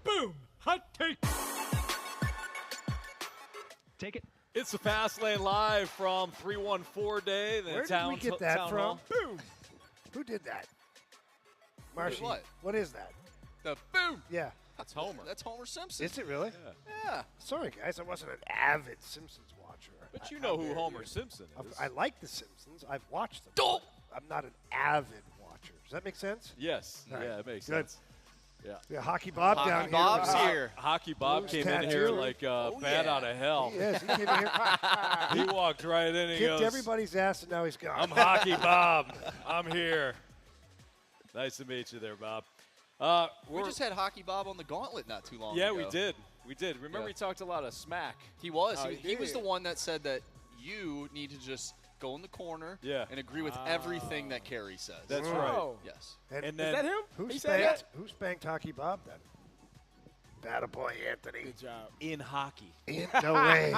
Speaker 5: Boom! Hot take. Take it.
Speaker 3: It's the Fast Lane Live from 314 Day. The
Speaker 1: Where did
Speaker 3: town,
Speaker 1: we get that
Speaker 3: town
Speaker 1: from?
Speaker 3: hall.
Speaker 1: Boom. Who did that? Marshy.
Speaker 4: what?
Speaker 1: What is that?
Speaker 4: The boom.
Speaker 1: Yeah.
Speaker 3: That's Homer.
Speaker 4: That's Homer Simpson.
Speaker 1: Is it really?
Speaker 4: Yeah.
Speaker 1: Sorry, guys. I wasn't an avid Simpsons watcher.
Speaker 3: But you know who Homer Simpson is.
Speaker 1: I like The Simpsons. I've watched them.
Speaker 4: Don't.
Speaker 1: I'm not an avid watcher. Does that make sense?
Speaker 3: Yes.
Speaker 1: All right.
Speaker 3: Yeah, it makes
Speaker 1: Good.
Speaker 3: sense. Yeah.
Speaker 1: Yeah, Hockey Bob
Speaker 4: Hockey
Speaker 1: down
Speaker 4: Bob's
Speaker 1: here.
Speaker 4: here.
Speaker 3: Hockey Bob
Speaker 1: Blues
Speaker 3: came in
Speaker 1: tattoo.
Speaker 3: here like bat out of hell.
Speaker 1: Yes, he came in here,
Speaker 3: He walked right in and he
Speaker 1: kicked
Speaker 3: goes,
Speaker 1: everybody's ass, and now he's gone.
Speaker 3: I'm Hockey Bob. I'm here. Nice to meet you there, Bob.
Speaker 4: We just had Hockey Bob on the gauntlet not too long
Speaker 3: Yeah,
Speaker 4: ago.
Speaker 3: we did. We did. Remember
Speaker 4: Yeah.
Speaker 3: he talked a lot of smack.
Speaker 4: He was.
Speaker 2: Oh,
Speaker 4: he was
Speaker 2: did.
Speaker 4: the one that said that you need to just go in the corner and agree with everything that Carey says.
Speaker 3: That's
Speaker 2: Oh.
Speaker 3: right.
Speaker 4: Yes.
Speaker 3: And
Speaker 2: Is
Speaker 3: then
Speaker 2: that him?
Speaker 1: Who
Speaker 2: He said
Speaker 1: spanked,
Speaker 2: that?
Speaker 1: who spanked Hockey Bob then? Battle boy Anthony.
Speaker 2: Good job.
Speaker 3: in hockey.
Speaker 1: No way.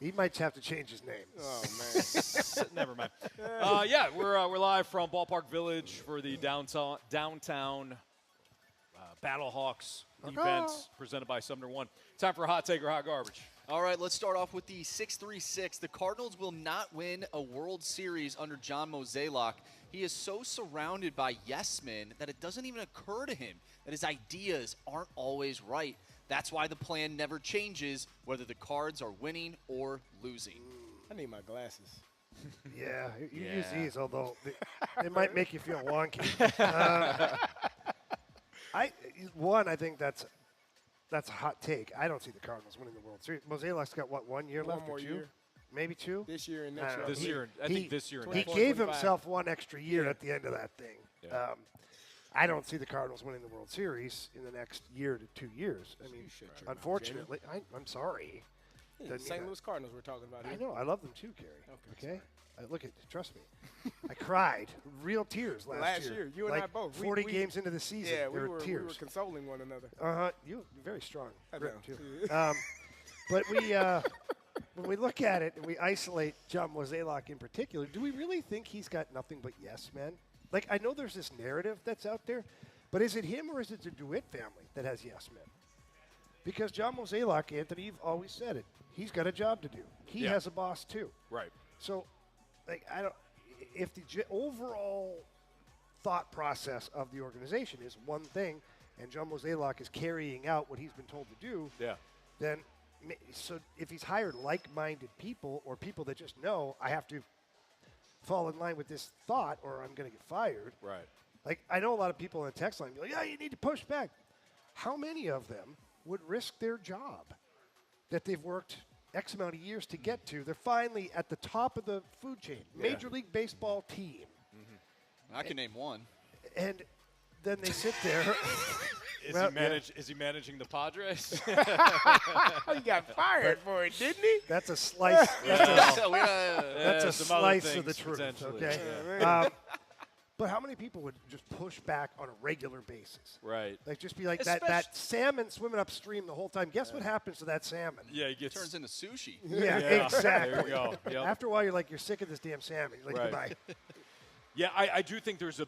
Speaker 1: He might have to change his name.
Speaker 2: Oh, man.
Speaker 3: Never mind. Yeah, we're live from Ballpark Village for the downtown Battlehawks event presented by Sumner One. Time for a hot take or hot garbage.
Speaker 4: All right, let's start off with the 636. The Cardinals will not win a World Series under John Mozeliak. He is so surrounded by yes men that it doesn't even occur to him that his ideas aren't always right. That's why the plan never changes, whether the Cards are winning or losing.
Speaker 2: I need my glasses.
Speaker 1: Yeah, you
Speaker 3: Yeah.
Speaker 1: use these, although they might make you feel wonky. I think that's a hot take. I don't see the Cardinals winning the World Series. Mozeliak's got, what, 1 year
Speaker 2: One
Speaker 1: left?
Speaker 2: more
Speaker 1: or two?
Speaker 2: year.
Speaker 1: Maybe two?
Speaker 2: This year and
Speaker 1: I
Speaker 2: next
Speaker 1: don't
Speaker 2: year.
Speaker 1: know.
Speaker 3: This year, I think this year. and
Speaker 1: He
Speaker 3: next.
Speaker 1: gave
Speaker 2: 25.
Speaker 1: himself one extra year at the end of that thing.
Speaker 3: Yeah.
Speaker 1: I don't see the Cardinals winning the World Series in the next year to 2 years. I mean,
Speaker 2: shut your mouth,
Speaker 1: unfortunately, I'm sorry.
Speaker 2: Yeah,
Speaker 1: Doesn't
Speaker 2: St.
Speaker 1: mean
Speaker 2: Louis Cardinals we're talking about
Speaker 1: I
Speaker 2: here.
Speaker 1: know. I love them too, Carey.
Speaker 2: Okay,
Speaker 1: Okay? Look at, trust me. I cried real tears last year.
Speaker 2: You and
Speaker 1: like
Speaker 2: I both.
Speaker 1: 40 games into the season,
Speaker 2: Yeah,
Speaker 1: there
Speaker 2: we
Speaker 1: were
Speaker 2: were
Speaker 1: tears.
Speaker 2: consoling one another.
Speaker 1: You're very strong.
Speaker 2: I
Speaker 1: Grip,
Speaker 2: know.
Speaker 1: too. But when we look at it and we isolate John Mozeliak in particular, do we really think he's got nothing but yes men? Like, I know there's this narrative that's out there, but is it him or is it the DeWitt family that has yes men? Because John Mozeliak, Anthony, you've always said it. He's got a job to do. He
Speaker 3: Yeah.
Speaker 1: has a boss too.
Speaker 3: Right.
Speaker 1: So, like, if the overall thought process of the organization is one thing, and John Mozeliak is carrying out what he's been told to do,
Speaker 3: Yeah.
Speaker 1: then so if he's hired like-minded people or people that just know I have to fall in line with this thought or I'm going to get fired.
Speaker 3: Right.
Speaker 1: Like, I know a lot of people on the text line be like, yeah, you need to push back. How many of them would risk their job that they've worked X amount of years to get to? They're finally at the top of the food chain. Major League Baseball team.
Speaker 4: I can name one.
Speaker 1: And then they sit there.
Speaker 3: Is he managing the Padres?
Speaker 2: He got fired for it, didn't he?
Speaker 1: That's a slice. That's a
Speaker 3: some other
Speaker 1: slice of the
Speaker 3: things,
Speaker 1: truth.
Speaker 3: potentially.
Speaker 1: Okay.
Speaker 3: Yeah.
Speaker 1: But how many people would just push back on a regular basis?
Speaker 3: Right.
Speaker 1: Like, just be like that salmon swimming upstream the whole time. Guess what happens to that salmon?
Speaker 3: Yeah, he gets
Speaker 4: Turns into sushi.
Speaker 1: Yeah,
Speaker 3: Yeah,
Speaker 1: exactly.
Speaker 3: there you go. Yep.
Speaker 1: After a while, you're like, you're sick of this damn salmon. You're like,
Speaker 3: Right.
Speaker 1: goodbye.
Speaker 3: Yeah, I do think there's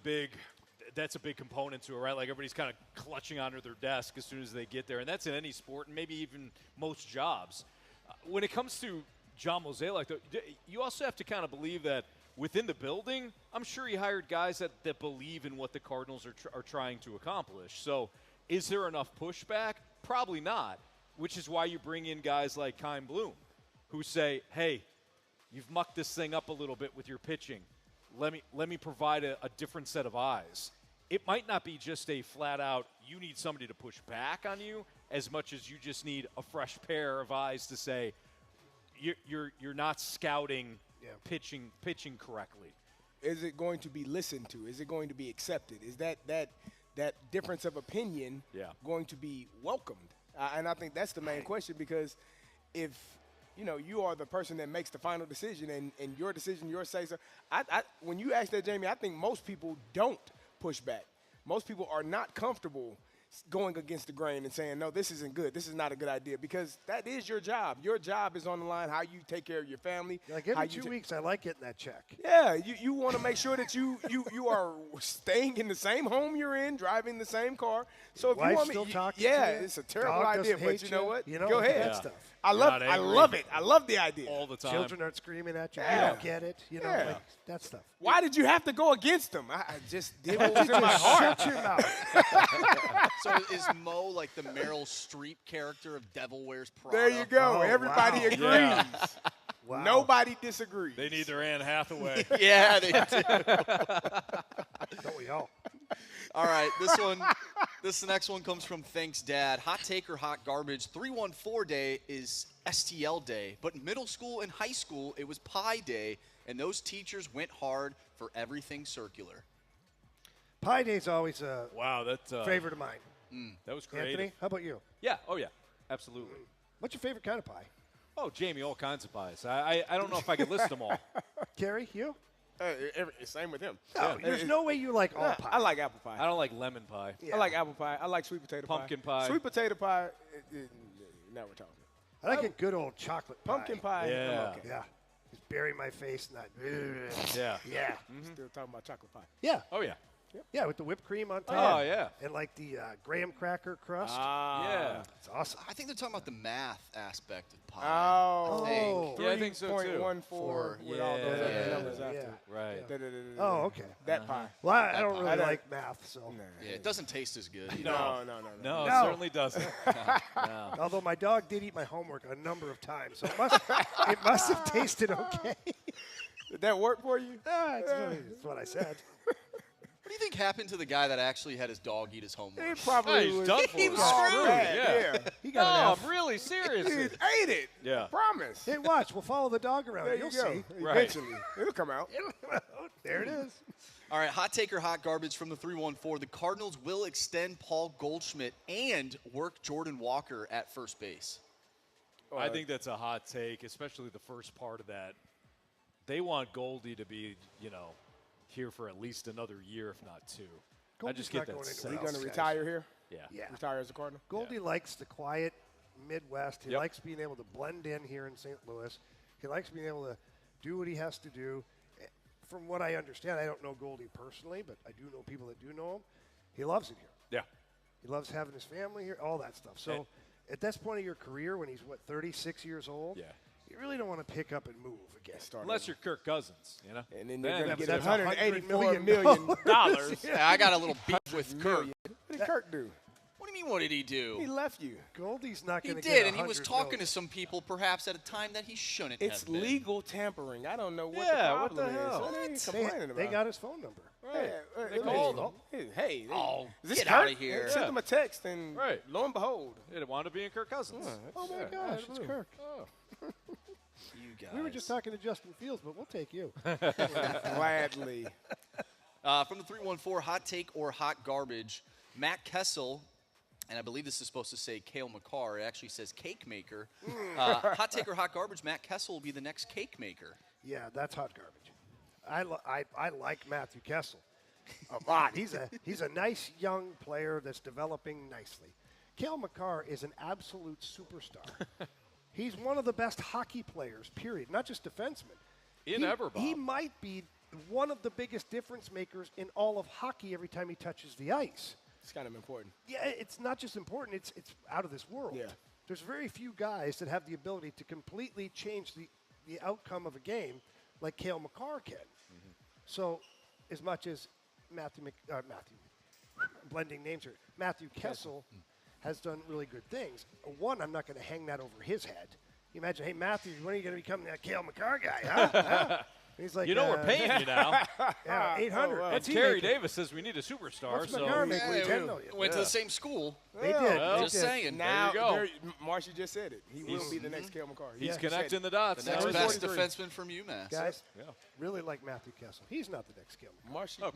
Speaker 3: that's a big component to it, right? Like, everybody's kind of clutching onto their desk as soon as they get there, and that's in any sport and maybe even most jobs. When it comes to John Mozeliak, though, you also have to kind of believe that within the building, I'm sure he hired guys that believe in what the Cardinals are trying to accomplish. So is there enough pushback? Probably not, which is why you bring in guys like Kyle Bloom who say, hey, you've mucked this thing up a little bit with your pitching. Let me provide a different set of eyes. It might not be just a flat-out, you need somebody to push back on you as much as you just need a fresh pair of eyes to say you're not scouting pitching correctly.
Speaker 2: Is it going to be listened to? Is it going to be accepted? Is that difference of opinion going to be welcomed? And I think that's the main question, because if you are the person that makes the final decision, and your decision, your say-so. When you ask that, Jamie, I think most people don't push back. Most people are not comfortable going against the grain and saying, no, this isn't good. This is not a good idea, because that is your job. Your job is on the line, how you take care of your family.
Speaker 1: Like every 2 weeks, I like getting that check.
Speaker 2: Yeah, you want to make sure that you are staying in the same home you're in, driving the same car. So if
Speaker 1: Wife
Speaker 2: you want
Speaker 1: still
Speaker 2: me,
Speaker 1: talking
Speaker 2: yeah,
Speaker 1: to you?
Speaker 2: it's a terrible
Speaker 1: Dog
Speaker 2: idea,
Speaker 1: doesn't
Speaker 2: but
Speaker 1: hate
Speaker 2: you know what?
Speaker 1: You know,
Speaker 2: Go ahead.
Speaker 1: that stuff.
Speaker 2: I love it. I love the idea.
Speaker 3: All the time.
Speaker 1: Children aren't screaming at you.
Speaker 2: Yeah.
Speaker 1: You don't get it. You know,
Speaker 2: Yeah.
Speaker 1: like that stuff.
Speaker 2: Why did you have to go against them? I just did what was in my heart.
Speaker 1: Shut your mouth.
Speaker 4: So is Mo like the Meryl Streep character of Devil Wears Prada?
Speaker 2: There you go.
Speaker 1: Oh,
Speaker 2: Everybody
Speaker 1: wow.
Speaker 2: agrees.
Speaker 3: Yeah.
Speaker 1: Wow.
Speaker 2: Nobody disagrees.
Speaker 3: They need their Anne Hathaway.
Speaker 4: Yeah, they do.
Speaker 1: Don't we all?
Speaker 4: All right, this next one comes from Thanks Dad. Hot take or hot garbage? 314 day is STL day, but in middle school and high school it was Pie Day, and those teachers went hard for everything circular.
Speaker 1: Pie Day's always a
Speaker 3: Wow, that's
Speaker 1: favorite of mine.
Speaker 3: that was creative.
Speaker 1: Anthony, how about you?
Speaker 3: Yeah. Oh yeah. Absolutely.
Speaker 1: What's your favorite kind of pie?
Speaker 3: Oh, Jamie, all kinds of pies. I don't know if I could list them all.
Speaker 1: Carey, you?
Speaker 2: Same with him.
Speaker 1: No, there's no way you like all
Speaker 2: Nah,
Speaker 1: pie.
Speaker 2: I like apple pie.
Speaker 3: I don't like lemon pie.
Speaker 1: Yeah.
Speaker 2: I like apple pie. I like sweet potato
Speaker 3: Pumpkin pie.
Speaker 2: Sweet potato pie. Now we're talking.
Speaker 1: I like a good old chocolate pie.
Speaker 2: Pumpkin pie.
Speaker 3: Yeah.
Speaker 2: I'm okay.
Speaker 1: Yeah. Just bury my face in that.
Speaker 3: Yeah.
Speaker 1: Yeah.
Speaker 2: Still talking about chocolate pie.
Speaker 1: Yeah.
Speaker 3: Oh yeah.
Speaker 1: Yeah, with the whipped cream on top.
Speaker 3: Oh yeah.
Speaker 1: And like the graham cracker crust.
Speaker 3: Yeah.
Speaker 1: It's awesome.
Speaker 4: I think they're talking about the math aspect of pie.
Speaker 2: Oh.
Speaker 1: Oh.
Speaker 3: Yeah, I think so, too.
Speaker 2: 3.14 with all those
Speaker 3: Yeah.
Speaker 2: other numbers
Speaker 1: Yeah.
Speaker 2: after.
Speaker 3: Right.
Speaker 1: Oh, okay.
Speaker 2: That pie.
Speaker 1: Well, I don't really
Speaker 2: I don't-
Speaker 1: like math, so.
Speaker 4: Yeah, it doesn't taste as good.
Speaker 2: No.
Speaker 3: No, it
Speaker 1: No.
Speaker 3: certainly doesn't. No.
Speaker 1: Although my dog did eat my homework a number of times, so it must have tasted okay.
Speaker 2: Did that work for you?
Speaker 1: That's what I said.
Speaker 4: What do you think happened to the guy that actually had his dog eat his homework?
Speaker 2: It probably
Speaker 3: He's
Speaker 2: was.
Speaker 3: done for.
Speaker 4: He was
Speaker 3: Oh,
Speaker 4: screwed.
Speaker 3: right,
Speaker 2: Yeah.
Speaker 1: He got an
Speaker 3: No,
Speaker 1: F.
Speaker 3: I'm really serious.
Speaker 2: He ate it.
Speaker 3: Yeah.
Speaker 2: Promise.
Speaker 1: Hey, watch. We'll follow the dog around.
Speaker 2: There
Speaker 1: You'll
Speaker 2: you go.
Speaker 1: see.
Speaker 3: Right.
Speaker 2: Eventually. It'll come out.
Speaker 1: There it is.
Speaker 4: All right, hot take or hot garbage from the 314. The Cardinals will extend Paul Goldschmidt and work Jordan Walker at first base.
Speaker 3: I think that's a hot take, especially the first part of that. They want Goldie to be, here for at least another year, if not two. I
Speaker 1: Goldie's
Speaker 3: just get
Speaker 1: not
Speaker 3: that
Speaker 1: going
Speaker 3: sense.
Speaker 1: anywhere
Speaker 2: He's going to
Speaker 1: else,
Speaker 2: retire here?
Speaker 3: Yeah.
Speaker 1: Yeah.
Speaker 2: Retire as a Cardinal?
Speaker 1: Goldie likes the quiet Midwest. He
Speaker 3: Yep.
Speaker 1: likes being able to blend in here in St. Louis. He likes being able to do what he has to do. From what I understand, I don't know Goldie personally, but I do know people that do know him. He loves it here.
Speaker 3: Yeah.
Speaker 1: He loves having his family here, all that stuff. So at this point of your career, when he's, 36 years old,
Speaker 3: Yeah.
Speaker 1: you really don't want to pick up and move again.
Speaker 3: Unless you're Kirk Cousins,
Speaker 2: And then you're going to get
Speaker 1: that's
Speaker 2: $184
Speaker 1: $100
Speaker 2: million.
Speaker 4: Yeah, I got a little beef with Kirk.
Speaker 2: What did Kirk do?
Speaker 4: What do you mean, what did he do?
Speaker 2: He left you.
Speaker 1: Goldie's not
Speaker 4: He
Speaker 1: going to get
Speaker 4: did, and he was
Speaker 1: $100
Speaker 4: talking
Speaker 1: million.
Speaker 4: to some people perhaps at a time that he shouldn't
Speaker 2: It's
Speaker 4: have been.
Speaker 2: legal tampering. I don't know what
Speaker 3: Yeah,
Speaker 2: the
Speaker 3: what the
Speaker 2: problem is.
Speaker 3: hell?
Speaker 2: What are you complaining about?
Speaker 1: They got his phone number.
Speaker 2: Right.
Speaker 3: They called him.
Speaker 2: Hey,
Speaker 4: Oh,
Speaker 2: is this
Speaker 4: get
Speaker 2: Kirk?
Speaker 4: outta here.
Speaker 2: Send
Speaker 3: Yeah.
Speaker 2: him a text, and
Speaker 3: Right.
Speaker 2: lo and behold.
Speaker 3: It wound up being Kirk Cousins.
Speaker 1: Oh my gosh, it's Kirk.
Speaker 4: You guys.
Speaker 1: We were just talking to Justin Fields, but we'll take you.
Speaker 2: Gladly.
Speaker 4: From the 314, hot take or hot garbage, Matt Kessel, and I believe this is supposed to say Cale Makar. It actually says cake maker. Hot take or hot garbage, Matt Kessel will be the next cake maker.
Speaker 1: Yeah, that's hot garbage. I like Matthew Kessel a lot. He's a nice young player that's developing nicely. Cale Makar is an absolute superstar. He's one of the best hockey players, period, not just defenseman.
Speaker 3: Ever, Bob.
Speaker 1: He might be one of the biggest difference makers in all of hockey every time he touches the ice.
Speaker 2: It's kind of important.
Speaker 1: Yeah, it's not just important, it's out of this world.
Speaker 2: Yeah.
Speaker 1: There's very few guys that have the ability to completely change the outcome of a game like Cale Makar can.
Speaker 3: Mm-hmm.
Speaker 1: So as much as Matthew, I'm blending names here, Matthew Kessel has done really good things. One, I'm not going to hang that over his head. You imagine, hey, Matthew, when are you going to become that Cale Makar guy, huh? He's like,
Speaker 3: We're paying you now.
Speaker 1: yeah, 800.
Speaker 3: And
Speaker 1: What's he
Speaker 3: Terry
Speaker 1: making?
Speaker 3: Davis says we need a superstar.
Speaker 1: What's
Speaker 3: so
Speaker 1: Makar make?
Speaker 4: Hey,
Speaker 1: $10 million.
Speaker 4: went to the same school.
Speaker 1: They did.
Speaker 3: Well,
Speaker 1: they
Speaker 4: Just
Speaker 1: did.
Speaker 4: saying.
Speaker 2: Now,
Speaker 3: you go.
Speaker 2: Marshy just said it. He will be the next Cale Makar.
Speaker 3: He's connecting the dots.
Speaker 4: The next
Speaker 2: Number
Speaker 4: best
Speaker 2: 43.
Speaker 4: defenseman from UMass.
Speaker 1: Guys,
Speaker 3: Yeah.
Speaker 1: really like Matthew Kessel. He's not the next Gilman.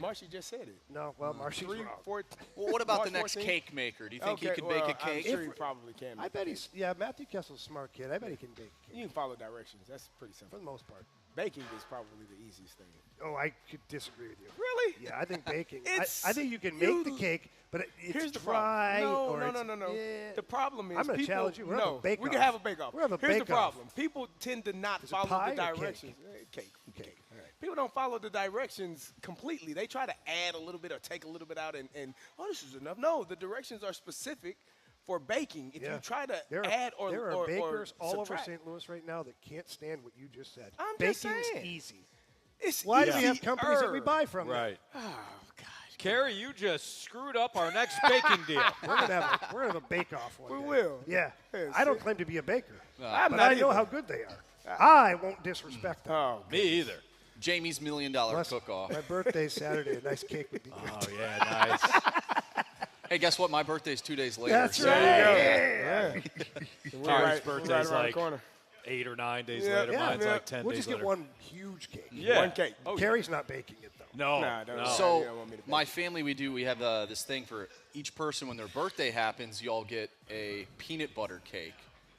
Speaker 2: Marshy just said it.
Speaker 1: No, well, Marshy's
Speaker 2: 3,
Speaker 1: wrong.
Speaker 2: 4.
Speaker 4: Well, what about
Speaker 2: March
Speaker 4: the next
Speaker 2: 14th?
Speaker 4: cake maker? Do you think he
Speaker 2: Okay,
Speaker 4: could bake a
Speaker 2: I'm
Speaker 4: cake?
Speaker 2: sure he probably can.
Speaker 1: I bet he's, Matthew Kessel's a smart kid. I bet he can bake a
Speaker 2: You
Speaker 1: cake
Speaker 2: can follow directions. That's pretty
Speaker 1: for
Speaker 2: simple.
Speaker 1: the most part.
Speaker 2: Baking is probably the easiest thing.
Speaker 1: Oh, I could disagree with you.
Speaker 2: Really?
Speaker 1: Yeah, I think baking.
Speaker 2: It's-
Speaker 1: I think you can make the cake, but
Speaker 2: Here's
Speaker 1: it's
Speaker 2: the
Speaker 1: dry.
Speaker 2: problem.
Speaker 1: or
Speaker 2: No.
Speaker 1: it's- Yeah.
Speaker 2: The problem is
Speaker 1: I'm gonna
Speaker 2: people,
Speaker 1: challenge you. We're gonna have a
Speaker 2: no,
Speaker 1: bake-off.
Speaker 2: we can have a bake-off.
Speaker 1: We're gonna have a
Speaker 2: Here's the
Speaker 1: bake-off.
Speaker 2: problem. People tend to not
Speaker 1: Is it
Speaker 2: follow
Speaker 1: pie
Speaker 2: the
Speaker 1: or cake?
Speaker 2: directions. Cake.
Speaker 1: Cake. All right.
Speaker 2: People don't follow the directions completely. They try to add a little bit or take a little bit out and oh, this is enough. No, the directions are specific for baking. If you try to
Speaker 1: there
Speaker 2: add
Speaker 1: are,
Speaker 2: or
Speaker 1: there are
Speaker 2: or
Speaker 1: bakers all over
Speaker 2: subtract.
Speaker 1: St. Louis right now that can't stand what you just said.
Speaker 2: I'm
Speaker 1: Baking's
Speaker 2: just saying.
Speaker 1: easy.
Speaker 2: It's
Speaker 1: Why do we
Speaker 2: easier.
Speaker 1: have companies that we buy from? then?
Speaker 3: Right.
Speaker 2: Oh, gosh.
Speaker 3: Carey, you just screwed up our next baking deal.
Speaker 1: We're gonna have a bake-off one
Speaker 2: We
Speaker 1: day.
Speaker 2: will.
Speaker 1: Yeah.
Speaker 2: Yeah,
Speaker 1: I don't
Speaker 2: see?
Speaker 1: claim to be a baker,
Speaker 2: I'm
Speaker 1: but
Speaker 2: not
Speaker 1: I know
Speaker 2: either.
Speaker 1: how good they are. I won't disrespect them.
Speaker 2: Oh,
Speaker 3: Me either.
Speaker 4: Jamie's $1 million
Speaker 1: Plus,
Speaker 4: cook-off.
Speaker 1: My birthday's Saturday. A nice cake would be good.
Speaker 3: Oh, yeah, nice.
Speaker 4: Hey, guess what? My birthday's 2 days later.
Speaker 1: That's
Speaker 4: so-
Speaker 1: right.
Speaker 2: Carey's
Speaker 3: Carey's birthday's
Speaker 2: around the
Speaker 3: like
Speaker 2: corner.
Speaker 3: 8 or 9 days
Speaker 2: Yeah,
Speaker 3: later.
Speaker 2: yeah,
Speaker 3: Mine's
Speaker 2: man.
Speaker 3: like 10
Speaker 1: We'll
Speaker 3: days
Speaker 1: just
Speaker 3: later.
Speaker 1: get one huge cake.
Speaker 3: Yeah.
Speaker 2: One cake.
Speaker 3: Oh,
Speaker 1: Carrie's not baking it though.
Speaker 3: no.
Speaker 2: Nah, don't.
Speaker 3: no.
Speaker 2: You
Speaker 4: So
Speaker 2: don't want me to bake.
Speaker 4: my family, we have this thing for each person when their birthday happens, you all get a peanut butter cake.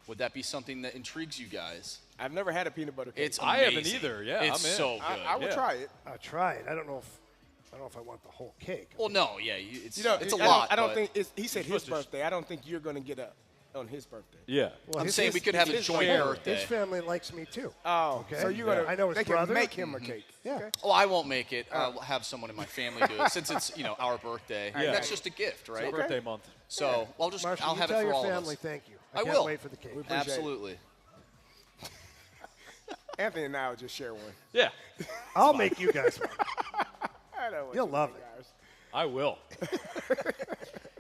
Speaker 4: Would that be something that intrigues you guys?
Speaker 2: I've never had a peanut butter cake.
Speaker 4: It's
Speaker 3: I haven't
Speaker 4: amazing.
Speaker 3: either. Yeah,
Speaker 4: it's
Speaker 3: I'm in.
Speaker 4: so good.
Speaker 2: I would
Speaker 3: Yeah.
Speaker 2: try it.
Speaker 1: I'll try it. I don't know if I want the whole cake.
Speaker 4: well, no, yeah, it's
Speaker 2: You know,
Speaker 4: it's a
Speaker 2: I
Speaker 4: lot.
Speaker 2: I don't
Speaker 4: but
Speaker 2: think he said his
Speaker 3: supposed to-
Speaker 2: birthday. I don't think you're going to get a on his birthday.
Speaker 3: Yeah.
Speaker 1: Well,
Speaker 4: I'm
Speaker 1: his-
Speaker 4: saying we could have a
Speaker 1: his
Speaker 4: joint
Speaker 1: family-
Speaker 4: birthday.
Speaker 1: His family likes me too.
Speaker 2: Oh,
Speaker 1: Okay.
Speaker 2: so you're gonna?
Speaker 1: I know his
Speaker 2: they
Speaker 1: brother.
Speaker 2: can make him a cake.
Speaker 1: Yeah.
Speaker 2: Okay.
Speaker 4: Oh, I won't make it. I'll have someone in my family do it since it's our birthday.
Speaker 3: Yeah.
Speaker 4: That's just a gift, right?
Speaker 3: Birthday month.
Speaker 4: So I'll
Speaker 1: Marshall,
Speaker 4: I'll
Speaker 1: you
Speaker 4: have
Speaker 1: tell
Speaker 4: it for
Speaker 1: your
Speaker 4: all
Speaker 1: family
Speaker 4: of us.
Speaker 1: thank you.
Speaker 4: I
Speaker 1: can't
Speaker 4: will.
Speaker 1: wait for the cake.
Speaker 2: appreciate it.
Speaker 4: Absolutely.
Speaker 2: Anthony and I will just share one.
Speaker 3: Yeah.
Speaker 1: I'll make you guys one.
Speaker 2: I know what
Speaker 1: You'll
Speaker 2: you
Speaker 1: love
Speaker 2: think,
Speaker 1: it.
Speaker 2: guys.
Speaker 3: I will.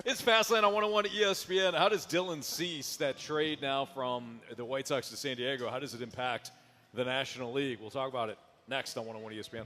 Speaker 3: It's Fastlane on 101 ESPN. How does Dylan Cease, that trade now from the White Sox to San Diego, how does it impact the National League? We'll talk about it next on 101 ESPN.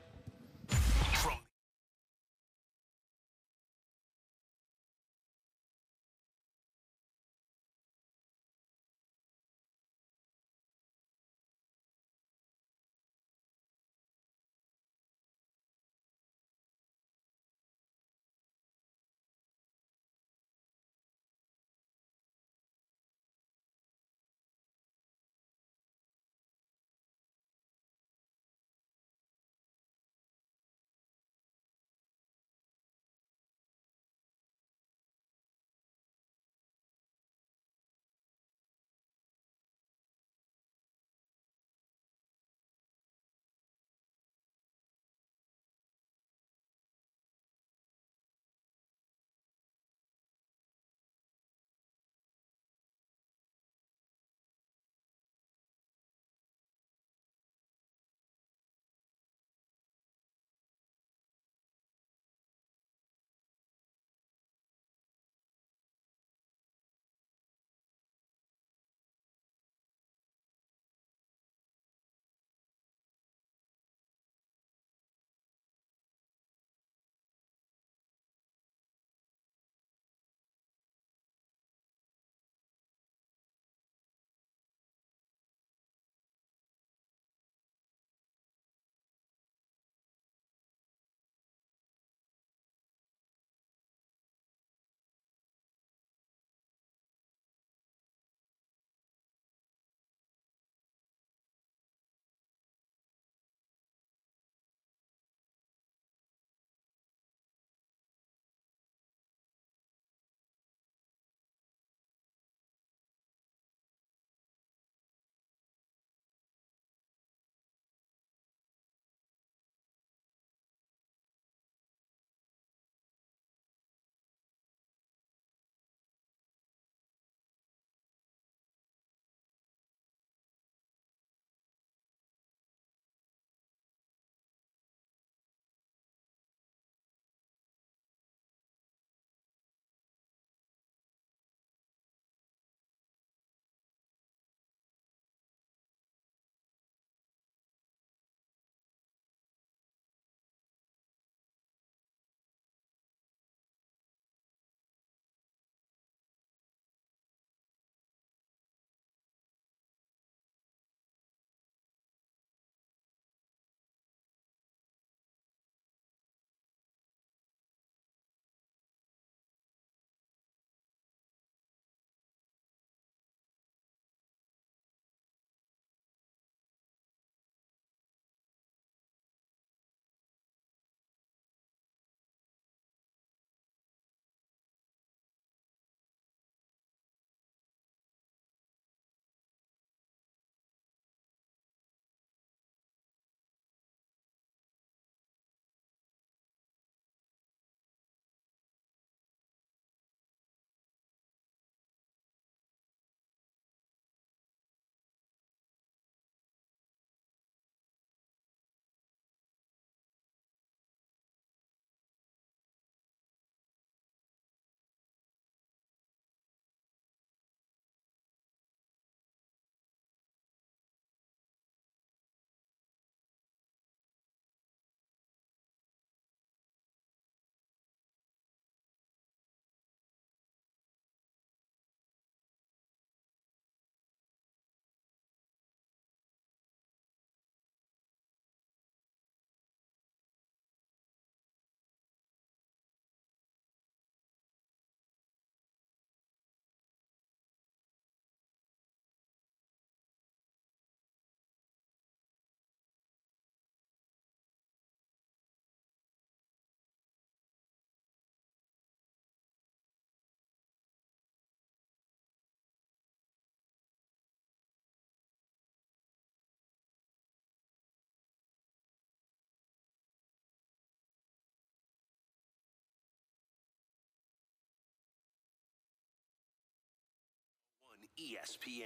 Speaker 6: ESPN.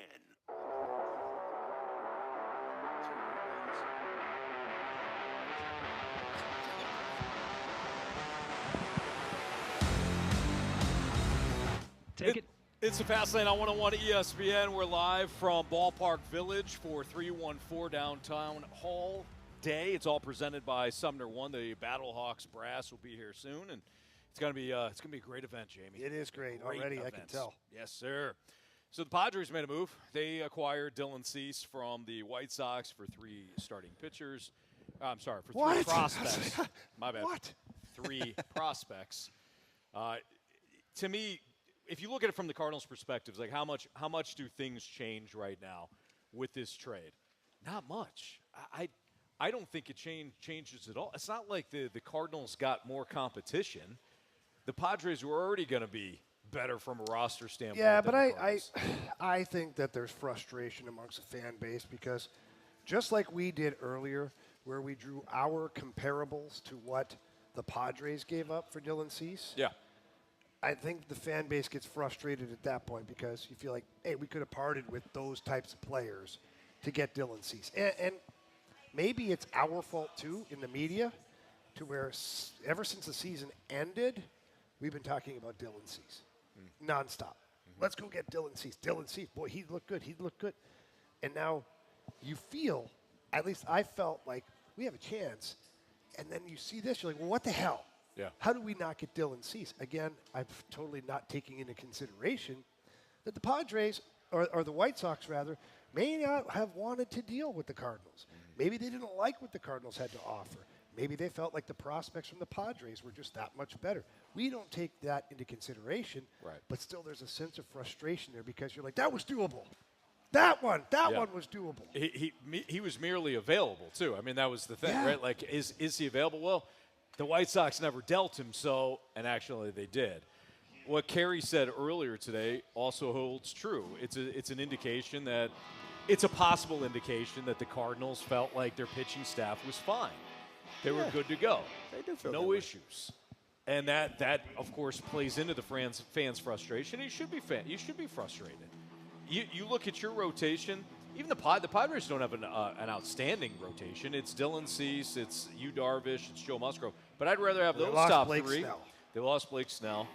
Speaker 5: Take it.
Speaker 3: It's a Fast Lane on 101 ESPN. We're live from Ballpark Village for 314 Downtown Hall Day. It's all presented by Sumner One. The Battlehawks brass will be here soon, and it's gonna be a great event, Jamie.
Speaker 1: It is great already. I can tell.
Speaker 3: Yes, sir. So the Padres made a move. They acquired Dylan Cease from the White Sox for 3 starting pitchers. I'm sorry, for 3 prospects. My bad.
Speaker 1: What?
Speaker 3: 3 prospects. To me, if you look at it from the Cardinals' perspective, like how much do things change right now with this trade? Not much. I don't think it changes at all. It's not like the Cardinals got more competition. The Padres were already going to be better from a roster standpoint.
Speaker 1: Yeah,
Speaker 3: than
Speaker 1: but
Speaker 3: the
Speaker 1: I think that there's frustration amongst the fan base because just like we did earlier, where we drew our comparables to what the Padres gave up for Dylan Cease.
Speaker 3: Yeah.
Speaker 1: I think the fan base gets frustrated at that point because you feel like, hey, we could have parted with those types of players to get Dylan Cease. And maybe it's our fault, too, in the media, to where ever since the season ended, we've been talking about Dylan Cease nonstop. Let's go get Dylan Cease. Dylan Cease, boy, he looked good. He looked good. And now you feel, at least I felt like we have a chance. And then you see this, you're like, well, what the hell?
Speaker 3: Yeah.
Speaker 1: How do we not get Dylan Cease? Again, I'm totally not taking into consideration that the Padres, or the White Sox rather, may not have wanted to deal with the Cardinals. Maybe they didn't like what the Cardinals had to offer. Maybe they felt like the prospects from the Padres were just that much better. We don't take that into consideration,
Speaker 3: Right.
Speaker 1: But still there's a sense of frustration there because you're like, that was doable. That one was doable.
Speaker 3: He was merely available, too. I mean, that was the thing,
Speaker 1: Yeah.
Speaker 3: right? Like, is he available? Well, the White Sox never dealt him so, and actually they did. What Carey said earlier today also holds true. It's an indication that it's a possible indication that the Cardinals felt like their pitching staff was fine. They were good to go.
Speaker 2: They do feel
Speaker 3: no
Speaker 2: that way.
Speaker 3: issues. And that of course plays into the fans' frustration. You should be frustrated. You look at your rotation. Even the Padres don't have an outstanding rotation. It's Dylan Cease, it's Yu Darvish, it's Joe Musgrove. But I'd rather have those top
Speaker 1: Blake
Speaker 3: 3.
Speaker 1: Snell.
Speaker 3: They lost Blake Snell.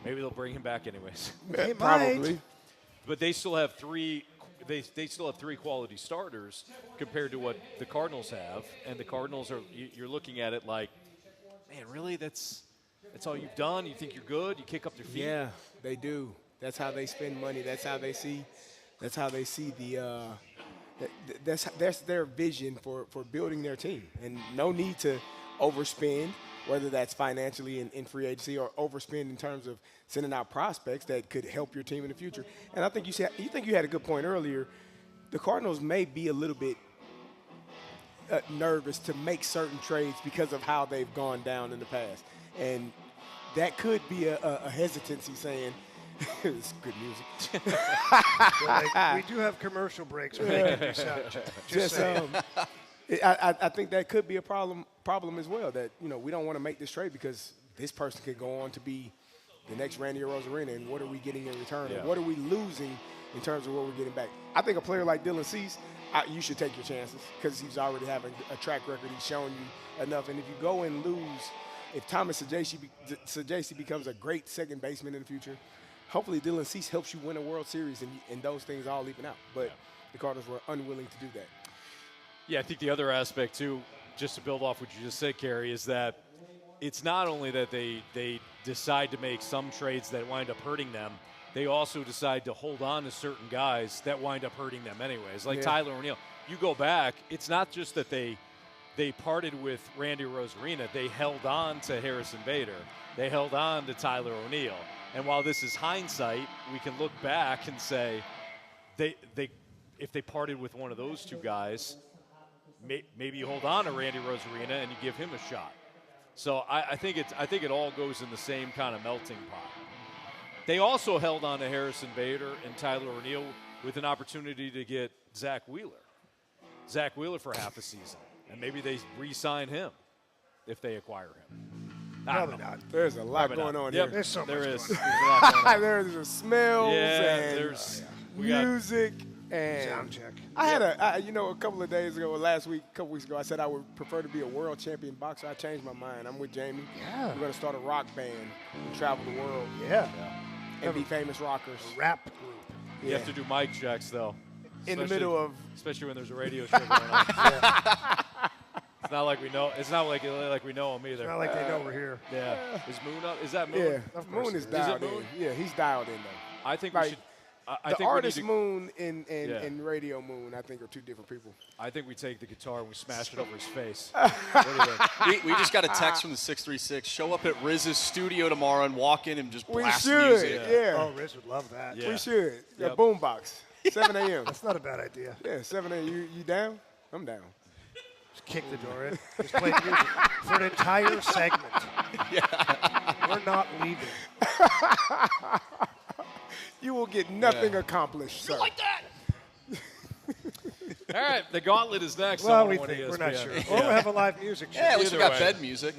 Speaker 3: Maybe they'll bring him back anyways.
Speaker 1: They might.
Speaker 2: Probably.
Speaker 3: But they still have 3. They still have 3 quality starters compared to what the Cardinals have. And the Cardinals are. You're looking at it like, man, really? That's all you've done? You think you're good? You kick up their feet?
Speaker 2: Yeah, they do. That's how they spend money. That's how they see the that's their vision for building their team. And no need to overspend, whether that's financially in free agency or overspend in terms of sending out prospects that could help your team in the future. And I think you had a good point earlier. The Cardinals may be a little bit nervous to make certain trades because of how they've gone down in the past. And that could be a hesitancy saying, it's good music.
Speaker 1: We do have commercial breaks. Where they can do sound check. Just saying.
Speaker 2: I think that could be a problem as well. That we don't want to make this trade because this person could go on to be the next Randy Arozarena, and what are we getting in return?
Speaker 3: Yeah.
Speaker 2: And what are we losing in terms of what we're getting back? I think a player like Dylan Cease, you should take your chances because he's already having a track record. He's shown you enough. And if you go and lose, if Thomas Saggese becomes a great second baseman in the future, hopefully Dylan Cease helps you win a World Series and those things all leaping out. But the Cardinals were unwilling to do that.
Speaker 3: Yeah, I think the other aspect, too, just to build off what you just said, Carey, is that it's not only that they decide to make some trades that wind up hurting them, they also decide to hold on to certain guys that wind up hurting them anyways. Like Tyler O'Neill. You go back, it's not just that they parted with Randy Arozarena. They held on to Harrison Bader. They held on to Tyler O'Neill. And while this is hindsight, we can look back and say if they parted with one of those 2 guys, maybe you hold on to Randy Arozarena and you give him a shot. So I think it all goes in the same kind of melting pot. They also held on to Harrison Bader and Tyler O'Neill with an opportunity to get Zach Wheeler for half a season, and maybe they re-sign him if they acquire him.
Speaker 1: Probably not.
Speaker 2: There's a lot going on here.
Speaker 1: There's so much
Speaker 3: There is.
Speaker 1: going on.
Speaker 3: There's a lot going on.
Speaker 2: There's a smells.
Speaker 3: Yeah,
Speaker 2: and
Speaker 3: there's. We
Speaker 2: music and
Speaker 1: Sound check.
Speaker 2: I had a couple of days ago, or last week, a couple weeks ago, I said I would prefer to be a world champion boxer. I changed my mind. I'm with Jamie.
Speaker 1: Yeah.
Speaker 2: We're going to start a rock band and travel the world.
Speaker 1: Yeah.
Speaker 2: And be famous rockers.
Speaker 1: A rap group.
Speaker 3: You have to do mic checks, though.
Speaker 2: In the middle of.
Speaker 3: Especially when there's a radio show going on. It's not like we know. It's not like we know him either.
Speaker 1: It's not like they know we're here.
Speaker 3: Yeah. Is Moon up? Is that Moon?
Speaker 2: Yeah. Moon is dialed in. Yeah, he's dialed in though.
Speaker 3: I think
Speaker 2: like,
Speaker 3: we should. I
Speaker 2: the
Speaker 3: think
Speaker 2: artist
Speaker 3: we need
Speaker 2: Moon and Radio Moon, I think, are two different people.
Speaker 3: I think we take the guitar and we smash it over his face. What do you think?
Speaker 4: We just got a text from the 636. Show up at Riz's studio tomorrow and walk in and just
Speaker 2: We
Speaker 4: blast
Speaker 2: should,
Speaker 4: music.
Speaker 2: yeah.
Speaker 1: Oh, Riz would love that.
Speaker 3: Yeah.
Speaker 2: We should.
Speaker 3: Yep.
Speaker 2: A boombox. 7 a.m.
Speaker 1: That's not a bad idea.
Speaker 2: Yeah, 7 a.m. You down? I'm down.
Speaker 1: Just kick the door in. Just play music for an entire segment. We're not leaving.
Speaker 2: You will get nothing accomplished, sir.
Speaker 4: Like that.
Speaker 3: All right, the gauntlet is next.
Speaker 1: Well,
Speaker 3: on
Speaker 1: we
Speaker 3: 101
Speaker 1: think. We're
Speaker 3: ESPN.
Speaker 1: not sure. Or we'll have a live music show.
Speaker 4: Yeah, at least we
Speaker 3: Either
Speaker 4: got
Speaker 3: way.
Speaker 4: bed music.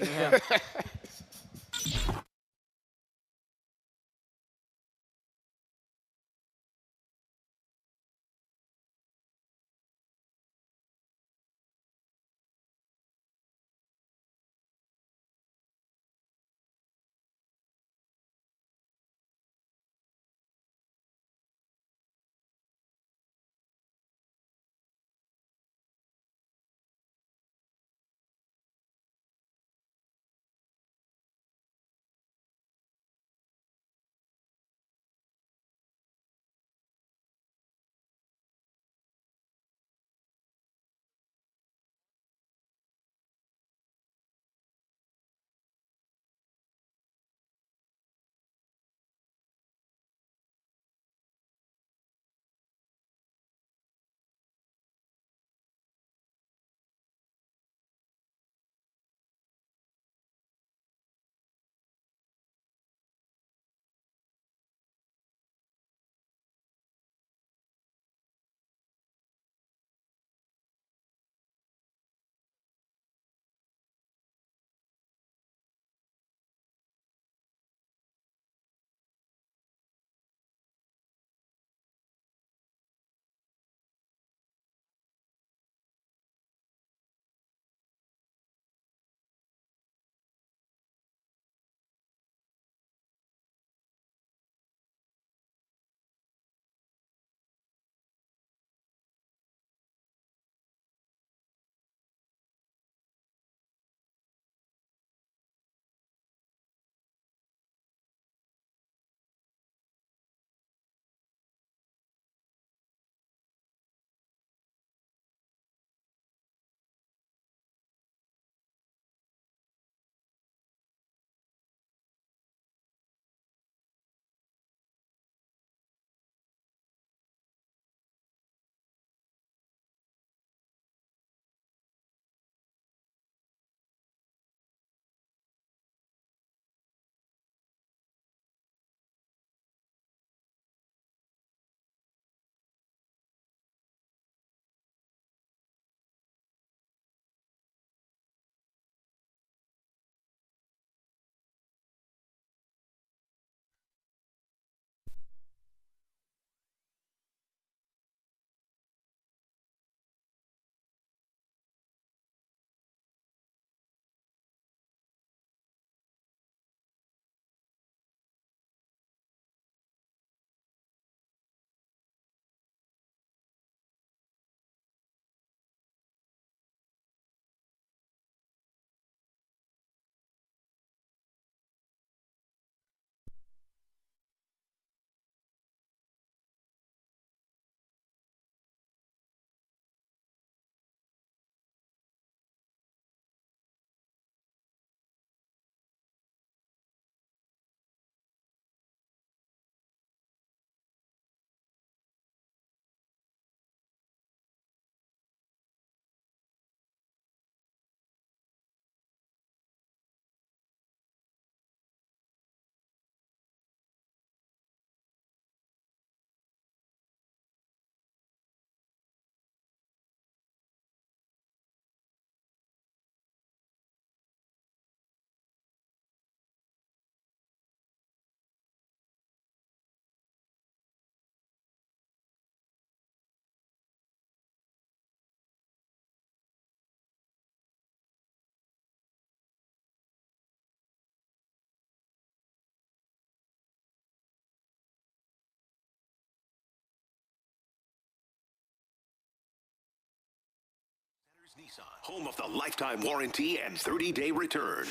Speaker 6: Nissan, home of the lifetime warranty and 30-day return.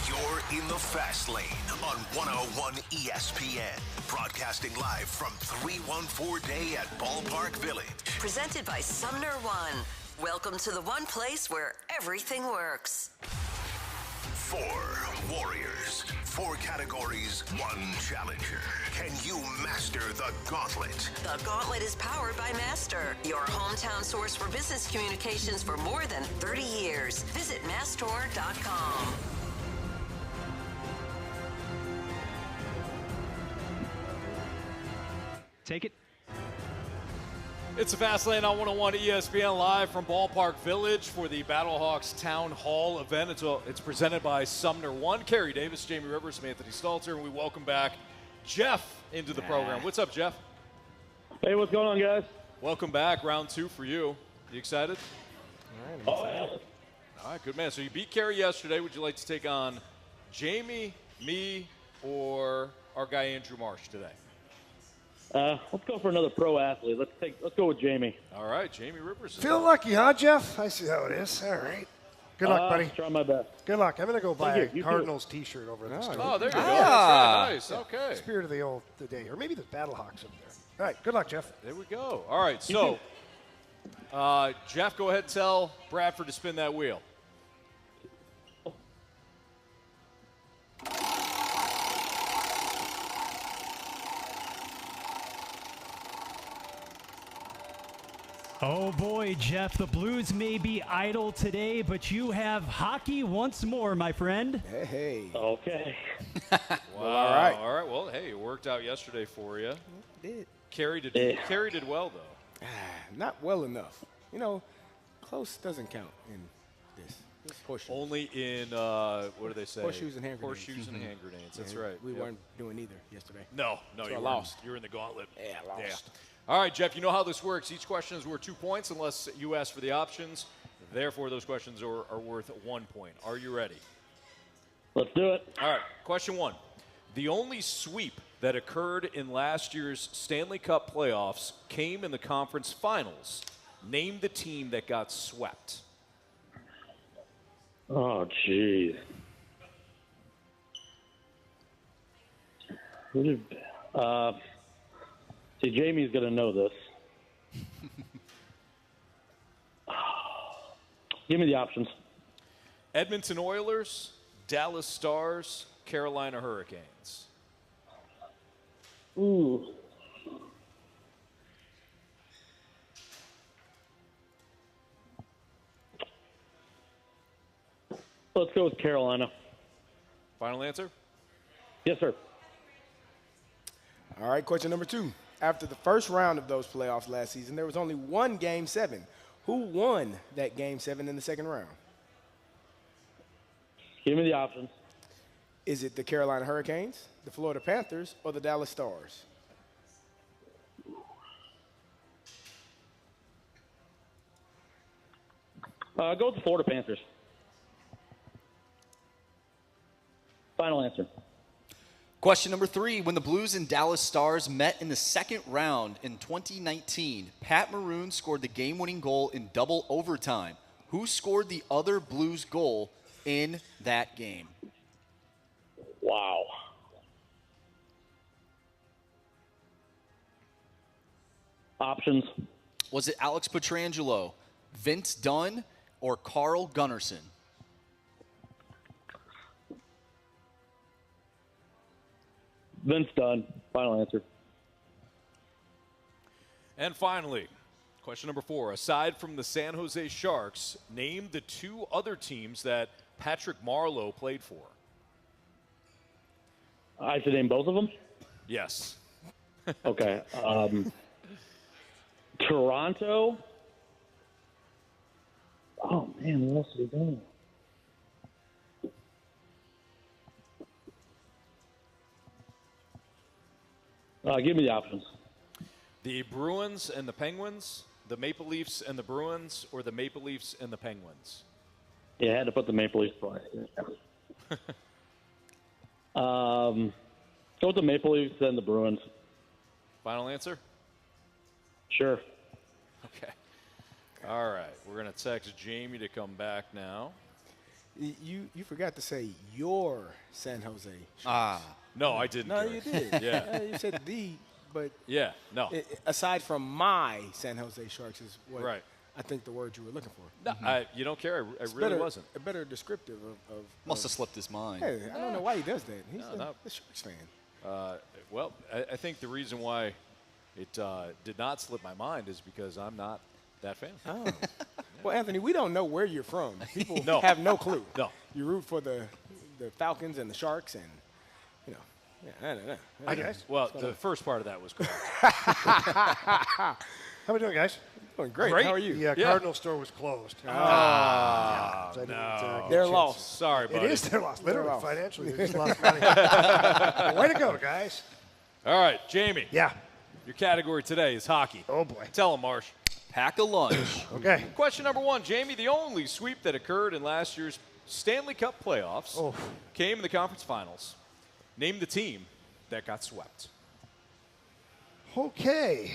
Speaker 6: You're in the fast lane on 101 ESPN. Broadcasting live from 314 Day at Ballpark Village.
Speaker 7: Presented by Sumner One. Welcome to the one place where everything works.
Speaker 6: 4 warriors, 4 categories, 1 challenger. Can you master the gauntlet?
Speaker 7: The Gauntlet is powered by Master, your hometown source for business communications for more than 30 years. Visit mastor.com.
Speaker 5: Take it.
Speaker 3: It's the Fast Lane on 101 ESPN live from Ballpark Village for the Battlehawks Town Hall event. It's presented by Sumner One. Carey Davis, Jamie Rivers, and Anthony Stalter, and we welcome back Jeff into the program. What's up, Jeff?
Speaker 10: Hey, what's going on, guys?
Speaker 3: Welcome back. Round 2 for you. You excited?
Speaker 10: Oh, yeah.
Speaker 3: All right, good man. So you beat Carey yesterday. Would you like to take on Jamie, me, or our guy Andrew Marsh today?
Speaker 10: Let's go for another pro athlete. Let's go with Jamie.
Speaker 3: All right, Jamie Rivers.
Speaker 1: Feel lucky, huh, Jeff? I see how it is. All right. Good luck, buddy.
Speaker 10: Try my best.
Speaker 1: Good luck. I'm going to go buy
Speaker 10: Thank
Speaker 1: a
Speaker 10: you.
Speaker 1: Cardinals T-shirt over at the store.
Speaker 3: Oh, there you go. That's very nice. Okay.
Speaker 1: Spirit of the day. Or maybe the Battlehawks up there. All right. Good luck, Jeff.
Speaker 3: There we go. All right, so Jeff, go ahead and tell Bradford to spin that wheel.
Speaker 5: Oh boy, Jeff, the Blues may be idle today, but you have hockey once more, my friend.
Speaker 2: Hey.
Speaker 10: Okay.
Speaker 3: Wow.
Speaker 2: All right.
Speaker 3: All right. Well, hey, it worked out yesterday for you.
Speaker 2: Did.
Speaker 3: Carey did well, though.
Speaker 2: Not well enough. You know, close doesn't count in this. It's horseshoes.
Speaker 3: Only in, what do they say?
Speaker 2: Horseshoes and hand grenades.
Speaker 3: Horseshoes and hand grenades. That's
Speaker 2: Yeah,
Speaker 3: right.
Speaker 2: We
Speaker 3: Yep.
Speaker 2: weren't doing either yesterday.
Speaker 3: No,
Speaker 2: So
Speaker 3: you
Speaker 2: I
Speaker 3: were
Speaker 2: lost.
Speaker 3: You're in the gauntlet.
Speaker 2: Yeah, I lost.
Speaker 3: All right, Jeff, you know how this works. Each question is worth 2 points unless you ask for the options. Therefore, those questions are worth 1 point. Are you ready?
Speaker 10: Let's do it.
Speaker 3: All right, question 1. The only sweep that occurred in last year's Stanley Cup playoffs came in the conference finals. Name the team that got swept.
Speaker 10: Oh, jeez. Who did? See, Jamie's going to know this. Give me the options.
Speaker 3: Edmonton Oilers, Dallas Stars, Carolina Hurricanes.
Speaker 10: Ooh. Let's go with Carolina.
Speaker 3: Final answer?
Speaker 10: Yes, sir.
Speaker 2: All right, question number 2. After the first round of those playoffs last season, there was only one Game 7. Who won that Game 7 in the second round?
Speaker 10: Give me the options.
Speaker 2: Is it the Carolina Hurricanes, the Florida Panthers, or the Dallas Stars?
Speaker 10: Go with the Florida Panthers. Final answer.
Speaker 4: Question number 3. When the Blues and Dallas Stars met in the second round in 2019, Pat Maroon scored the game-winning goal in double overtime. Who scored the other Blues goal in that game?
Speaker 10: Wow. Options.
Speaker 4: Was it Alex Pietrangelo, Vince Dunn, or Carl Gunnarsson?
Speaker 10: Vince Dunn. Final answer.
Speaker 3: And finally, question number 4. Aside from the San Jose Sharks, name the 2 other teams that Patrick Marleau played for.
Speaker 10: I should name both of them?
Speaker 3: Yes.
Speaker 10: Okay. Toronto. Oh, man, what else did he do? Give me the options.
Speaker 3: The Bruins and the Penguins, the Maple Leafs and the Bruins, or the Maple Leafs and the Penguins?
Speaker 10: Yeah, I had to put the Maple Leafs twice. Go with the Maple Leafs and the Bruins.
Speaker 3: Final answer?
Speaker 10: Sure.
Speaker 3: Okay. All right, we're going to text Jamie to come back now.
Speaker 2: You forgot to say your San Jose Sharks.
Speaker 3: No, I didn't.
Speaker 2: No,
Speaker 3: Carey.
Speaker 2: you did.
Speaker 3: Yeah.
Speaker 2: You said the, but
Speaker 3: Yeah, no.
Speaker 2: aside from my San Jose Sharks is what
Speaker 3: Right.
Speaker 2: I think the word you were looking for.
Speaker 3: No, you don't care. I really
Speaker 2: better,
Speaker 3: wasn't.
Speaker 2: A better descriptive of
Speaker 4: Must have slipped his mind.
Speaker 2: Hey, I don't know why he does that. He's
Speaker 3: no.
Speaker 2: a Sharks fan.
Speaker 3: Well, I think the reason why it did not slip my mind is because I'm not that fan.
Speaker 2: Oh. Well, Anthony, we don't know where you're from. People
Speaker 3: No.
Speaker 2: have no clue.
Speaker 3: No.
Speaker 2: You root for the Falcons and the Sharks and, you know. Yeah, I don't know.
Speaker 1: Hi, guys.
Speaker 3: Well, the first part of that was correct.
Speaker 1: How we doing, guys?
Speaker 2: Doing great.
Speaker 3: Great.
Speaker 2: How are you?
Speaker 1: Yeah, Cardinal store was closed.
Speaker 2: Ah.
Speaker 1: Yeah, so I didn't,
Speaker 3: no.
Speaker 1: get a
Speaker 2: They're
Speaker 1: chance.
Speaker 2: lost.
Speaker 3: Sorry, buddy.
Speaker 1: It is their loss. Literally,
Speaker 2: lost.
Speaker 1: financially, they just lost money. Way to go, guys.
Speaker 3: All right, Jamie.
Speaker 1: Yeah.
Speaker 3: Your category today is hockey.
Speaker 1: Oh, boy.
Speaker 3: Tell him, Marsh.
Speaker 4: Pack a lunch.
Speaker 1: Okay.
Speaker 3: Question number 1, Jamie. The only sweep that occurred in last year's Stanley Cup playoffs came in the conference finals. Name the team that got swept.
Speaker 1: Okay.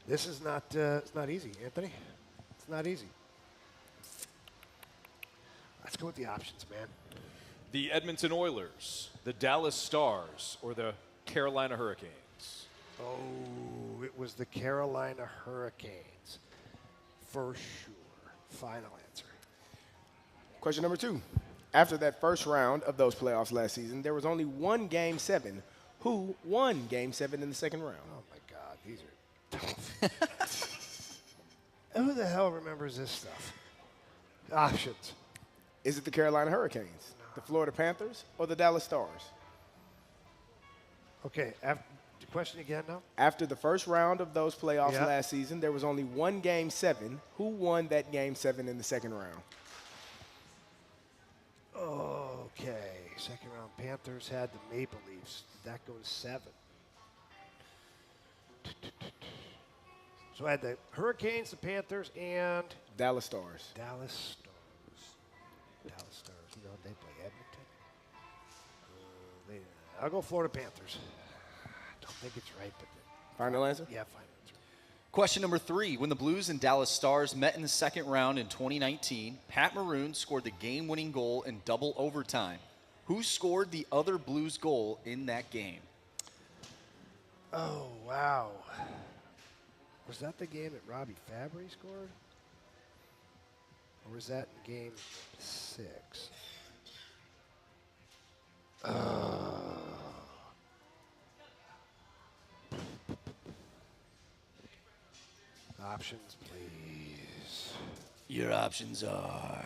Speaker 1: This is not. It's not easy, Anthony. It's not easy. Let's go with the options, man.
Speaker 3: The Edmonton Oilers, the Dallas Stars, or the Carolina Hurricanes?
Speaker 1: Oh, it was the Carolina Hurricanes, for sure. Final answer.
Speaker 2: Question number 2. After that first round of those playoffs last season, there was only one Game 7. Who won Game 7 in the second round?
Speaker 1: Oh my God, these are tough. Who the hell remembers this stuff? Options.
Speaker 2: Is it the Carolina Hurricanes, the Florida Panthers, or the Dallas Stars?
Speaker 1: Okay, the question again now?
Speaker 2: After the first round of those playoffs
Speaker 1: Yeah.
Speaker 2: last season, there was only one Game 7. Who won that Game 7 in the second round?
Speaker 1: Okay, second round. Panthers had the Maple Leafs. Did that go to 7? So I had the Hurricanes, the Panthers, and
Speaker 2: Dallas Stars.
Speaker 1: Dallas Stars. Dallas Stars. You know, they play Edmonton. I'll go Florida Panthers. Don't think it's right, but
Speaker 2: Final answer?
Speaker 1: yeah, final answer.
Speaker 4: Question number 3. When the Blues and Dallas Stars met in the second round in 2019, Pat Maroon scored the game-winning goal in double overtime. Who scored the other Blues goal in that game?
Speaker 1: Oh, wow. Was that the game that Robbie Fabry scored? Or was that in game 6? Options, please.
Speaker 4: Your options are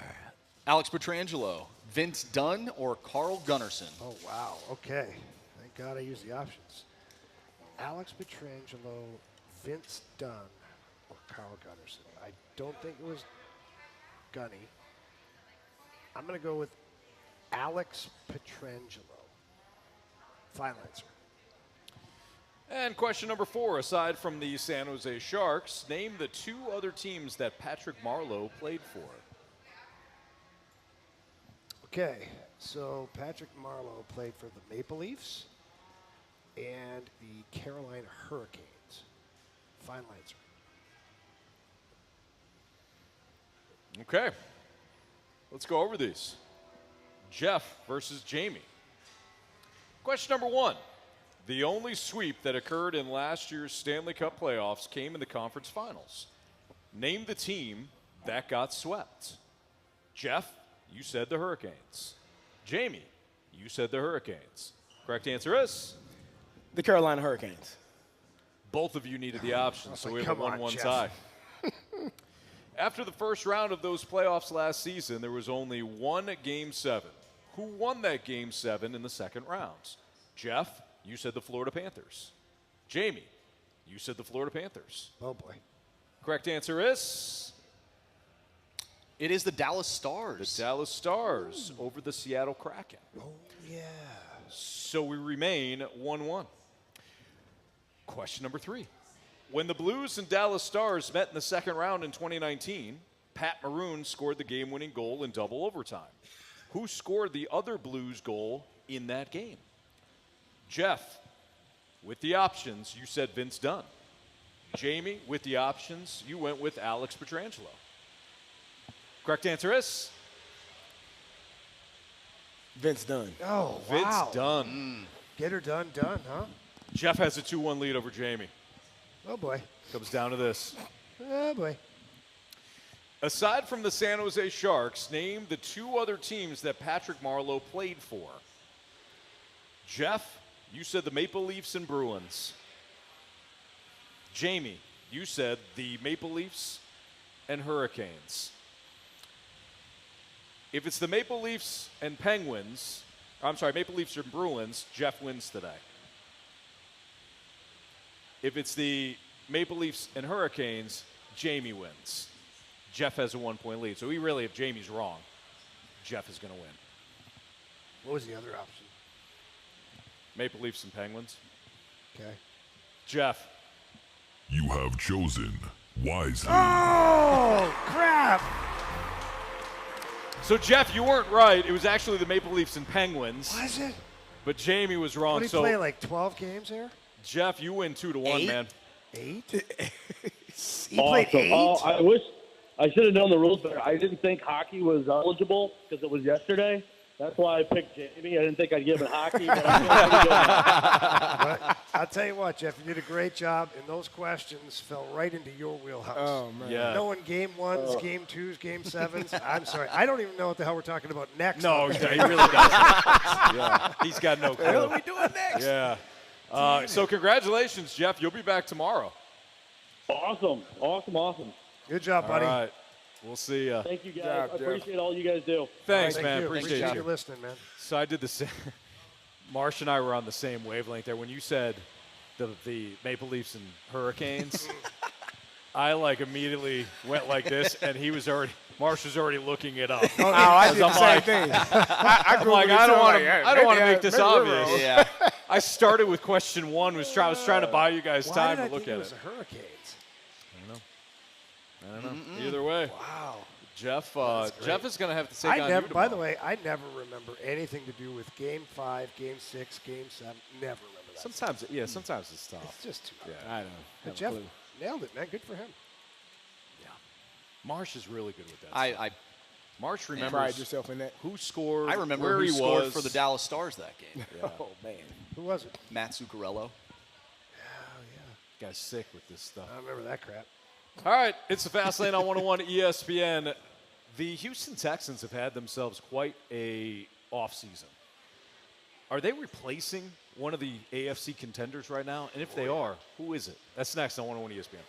Speaker 4: Alex Pietrangelo, Vince Dunn, or Carl Gunnarsson.
Speaker 1: Oh, wow. Okay. Thank God I used the options. Alex Pietrangelo, Vince Dunn, or Carl Gunnarsson. I don't think it was Gunny. I'm going to go with Alex Pietrangelo. Final answer.
Speaker 3: And question number 4, aside from the San Jose Sharks, name the 2 other teams that Patrick Marleau played for.
Speaker 1: Okay, so Patrick Marleau played for the Maple Leafs and the Carolina Hurricanes. Final answer.
Speaker 3: Okay. Let's go over these. Jeff versus Jamie. Question number 1. The only sweep that occurred in last year's Stanley Cup playoffs came in the conference finals. Name the team that got swept. Jeff, you said the Hurricanes. Jamie, you said the Hurricanes. Correct answer is?
Speaker 2: The Carolina Hurricanes.
Speaker 3: Both of you needed the options, so we have a
Speaker 1: come on,
Speaker 3: 1-1
Speaker 1: Jeff.
Speaker 3: tie. After the first round of those playoffs last season, there was only one Game 7. Who won that Game 7 in the second round? Jeff, you said the Florida Panthers. Jamie, you said the Florida Panthers.
Speaker 1: Oh, boy.
Speaker 3: Correct answer is
Speaker 4: It is the Dallas Stars.
Speaker 3: the Dallas Stars over the Seattle Kraken.
Speaker 1: Oh, yeah.
Speaker 3: So we remain 1-1. Question number 3. When the Blues and Dallas Stars met in the second round in 2019, Pat Maroon scored the game-winning goal in double overtime. Who scored the other Blues goal in that game? Jeff, with the options, you said Vince Dunn. Jamie, with the options, you went with Alex Pietrangelo. Correct answer is
Speaker 2: Vince Dunn.
Speaker 1: Oh,
Speaker 3: Vince
Speaker 1: wow.
Speaker 3: Dunn.
Speaker 1: Get her done, huh?
Speaker 3: Jeff has a 2-1 lead over Jamie.
Speaker 1: Oh, boy.
Speaker 3: Comes down to this.
Speaker 1: Oh, boy.
Speaker 3: Aside from the San Jose Sharks, name the 2 other teams that Patrick Marleau played for. Jeff, you said the Maple Leafs and Bruins. Jamie, you said the Maple Leafs and Hurricanes. If it's the Maple Leafs and Penguins, Maple Leafs and Bruins, Jeff wins today. If it's the Maple Leafs and Hurricanes, Jamie wins. Jeff has a 1-point lead. So if Jamie's wrong, Jeff is going to win.
Speaker 1: What was the other option?
Speaker 3: Maple Leafs and Penguins.
Speaker 1: Okay.
Speaker 3: Jeff.
Speaker 11: You have chosen wisely.
Speaker 1: Oh, crap.
Speaker 3: So, Jeff, you weren't right. It was actually the Maple Leafs and Penguins.
Speaker 1: Was it?
Speaker 3: But Jamie was wrong.
Speaker 1: What did he play, like 12 games here?
Speaker 3: Jeff, you win 2-1, man.
Speaker 1: 8? He
Speaker 10: Awesome.
Speaker 1: played 8?
Speaker 10: Oh, I wish I should have known the rules better. I didn't think hockey was eligible because it was yesterday. That's why I picked Jamie. I didn't think I'd give it hockey, but I'm feeling pretty good now.
Speaker 1: But I'll tell you what, Jeff, you did a great job, and those questions fell right into your wheelhouse.
Speaker 2: Oh, man.
Speaker 3: Yeah.
Speaker 1: Knowing game 1s, game 2s, game 7s. I'm sorry. I don't even know what the hell we're talking about next.
Speaker 3: No, he really doesn't. Yeah. He's got no clue.
Speaker 2: What are we doing next?
Speaker 3: Yeah. So congratulations, Jeff. You'll be back tomorrow.
Speaker 10: Awesome.
Speaker 1: Good job, buddy.
Speaker 3: All right. We'll see you.
Speaker 10: Thank you, guys.
Speaker 2: job,
Speaker 10: I
Speaker 2: Jeff.
Speaker 10: appreciate all you guys do.
Speaker 3: Thanks,
Speaker 1: Thank
Speaker 3: man.
Speaker 1: you.
Speaker 3: Appreciate
Speaker 1: you
Speaker 3: you.
Speaker 1: listening, man.
Speaker 3: So I did the same. Marsh and I were on the same wavelength there. When you said the Maple Leafs and Hurricanes, I immediately went like this, and Marsh was already looking it up.
Speaker 2: Oh, I did the
Speaker 3: I'm
Speaker 2: same
Speaker 3: like-
Speaker 2: thing. I
Speaker 3: I'm I don't want to. I don't want to make this
Speaker 2: maybe we're
Speaker 3: obvious.
Speaker 2: wrong.
Speaker 4: Yeah.
Speaker 3: I started with question 1. I was trying to buy you guys
Speaker 1: Why
Speaker 3: time
Speaker 1: did
Speaker 3: to
Speaker 1: I
Speaker 3: look
Speaker 1: think
Speaker 3: at
Speaker 1: it was
Speaker 3: it.
Speaker 1: the Hurricanes?
Speaker 3: I don't know. Either way,
Speaker 1: Wow.
Speaker 3: Jeff. Jeff is going to have to take on
Speaker 1: By
Speaker 3: you
Speaker 1: the
Speaker 3: tomorrow.
Speaker 1: way, I never remember anything to do with Game 5, Game 6, Game 7. Never remember that.
Speaker 3: Sometimes it's tough.
Speaker 1: It's just too bad.
Speaker 3: Yeah.
Speaker 2: I don't
Speaker 1: But
Speaker 2: have a
Speaker 1: Jeff
Speaker 2: clue.
Speaker 1: nailed it, man. Good for him.
Speaker 3: Marsh is really good with that.
Speaker 4: I
Speaker 3: Marsh remembers
Speaker 2: Pride yourself in that.
Speaker 3: who scored.
Speaker 4: I remember
Speaker 3: where
Speaker 4: who
Speaker 3: he
Speaker 4: scored
Speaker 3: was
Speaker 4: for the Dallas Stars that game.
Speaker 2: Oh, man.
Speaker 1: Who was it?
Speaker 4: Matt Zuccarello.
Speaker 3: Guy's sick with this stuff.
Speaker 1: I remember that crap.
Speaker 3: All right, it's the Fast Lane on 101 ESPN. The Houston Texans have had themselves quite a offseason. Are they replacing one of the AFC contenders right now? And if they are, who is it? That's next on 101 ESPN.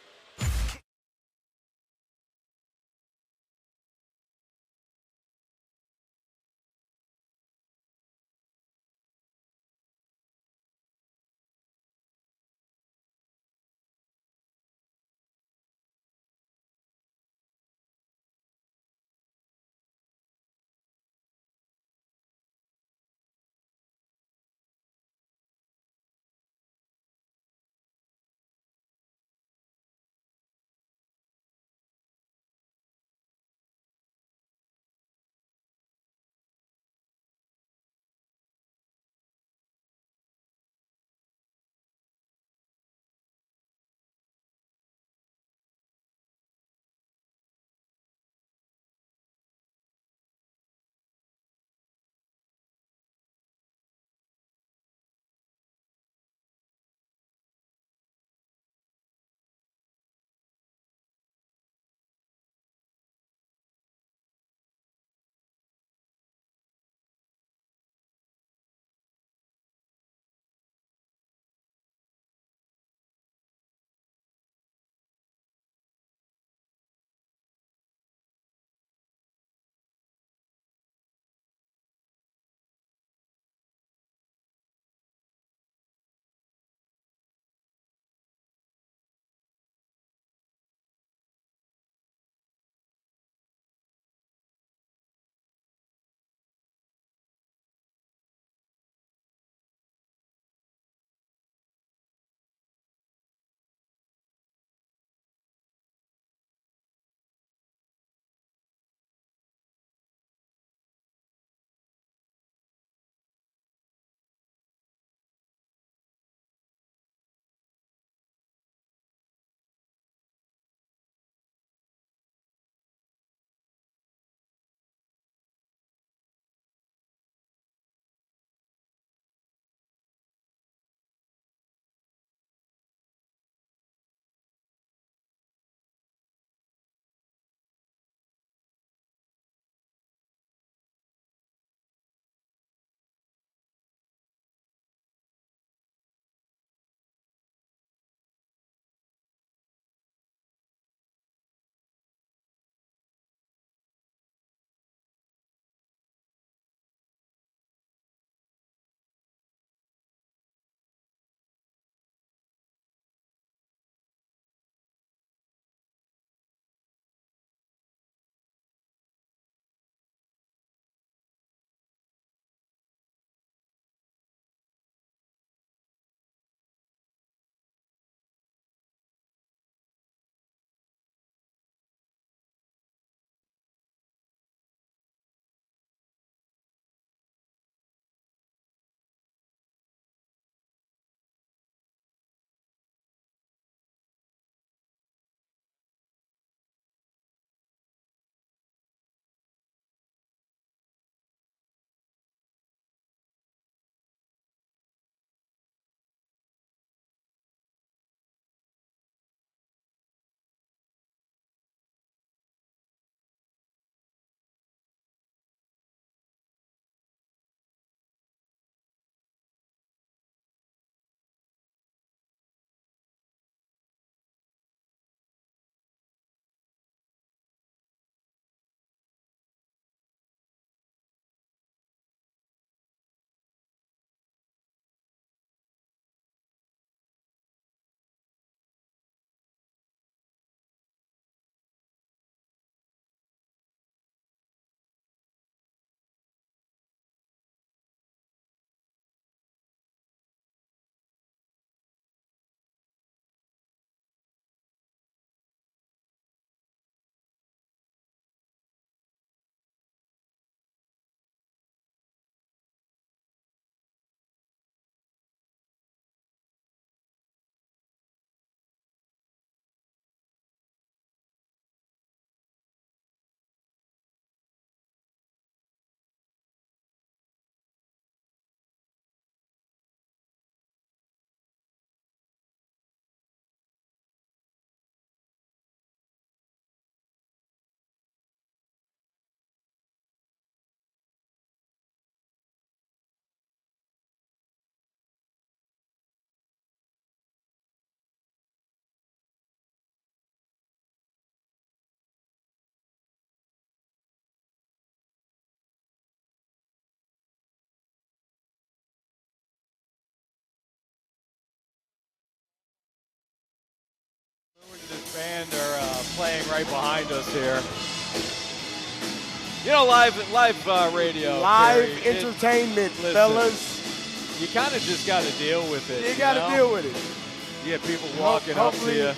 Speaker 3: right behind us here. You know, live radio.
Speaker 2: Live
Speaker 3: Carey,
Speaker 2: entertainment,
Speaker 3: listen,
Speaker 2: fellas.
Speaker 3: You kind of just got to deal with it.
Speaker 2: You got to deal with it.
Speaker 3: You get people walking up to you,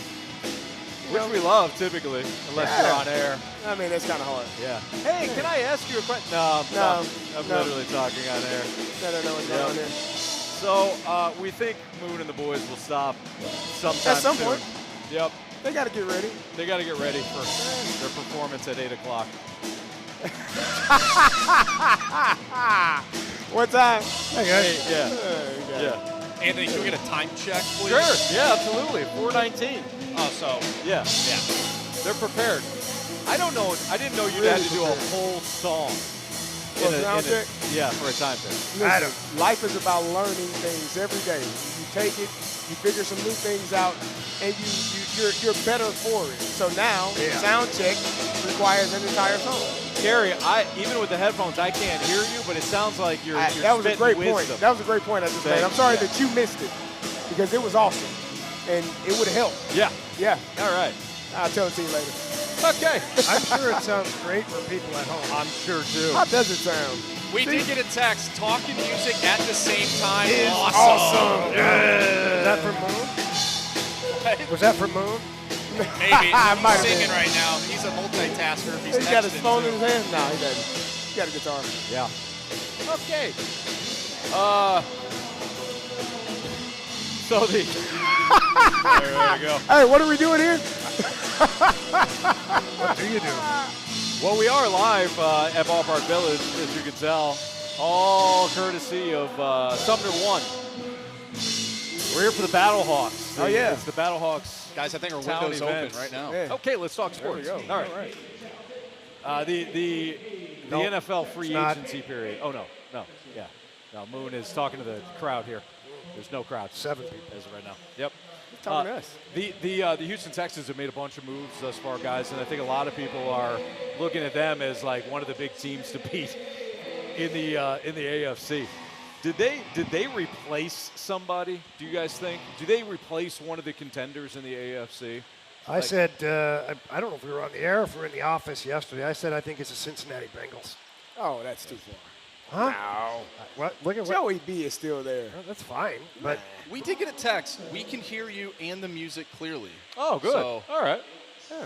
Speaker 3: which we love typically, unless you're on air.
Speaker 2: I mean, that's kind of hard.
Speaker 3: Yeah. Hey, can I ask you a question? No. I'm literally talking on air.
Speaker 2: I don't know what's going on here.
Speaker 3: So we think Moon and the boys will stop sometime
Speaker 2: At some
Speaker 3: soon.
Speaker 2: point.
Speaker 3: Yep.
Speaker 2: They got to get ready.
Speaker 3: They got to get ready for their performance at 8 o'clock.
Speaker 2: What time?
Speaker 3: Hey, guys. Yeah.
Speaker 4: Anthony, can we get a time check, please?
Speaker 3: Sure. Yeah, absolutely. 4:19.
Speaker 4: Oh, so.
Speaker 3: Yeah. They're prepared. I don't know. I didn't know you had to do a whole song.
Speaker 2: For a sound check?
Speaker 3: Yeah, for a time check.
Speaker 2: Listen, life is about learning things every day. You take it, you figure some new things out, and you're better for it. So now, sound check requires an entire song.
Speaker 3: Carey, even with the headphones, I can't hear you, but it sounds like you're
Speaker 2: that was a great
Speaker 3: wisdom.
Speaker 2: point. That was a great point I just made. I'm sorry that you missed it because it was awesome, and it would have helped.
Speaker 3: Yeah. All right.
Speaker 2: I'll tell it to you later.
Speaker 3: Okay.
Speaker 1: I'm sure it sounds great for people at home.
Speaker 3: I'm sure too.
Speaker 2: How does it sound?
Speaker 4: We did get a text. Talking music at the same time.
Speaker 2: Is
Speaker 4: awesome.
Speaker 1: Was that for Moon? Was that for Moon?
Speaker 4: Maybe. He's singing right now. He's a multitasker.
Speaker 2: He's got his phone in his hand. No, he doesn't. He got a guitar.
Speaker 3: Yeah. Okay. So the. There we go.
Speaker 2: Hey, what are we doing here?
Speaker 1: What do you do?
Speaker 3: Well, we are live at Ballpark Village, as you can tell, all courtesy of Sumner 1. We're here for the Battlehawks.
Speaker 2: Oh, yeah.
Speaker 3: It's the Battlehawks.
Speaker 4: Guys, I think our
Speaker 3: town
Speaker 4: window's
Speaker 3: events.
Speaker 4: open right now.
Speaker 2: Yeah.
Speaker 3: Okay, let's talk sports.
Speaker 2: There we go.
Speaker 3: All right. The NFL free
Speaker 1: not.
Speaker 3: agency period. Oh, no. Yeah. No, Moon is talking to the crowd here. There's no crowd.
Speaker 1: 7 people.
Speaker 3: As of right now. Yep.
Speaker 2: Talking to us.
Speaker 3: The Houston Texans have made a bunch of moves thus far, guys, and I think a lot of people are looking at them as like one of the big teams to beat in the AFC. Did they replace somebody? Do you guys think? Do they replace one of the contenders in the AFC?
Speaker 1: I said, I don't know if we were on the air or if we were in the office yesterday. I said I think it's the Cincinnati Bengals.
Speaker 2: Oh, that's too far.
Speaker 1: Huh?
Speaker 2: No.
Speaker 1: What? Look at
Speaker 2: Joey B is still there.
Speaker 1: Well, that's fine, but
Speaker 4: We did get a text. We can hear you and the music clearly.
Speaker 3: Oh, good.
Speaker 4: So,
Speaker 3: all right.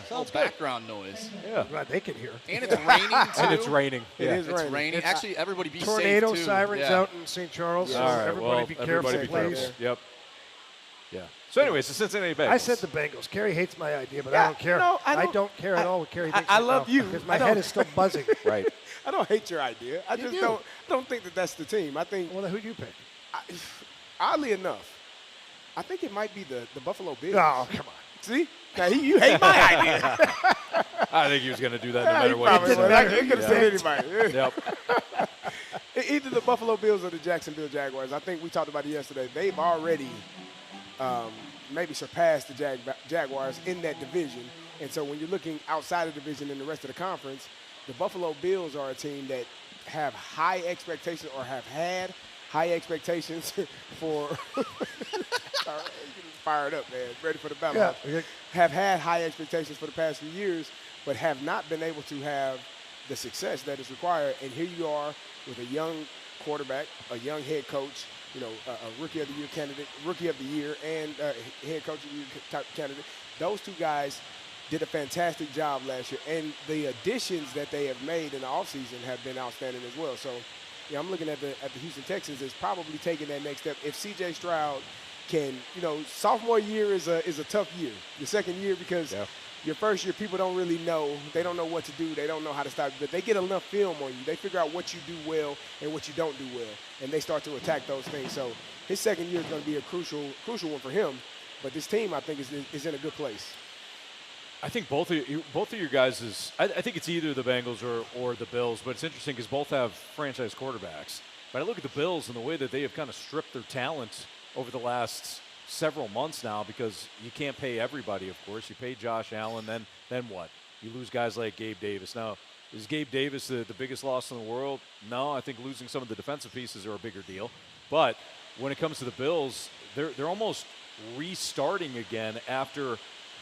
Speaker 4: sounds background noise.
Speaker 3: Yeah.
Speaker 1: right, they can hear.
Speaker 4: And it's raining, too.
Speaker 3: And it's raining.
Speaker 2: It is
Speaker 4: It's
Speaker 2: raining.
Speaker 4: raining. Actually, everybody be
Speaker 1: Tornado
Speaker 4: safe, too.
Speaker 1: sirens
Speaker 4: Yeah.
Speaker 1: out in St. Charles. So
Speaker 3: All right.
Speaker 1: everybody
Speaker 3: well,
Speaker 1: be careful,
Speaker 3: everybody be
Speaker 1: please.
Speaker 3: careful. Yep. Yeah. So, anyways, the Cincinnati Bengals.
Speaker 1: I said the Bengals. Carey hates my idea, but
Speaker 2: Yeah,
Speaker 1: I don't care.
Speaker 2: no, I
Speaker 1: I
Speaker 2: don't-
Speaker 1: don't care at all what Carey thinks.
Speaker 2: I
Speaker 1: right
Speaker 2: love
Speaker 1: now,
Speaker 2: you.
Speaker 1: because
Speaker 2: I
Speaker 1: my
Speaker 2: don't-
Speaker 1: head is still buzzing.
Speaker 3: Right.
Speaker 2: I don't hate your idea. I just don't think that that's the team. I think,
Speaker 1: Well, then who do you pick?
Speaker 2: oddly enough, I think it might be the Buffalo Bills.
Speaker 1: Oh, come on.
Speaker 2: See? Now, you hate my idea.
Speaker 3: I think he was going to do that no
Speaker 2: Yeah,
Speaker 3: matter
Speaker 2: he
Speaker 3: what.
Speaker 2: probably
Speaker 3: he
Speaker 2: would.
Speaker 3: said.
Speaker 2: He could have said anybody.
Speaker 3: Yep.
Speaker 2: Either the Buffalo Bills or the Jacksonville Jaguars. I think we talked about it yesterday. They've already maybe surpassed the Jaguars in that division. And so when you're looking outside of the division and the rest of the conference, the Buffalo Bills are a team that have high expectations or have had high expectations for fired up, man. Ready for the battle.
Speaker 1: Yeah.
Speaker 2: Have had high expectations for the past few years, but have not been able to have the success that is required. And here you are with a young quarterback, a young head coach, you know, a rookie of the year candidate, rookie of the year, and head coach of the year type candidate. Those two guys did a fantastic job last year, and the additions that they have made in the offseason have been outstanding as well. So, yeah, I'm looking at the Houston Texans as probably taking that next step. If C.J. Stroud can, you know, sophomore year is a tough year. Your second year, because your first year people don't really know. They don't know what to do. They don't know how to stop. But they get enough film on you. They figure out what you do well and what you don't do well, and they start to attack those things. So his second year is going to be a crucial one for him. But this team, I think, is in a good place.
Speaker 3: I think both of you guys is. I think it's either the Bengals or the Bills, but it's interesting because both have franchise quarterbacks. But I look at the Bills and the way that they have kind of stripped their talent over the last several months now, because you can't pay everybody. Of course, you pay Josh Allen, then what? You lose guys like Gabe Davis. Now, is Gabe Davis the biggest loss in the world? No, I think losing some of the defensive pieces are a bigger deal. But when it comes to the Bills, they're almost restarting again after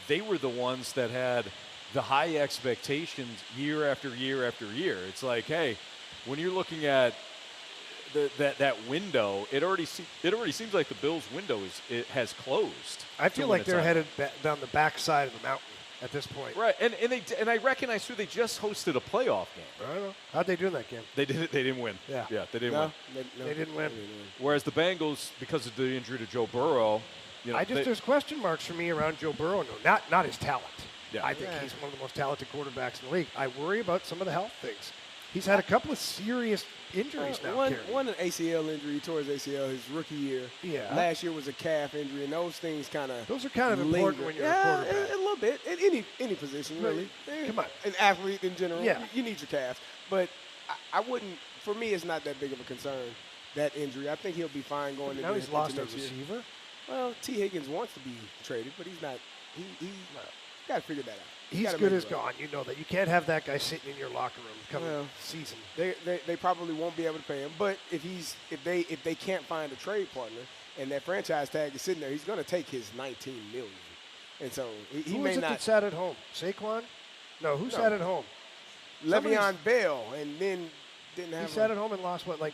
Speaker 3: they were the ones that had the high expectations year after year after year. It's like, hey, when you're looking at that window, it already seems like the Bills' window has closed.
Speaker 1: I feel like they're headed down the backside of the mountain at this point.
Speaker 3: Right, and I recognize too. They just hosted a playoff game.
Speaker 1: I don't know. How'd they do in that game?
Speaker 3: They didn't win.
Speaker 1: Yeah,
Speaker 3: they didn't win.
Speaker 1: They didn't win.
Speaker 3: Whereas the Bengals, because of the injury to Joe Burrow,
Speaker 1: there's question marks for me around Joe Burrow. No, not his talent.
Speaker 3: Yeah.
Speaker 1: I think he's one of the most talented quarterbacks in the league. I worry about some of the health things. He's had a couple of serious injuries now.
Speaker 2: One an ACL injury. He tore his ACL his rookie year.
Speaker 1: Yeah.
Speaker 2: Last year was a calf injury, and those things
Speaker 1: those are kind of important when you're a quarterback.
Speaker 2: A little bit. In any position, really.
Speaker 1: Come on.
Speaker 2: An athlete in general.
Speaker 1: Yeah.
Speaker 2: You need your calf. But I wouldn't. For me, it's not that big of a concern, that injury. I think he'll be fine going into next year.
Speaker 1: Now he's lost a receiver.
Speaker 2: Well, T. Higgins wants to be traded, but he's not. He got to figure that out.
Speaker 1: He's good as gone. You know that. You can't have that guy sitting in your locker room coming season.
Speaker 2: They probably won't be able to pay him. But if they can't find a trade partner and that franchise tag is sitting there, he's going to take his $19 million. And so he
Speaker 1: who
Speaker 2: may
Speaker 1: was it
Speaker 2: not.
Speaker 1: that sat at home? Saquon? No, who sat at home?
Speaker 2: Le'Veon Bell, and then didn't have.
Speaker 1: He sat at home and lost what, like?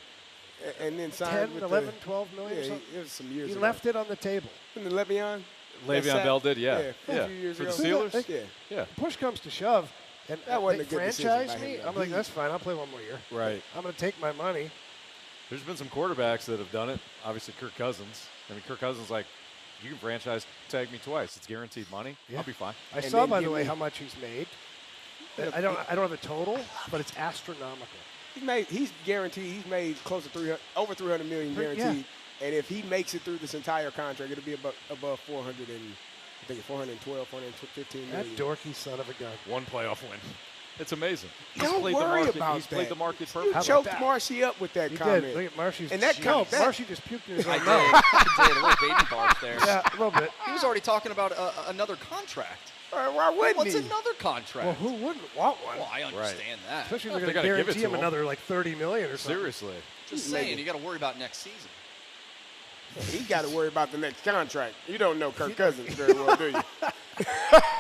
Speaker 2: And then signed
Speaker 1: 10,
Speaker 2: with
Speaker 1: 11, 12 million or something?
Speaker 2: It was some years
Speaker 1: he
Speaker 2: ago.
Speaker 1: left it on the table.
Speaker 2: And the Le'Veon
Speaker 3: Bell did,
Speaker 2: a few years
Speaker 3: for
Speaker 2: ago.
Speaker 3: the Steelers.
Speaker 2: Yeah.
Speaker 1: Push comes to shove, and
Speaker 2: That wasn't
Speaker 1: they
Speaker 2: a good decision
Speaker 1: franchise
Speaker 2: by
Speaker 1: me.
Speaker 2: him,
Speaker 1: I'm like, that's fine. I'll play one more year.
Speaker 3: Right.
Speaker 1: I'm going to take my money.
Speaker 3: There's been some quarterbacks that have done it. Obviously, Kirk Cousins. I mean, Kirk Cousins, like, you can franchise tag me twice. It's guaranteed money.
Speaker 1: Yeah.
Speaker 3: I'll be fine.
Speaker 1: I saw, by the way, how much he's made. I don't have a total, but it's astronomical.
Speaker 2: He's guaranteed. He's made close to over $300 million guaranteed.
Speaker 1: Yeah.
Speaker 2: And if he makes it through this entire contract, it'll be above 400 and I think 412, 415 million.
Speaker 1: That dorky son of a gun.
Speaker 3: One playoff win. It's amazing.
Speaker 2: Don't worry about
Speaker 3: He's played the market
Speaker 2: You
Speaker 3: perfectly.
Speaker 2: choked Marshy up with that comment.
Speaker 1: Did. Look at Marshy's.
Speaker 2: And that
Speaker 1: Marshy just puked in his
Speaker 4: I
Speaker 1: own
Speaker 4: did.
Speaker 1: mouth.
Speaker 4: I did a little baby barf there.
Speaker 1: Yeah, a little bit.
Speaker 4: He was already talking about another contract.
Speaker 2: Why wouldn't
Speaker 4: What's
Speaker 2: he?
Speaker 4: another contract?
Speaker 1: Well, who wouldn't want one?
Speaker 4: Well, I understand that.
Speaker 1: Especially if
Speaker 3: Well,
Speaker 1: they're
Speaker 3: they
Speaker 1: going to
Speaker 3: gotta give it
Speaker 1: guarantee
Speaker 3: to
Speaker 1: him
Speaker 3: him.
Speaker 1: another like $30 million or something.
Speaker 3: Seriously.
Speaker 4: Just saying, you got to worry about next season.
Speaker 2: He got to worry about the next contract. You don't know Kirk Cousins very well, do you?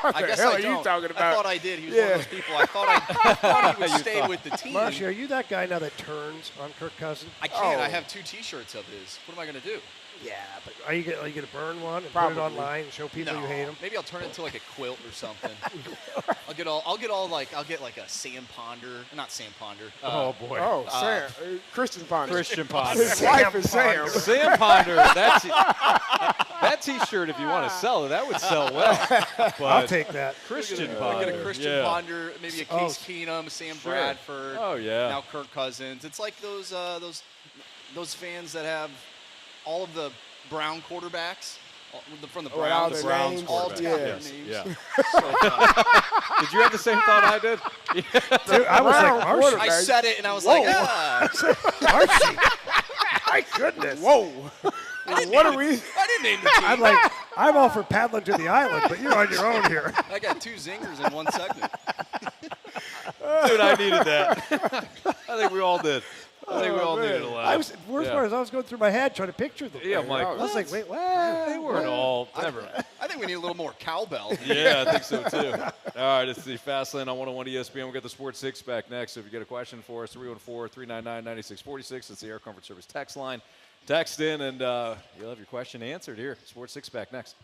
Speaker 4: I guess
Speaker 2: hell
Speaker 4: I
Speaker 2: are
Speaker 4: don't.
Speaker 2: you talking about?
Speaker 4: I thought I did. He was one of those people. I thought he would stay with the team.
Speaker 1: Marshy, are you that guy now that turns on Kirk Cousins?
Speaker 4: I can't. I have 2 T-shirts of his. What am I going to do?
Speaker 1: Yeah, but are you going to burn one and
Speaker 2: Probably.
Speaker 1: put it online and show people you hate him?
Speaker 4: Maybe I'll turn it into like a quilt or something. I'll get like a Sam Ponder, not Sam Ponder.
Speaker 3: Oh boy.
Speaker 2: Oh, Sam. Christian Ponder.
Speaker 3: Christian Ponder.
Speaker 2: His wife is Sam.
Speaker 3: Sam Ponder. That T-shirt, if you want to sell it, that would sell well. But
Speaker 1: I'll take that.
Speaker 3: Christian
Speaker 4: I'll
Speaker 3: Ponder.
Speaker 4: get a Christian Ponder, maybe a Case Keenum, Sam
Speaker 3: Sure.
Speaker 4: Bradford.
Speaker 3: Oh yeah.
Speaker 4: Now Kirk Cousins. It's like those fans that have all of the Brown quarterbacks from the
Speaker 2: all
Speaker 4: Browns.
Speaker 2: the
Speaker 3: Browns
Speaker 2: names.
Speaker 3: quarterback.
Speaker 2: Yeah.
Speaker 3: Yes.
Speaker 4: names.
Speaker 3: Yeah.
Speaker 4: So funny.
Speaker 3: Did you have the same thought I did?
Speaker 1: Dude, I was
Speaker 2: Brown
Speaker 1: like, Marshy.
Speaker 4: I said it and I was like, ah.
Speaker 1: Marshy. My goodness.
Speaker 2: Whoa. What are we?
Speaker 4: I didn't name the team.
Speaker 1: I'm like, I'm all for paddling to the island, but you're on your own here.
Speaker 4: I got 2 zingers in one segment.
Speaker 3: Dude, I needed that. I think we all did. I think we all needed a laugh.
Speaker 1: Worst part is I was going through my head trying to picture them.
Speaker 3: Yeah, I'm like,
Speaker 1: I was like, wait, what?
Speaker 3: They weren't all. Never.
Speaker 4: I think we need a little more cowbell.
Speaker 3: Yeah, I think so too. All right, it's the Fast Lane on 101 ESPN. We've got the Sports Six back next. So if you got a question for us, 314-399-9646. It's the Air Comfort Service text line. Text in and you'll have your question answered here. Sports Six back next.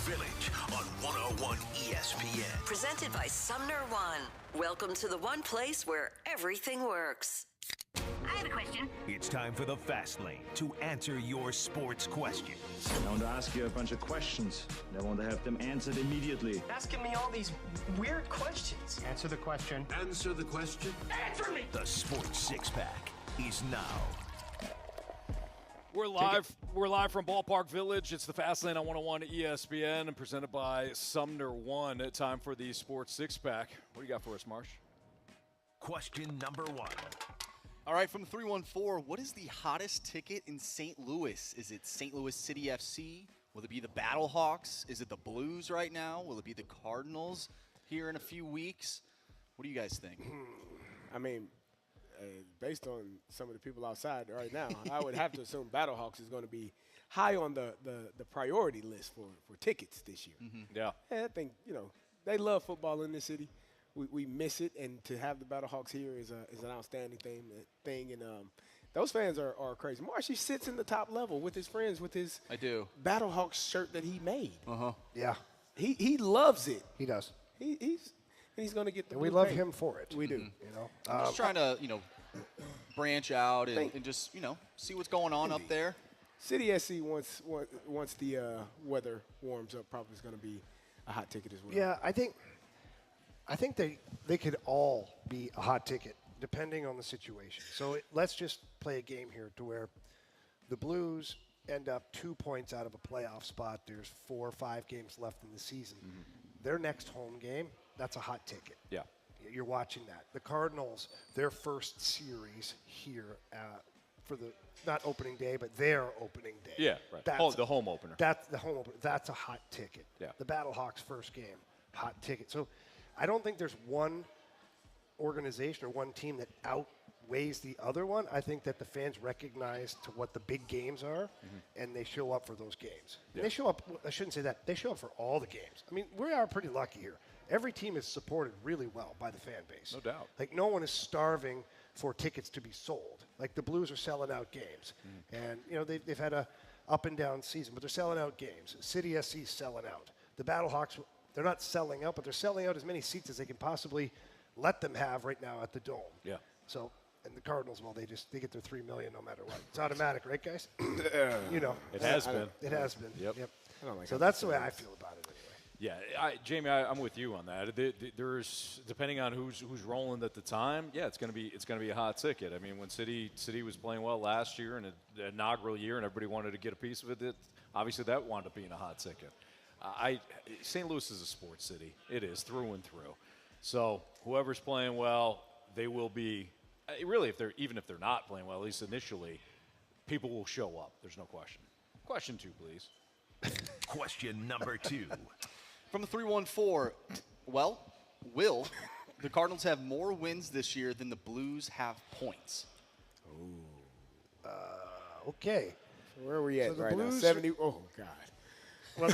Speaker 6: Village on 101 ESPN.
Speaker 7: Presented by Sumner One. Welcome to the one place where everything works.
Speaker 12: I have a question.
Speaker 6: It's time for the Fast Lane to answer your sports questions.
Speaker 13: I want to ask you a bunch of questions. I want to have them answered immediately.
Speaker 12: Asking me all these weird questions.
Speaker 13: Answer the question.
Speaker 6: Answer the question.
Speaker 12: Answer me!
Speaker 6: The Sports Six Pack is now.
Speaker 3: We're live. We're live from Ballpark Village. It's the Fast Lane on 101 ESPN and presented by Sumner One. Time for the Sports Six Pack. What do you got for us, Marsh?
Speaker 6: Question number 1.
Speaker 4: All right, from 314, what is the hottest ticket in St. Louis? Is it St. Louis City FC? Will it be the Battlehawks? Is it the Blues right now? Will it be the Cardinals here in a few weeks? What do you guys think?
Speaker 2: I mean, based on some of the people outside right now, I would have to assume Battlehawks is going to be high on the priority list for tickets this year.
Speaker 3: Yeah.
Speaker 2: And I think, they love football in this city. We miss it, and to have the Battlehawks here is an outstanding thing. And those fans are crazy. Marshy sits in the top level with his friends with his Battlehawks shirt that he made.
Speaker 1: Yeah.
Speaker 2: He loves it.
Speaker 1: He does.
Speaker 2: He's going to get the.
Speaker 1: And we
Speaker 2: blue
Speaker 1: love
Speaker 2: paint.
Speaker 1: him for it.
Speaker 2: We do.
Speaker 4: I'm just trying to, branch out and just, see what's going on up there.
Speaker 2: City SC once the weather warms up, probably is going to be a hot ticket as well.
Speaker 1: Yeah, I think they could all be a hot ticket depending on the situation. So let's just play a game here to where the Blues end up 2 points out of a playoff spot. There's 4 or 5 games left in the season. Their next home game, that's a hot ticket.
Speaker 3: Yeah.
Speaker 1: You're watching that. The Cardinals, their first series here for the not opening day, but their opening day.
Speaker 3: Yeah, right. The home opener.
Speaker 1: That's the home opener. That's a hot ticket.
Speaker 3: Yeah.
Speaker 1: The Battlehawks first game, hot ticket. So I don't think there's one organization or one team that outweighs the other one. I think that the fans recognize to what the big games are, and they show up for those games.
Speaker 3: Yeah.
Speaker 1: And they show up, I shouldn't say that, they show up for all the games. I mean, we are pretty lucky here. Every team is supported really well by the fan base.
Speaker 3: No doubt.
Speaker 1: Like, no one is starving for tickets to be sold. Like, the Blues are selling out games. And, they've had a up and down season, but they're selling out games. City SC's selling out. The Battlehawks, they're not selling out, but they're selling out as many seats as they can possibly let them have right now at the Dome.
Speaker 3: Yeah.
Speaker 1: So, and the Cardinals, well, they get their $3 million no matter what. It's automatic, right, guys?
Speaker 3: It has been.
Speaker 1: It has been.
Speaker 3: Yep.
Speaker 2: I don't like
Speaker 1: So that's the way I feel about it anyway.
Speaker 3: Yeah, Jamie, I'm with you on that. There's depending on who's rolling at the time. Yeah, it's gonna be a hot ticket. I mean, when City was playing well last year and an inaugural year, and everybody wanted to get a piece of it, obviously that wound up being a hot ticket. St. Louis is a sports city. It is through and through. So whoever's playing well, they will be. Really, even if they're not playing well, at least initially, people will show up. There's no question. Question 2, please.
Speaker 6: Question number 2.
Speaker 4: From the 314, will the Cardinals have more wins this year than the Blues have points?
Speaker 1: Okay.
Speaker 2: So where are we at
Speaker 1: So the
Speaker 2: right now?
Speaker 1: Blues
Speaker 2: 70. Oh, God.
Speaker 1: Well,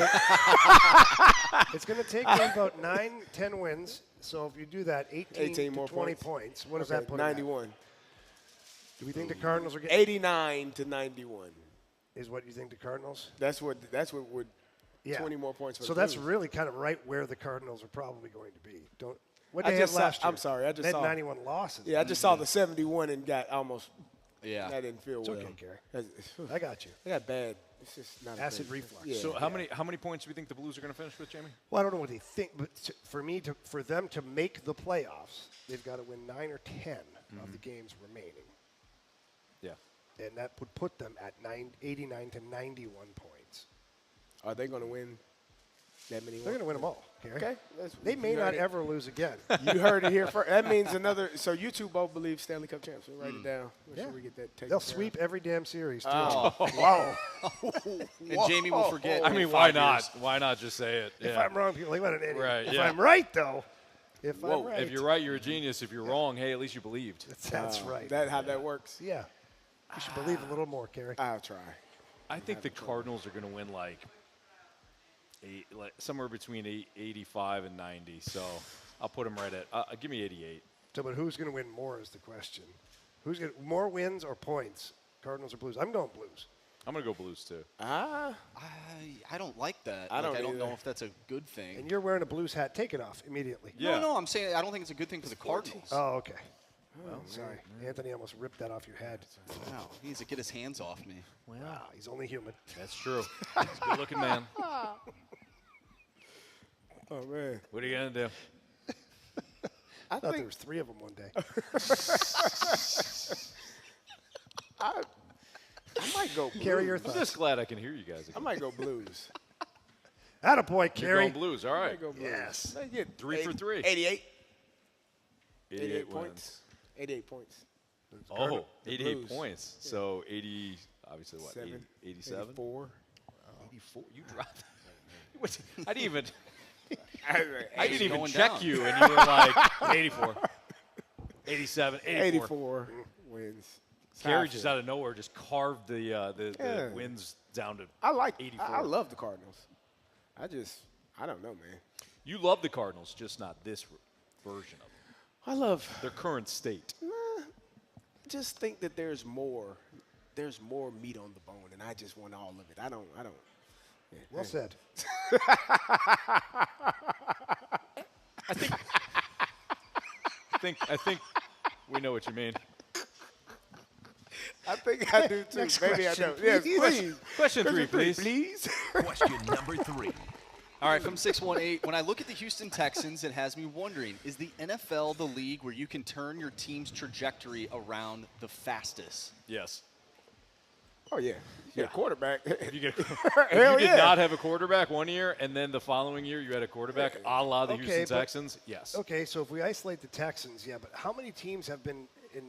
Speaker 1: it's going to take them about 9-10 wins. So if you do that, 18
Speaker 2: more
Speaker 1: to 20 points. What does that put them at?
Speaker 2: 91.
Speaker 1: Do we think the Cardinals are getting
Speaker 2: 89 to 91.
Speaker 1: Is what you think the Cardinals?
Speaker 2: That's what would 20 more points for
Speaker 1: So
Speaker 2: the
Speaker 1: that's
Speaker 2: Blues.
Speaker 1: really kind of right where the Cardinals are probably going to be. What
Speaker 2: I
Speaker 1: they had
Speaker 2: just saw-
Speaker 1: last year?
Speaker 2: I'm sorry, I just
Speaker 1: They had
Speaker 2: saw-
Speaker 1: 91 losses.
Speaker 2: Yeah, I just saw the 71 and got almost.
Speaker 4: Yeah.
Speaker 2: That didn't feel well.
Speaker 1: okay, Carey. I got you.
Speaker 2: I got bad. It's just not a
Speaker 1: Acid
Speaker 2: great-
Speaker 1: reflux.
Speaker 2: Yeah.
Speaker 3: So how many points do we think the Blues are going to finish with, Jamie?
Speaker 1: Well, I don't know what they think, but for them to make the playoffs, they've got to win 9 or 10 of the games remaining.
Speaker 3: Yeah.
Speaker 1: And that would put them at 89 to 91 points.
Speaker 2: Are they going to win that many?
Speaker 1: They're going to win them all, Carey.
Speaker 2: Okay.
Speaker 1: They may not ever lose again.
Speaker 2: You heard it here first. That means another. So you two both believe Stanley Cup champs. So write it down. Make sure we get that taken
Speaker 1: They'll
Speaker 2: care
Speaker 1: sweep every damn series, too.
Speaker 2: Oh.
Speaker 1: Wow.
Speaker 4: And Jamie will forget.
Speaker 3: I mean, why not? Why not just say it?
Speaker 1: If
Speaker 3: Yeah.
Speaker 1: I'm wrong, people are like, what an idiot.
Speaker 3: Right,
Speaker 1: If
Speaker 3: yeah.
Speaker 1: I'm right, though, if I'm
Speaker 3: Whoa,
Speaker 1: right.
Speaker 3: if you're right, you're a genius. If you're wrong, hey, at least you believed.
Speaker 1: That's right.
Speaker 2: That how that works.
Speaker 1: Yeah. You should believe a little more, Carey.
Speaker 2: I'll try.
Speaker 3: I think the Cardinals are going to win like somewhere between 85 and 90. So I'll put them right at. Give me 88.
Speaker 1: So, but who's going to win more is the question. Who's going more wins or points? Cardinals or Blues? I'm going Blues.
Speaker 3: I'm going to go Blues, too.
Speaker 4: I don't like that.
Speaker 2: I don't
Speaker 4: know if that's a good thing.
Speaker 1: And you're wearing a Blues hat. Take it off immediately.
Speaker 3: Yeah.
Speaker 4: No, I'm saying I don't think it's a good thing for the Cardinals.
Speaker 1: Oh, okay. Oh, sorry. Anthony almost ripped that off your head.
Speaker 4: Wow, he needs to get his hands off me.
Speaker 1: Wow, he's only human.
Speaker 3: That's true. He's a good-looking man.
Speaker 2: Oh, man.
Speaker 3: What are you going to do?
Speaker 1: I thought there was 3 of them one day.
Speaker 2: I might go Blues.
Speaker 1: Carry your
Speaker 3: I'm
Speaker 1: thoughts.
Speaker 3: just glad I can hear you guys again.
Speaker 2: I might go Blues.
Speaker 1: Attaboy,
Speaker 3: You're
Speaker 1: Carey.
Speaker 3: going Blues. All
Speaker 2: I
Speaker 3: right.
Speaker 2: might go Blues.
Speaker 1: Yes.
Speaker 2: They get
Speaker 3: 3 for 3.
Speaker 2: 88.
Speaker 3: 88
Speaker 2: points.
Speaker 3: wins.
Speaker 2: 88 points.
Speaker 3: Oh,
Speaker 2: The
Speaker 3: 88
Speaker 2: Blues.
Speaker 3: points. So 80, obviously what?
Speaker 2: 7,
Speaker 3: 87?
Speaker 2: 84.
Speaker 3: 84. You dropped. I didn't even.
Speaker 2: I
Speaker 3: I didn't even
Speaker 4: going
Speaker 3: check
Speaker 4: down.
Speaker 3: you, and you were like 84, 87, 84.
Speaker 2: 84 wins.
Speaker 3: Carey just out of nowhere just carved the wins down to
Speaker 2: I like
Speaker 3: 84.
Speaker 2: I love the Cardinals. I don't know, man.
Speaker 3: You love the Cardinals, just not this version of them.
Speaker 2: I love
Speaker 3: Their current state.
Speaker 2: just think that there's more meat on the bone, and I just want all of it. I don't. Yeah.
Speaker 1: Well said.
Speaker 3: I think we know what you mean.
Speaker 2: I think I do too.
Speaker 1: Next
Speaker 2: Maybe
Speaker 1: question,
Speaker 2: I don't. Yes, please.
Speaker 3: Question 3, please.
Speaker 2: Please.
Speaker 6: Question number 3.
Speaker 4: All right, from 618, when I look at the Houston Texans, it has me wondering, is the NFL the league where you can turn your team's trajectory around the fastest?
Speaker 3: Yes.
Speaker 2: Oh yeah. You get a quarterback.
Speaker 3: If you,
Speaker 2: Hell
Speaker 3: did
Speaker 2: yeah.
Speaker 3: not have a quarterback one year, and then the following year you had a quarterback, a la the
Speaker 1: Okay,
Speaker 3: Houston
Speaker 1: but-
Speaker 3: Texans, yes.
Speaker 1: Okay, so if we isolate the Texans, yeah, but how many teams have been in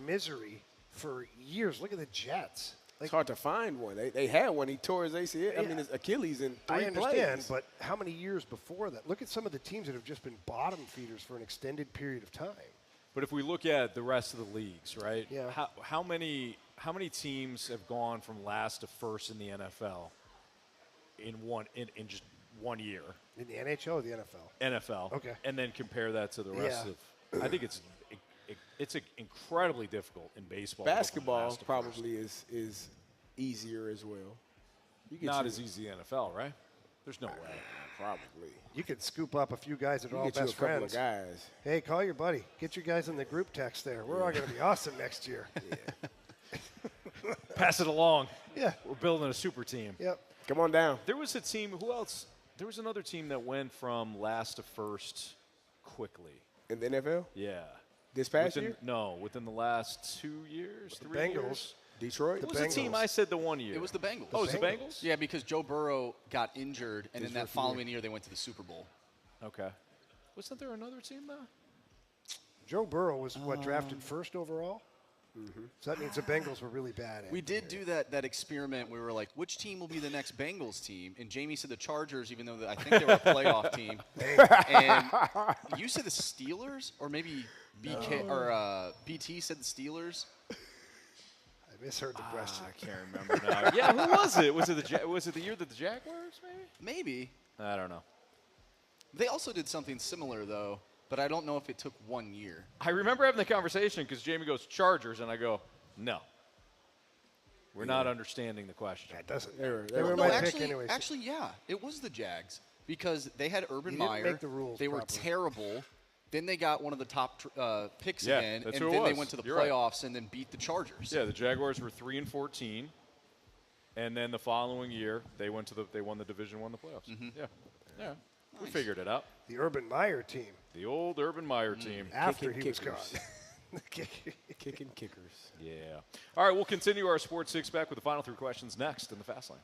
Speaker 1: misery for years? Look at the Jets.
Speaker 2: It's hard to find one. They had one. He tore his ACL. I mean, his Achilles in 3
Speaker 1: I understand,
Speaker 2: plays.
Speaker 1: but how many years before that? Look at some of the teams that have just been bottom feeders for an extended period of time.
Speaker 3: But if we look at the rest of the leagues, right?
Speaker 1: Yeah.
Speaker 3: How many teams have gone from last to first in the NFL in just 1 year?
Speaker 1: In the NHL or the NFL?
Speaker 3: NFL.
Speaker 1: Okay.
Speaker 3: And then compare that to the rest of. I think it's incredibly difficult in baseball. to go from
Speaker 2: Basketball
Speaker 3: last to
Speaker 2: probably
Speaker 3: first.
Speaker 2: is easier as well. You get
Speaker 3: Not
Speaker 2: you-
Speaker 3: as easy in the NFL, right? There's no way.
Speaker 2: Probably.
Speaker 1: You could scoop up a few guys that are
Speaker 2: You
Speaker 1: all
Speaker 2: get you a
Speaker 1: best
Speaker 2: couple
Speaker 1: friends.
Speaker 2: of guys.
Speaker 1: Hey, call your buddy. Get your guys in the group text there. We're all going to be awesome next year.
Speaker 3: Pass it along.
Speaker 1: Yeah.
Speaker 3: We're building a super team.
Speaker 1: Yep.
Speaker 2: Come on down.
Speaker 3: There was a team. Who else? There was another team that went from last to first quickly.
Speaker 2: In the NFL?
Speaker 3: Yeah.
Speaker 2: This past
Speaker 3: within,
Speaker 2: year?
Speaker 3: No, within the last 2 years,
Speaker 1: The
Speaker 3: 3
Speaker 1: Bengals.
Speaker 3: years.
Speaker 2: Detroit?
Speaker 3: What was the team I said the 1 year?
Speaker 4: It was the Bengals.
Speaker 3: Oh, it was the Bengals?
Speaker 4: Yeah, because Joe Burrow got injured, and
Speaker 2: His
Speaker 4: then that
Speaker 2: rookie
Speaker 4: following year they went to the Super Bowl.
Speaker 3: Okay. Wasn't there another team, though?
Speaker 1: Joe Burrow was, drafted first overall? Mm-hmm. So that means the Bengals were really bad at
Speaker 4: We
Speaker 1: it.
Speaker 4: did do that experiment. We were like, which team will be the next Bengals team? And Jamie said the Chargers, even though I think they were a playoff team. And you said the Steelers, or maybe BT said the Steelers.
Speaker 1: I misheard the question.
Speaker 3: I can't remember now. Yeah, who was it? Was it the year that the Jaguars, maybe?
Speaker 4: Maybe.
Speaker 3: I don't know.
Speaker 4: They also did something similar, though, but I don't know if it took 1 year.
Speaker 3: I remember having the conversation because Jamie goes, Chargers, and I go, no. We're not understanding the question.
Speaker 1: That doesn't.
Speaker 2: They were
Speaker 1: They were
Speaker 4: No,
Speaker 1: my
Speaker 4: actually,
Speaker 1: pick anyways.
Speaker 4: actually, yeah, it was the Jags because they had Urban
Speaker 1: You didn't
Speaker 4: Meyer.
Speaker 1: make the rules
Speaker 4: they were
Speaker 1: properly.
Speaker 4: terrible. Then they got one of the top picks
Speaker 3: Yeah,
Speaker 4: again,
Speaker 3: that's
Speaker 4: and
Speaker 3: who it
Speaker 4: then they
Speaker 3: was.
Speaker 4: went to the
Speaker 3: You're right.
Speaker 4: playoffs and then beat the Chargers.
Speaker 3: Yeah, the Jaguars were 3-14, and then the following year they won the division, won the playoffs.
Speaker 4: Mm-hmm.
Speaker 3: Yeah. We figured it out.
Speaker 1: The Urban Meyer team,
Speaker 3: The old Urban Meyer team.
Speaker 1: after
Speaker 2: Kicking
Speaker 1: he was gone.
Speaker 2: kickers. Kicking kickers.
Speaker 3: Yeah. All right, we'll continue our Sports Six Pack with the final 3 questions next in the Fast Lane.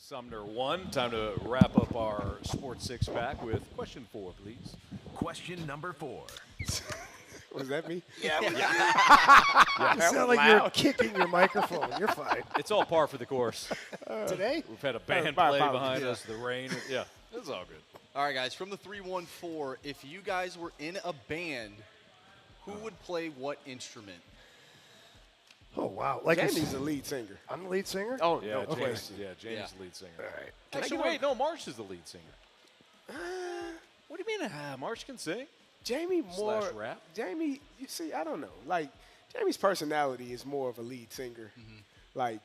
Speaker 3: Sumner 1. Time to wrap up our Sports Six Pack with question 4, please.
Speaker 6: Question number 4.
Speaker 2: Was that me?
Speaker 1: Yeah. You sound like you're kicking your microphone. You're fine.
Speaker 3: It's all par for the course.
Speaker 1: Today?
Speaker 3: We've had a band
Speaker 2: my
Speaker 3: play
Speaker 2: apologies.
Speaker 3: behind us, the rain. Yeah, it's all good.
Speaker 4: All right, guys, from the 314, if you guys were in a band, who would play what instrument?
Speaker 1: Oh, wow. Like
Speaker 2: Jamie's the lead singer.
Speaker 1: I'm the lead singer?
Speaker 2: Oh,
Speaker 3: Yeah,
Speaker 2: no
Speaker 3: James,
Speaker 2: question.
Speaker 3: James the lead singer.
Speaker 1: All right.
Speaker 3: Actually, wait, no, Marsh is the lead singer. What do you mean? Marsh can sing?
Speaker 2: Jamie more.
Speaker 3: Slash rap?
Speaker 2: Jamie, you see, I don't know. Like, Jamie's personality is more of a lead singer. Like,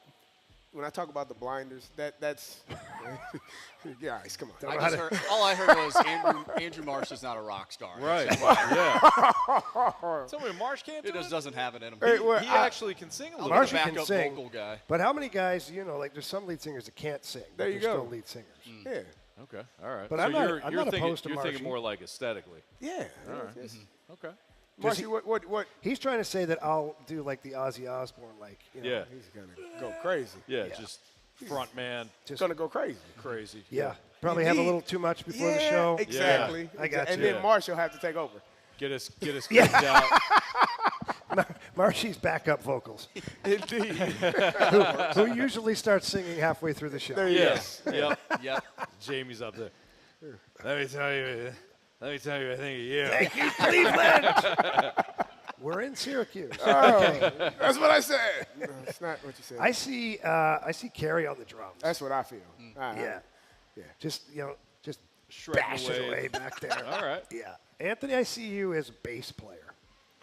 Speaker 2: when I talk about the Blinders, that's guys, come on.
Speaker 4: All I heard was Andrew Marsh is not a rock star.
Speaker 3: Right. Yeah. Tell me, Marsh can't do
Speaker 4: He just doesn't have it in him.
Speaker 3: He actually can sing a little
Speaker 1: Marsh
Speaker 3: bit.
Speaker 1: can sing,
Speaker 4: vocal guy.
Speaker 1: but how many guys, like there's some lead singers that can't sing.
Speaker 2: There
Speaker 1: but
Speaker 2: you
Speaker 1: they're
Speaker 2: go.
Speaker 1: still lead singers.
Speaker 2: Yeah.
Speaker 3: Okay, all right.
Speaker 1: But
Speaker 3: so
Speaker 1: I'm not
Speaker 3: you're thinking,
Speaker 1: opposed to
Speaker 3: you're
Speaker 1: Marshy.
Speaker 3: thinking more like aesthetically.
Speaker 2: Yeah.
Speaker 3: All right. Okay.
Speaker 2: Marshy, what?
Speaker 1: He's trying to say that I'll do like the Ozzy Osbourne, like,
Speaker 3: Yeah.
Speaker 2: He's going to go crazy.
Speaker 3: Yeah, just front man.
Speaker 2: He's going to go crazy.
Speaker 3: Crazy.
Speaker 1: Yeah. Probably have a little too much before the show.
Speaker 2: Exactly.
Speaker 1: Yeah. I got
Speaker 2: And
Speaker 1: you.
Speaker 2: then Marsh will have to take over.
Speaker 3: Get us cleaned out.
Speaker 1: Marshy's backup vocals,
Speaker 2: Indeed.
Speaker 1: who usually starts singing halfway through the show.
Speaker 2: There he is.
Speaker 3: Yep. Jamie's up there. Let me tell you, I think of you.
Speaker 1: Thank you, Cleveland. We're in Syracuse.
Speaker 2: Oh, that's what I said. No, it's not what you said.
Speaker 1: I see Carey on the drums.
Speaker 2: That's what I feel.
Speaker 1: Yeah.
Speaker 2: Yeah.
Speaker 1: Just
Speaker 3: Shredding
Speaker 1: bash
Speaker 3: away.
Speaker 1: it away back there.
Speaker 3: All right.
Speaker 1: Yeah. Anthony, I see you as a bass player.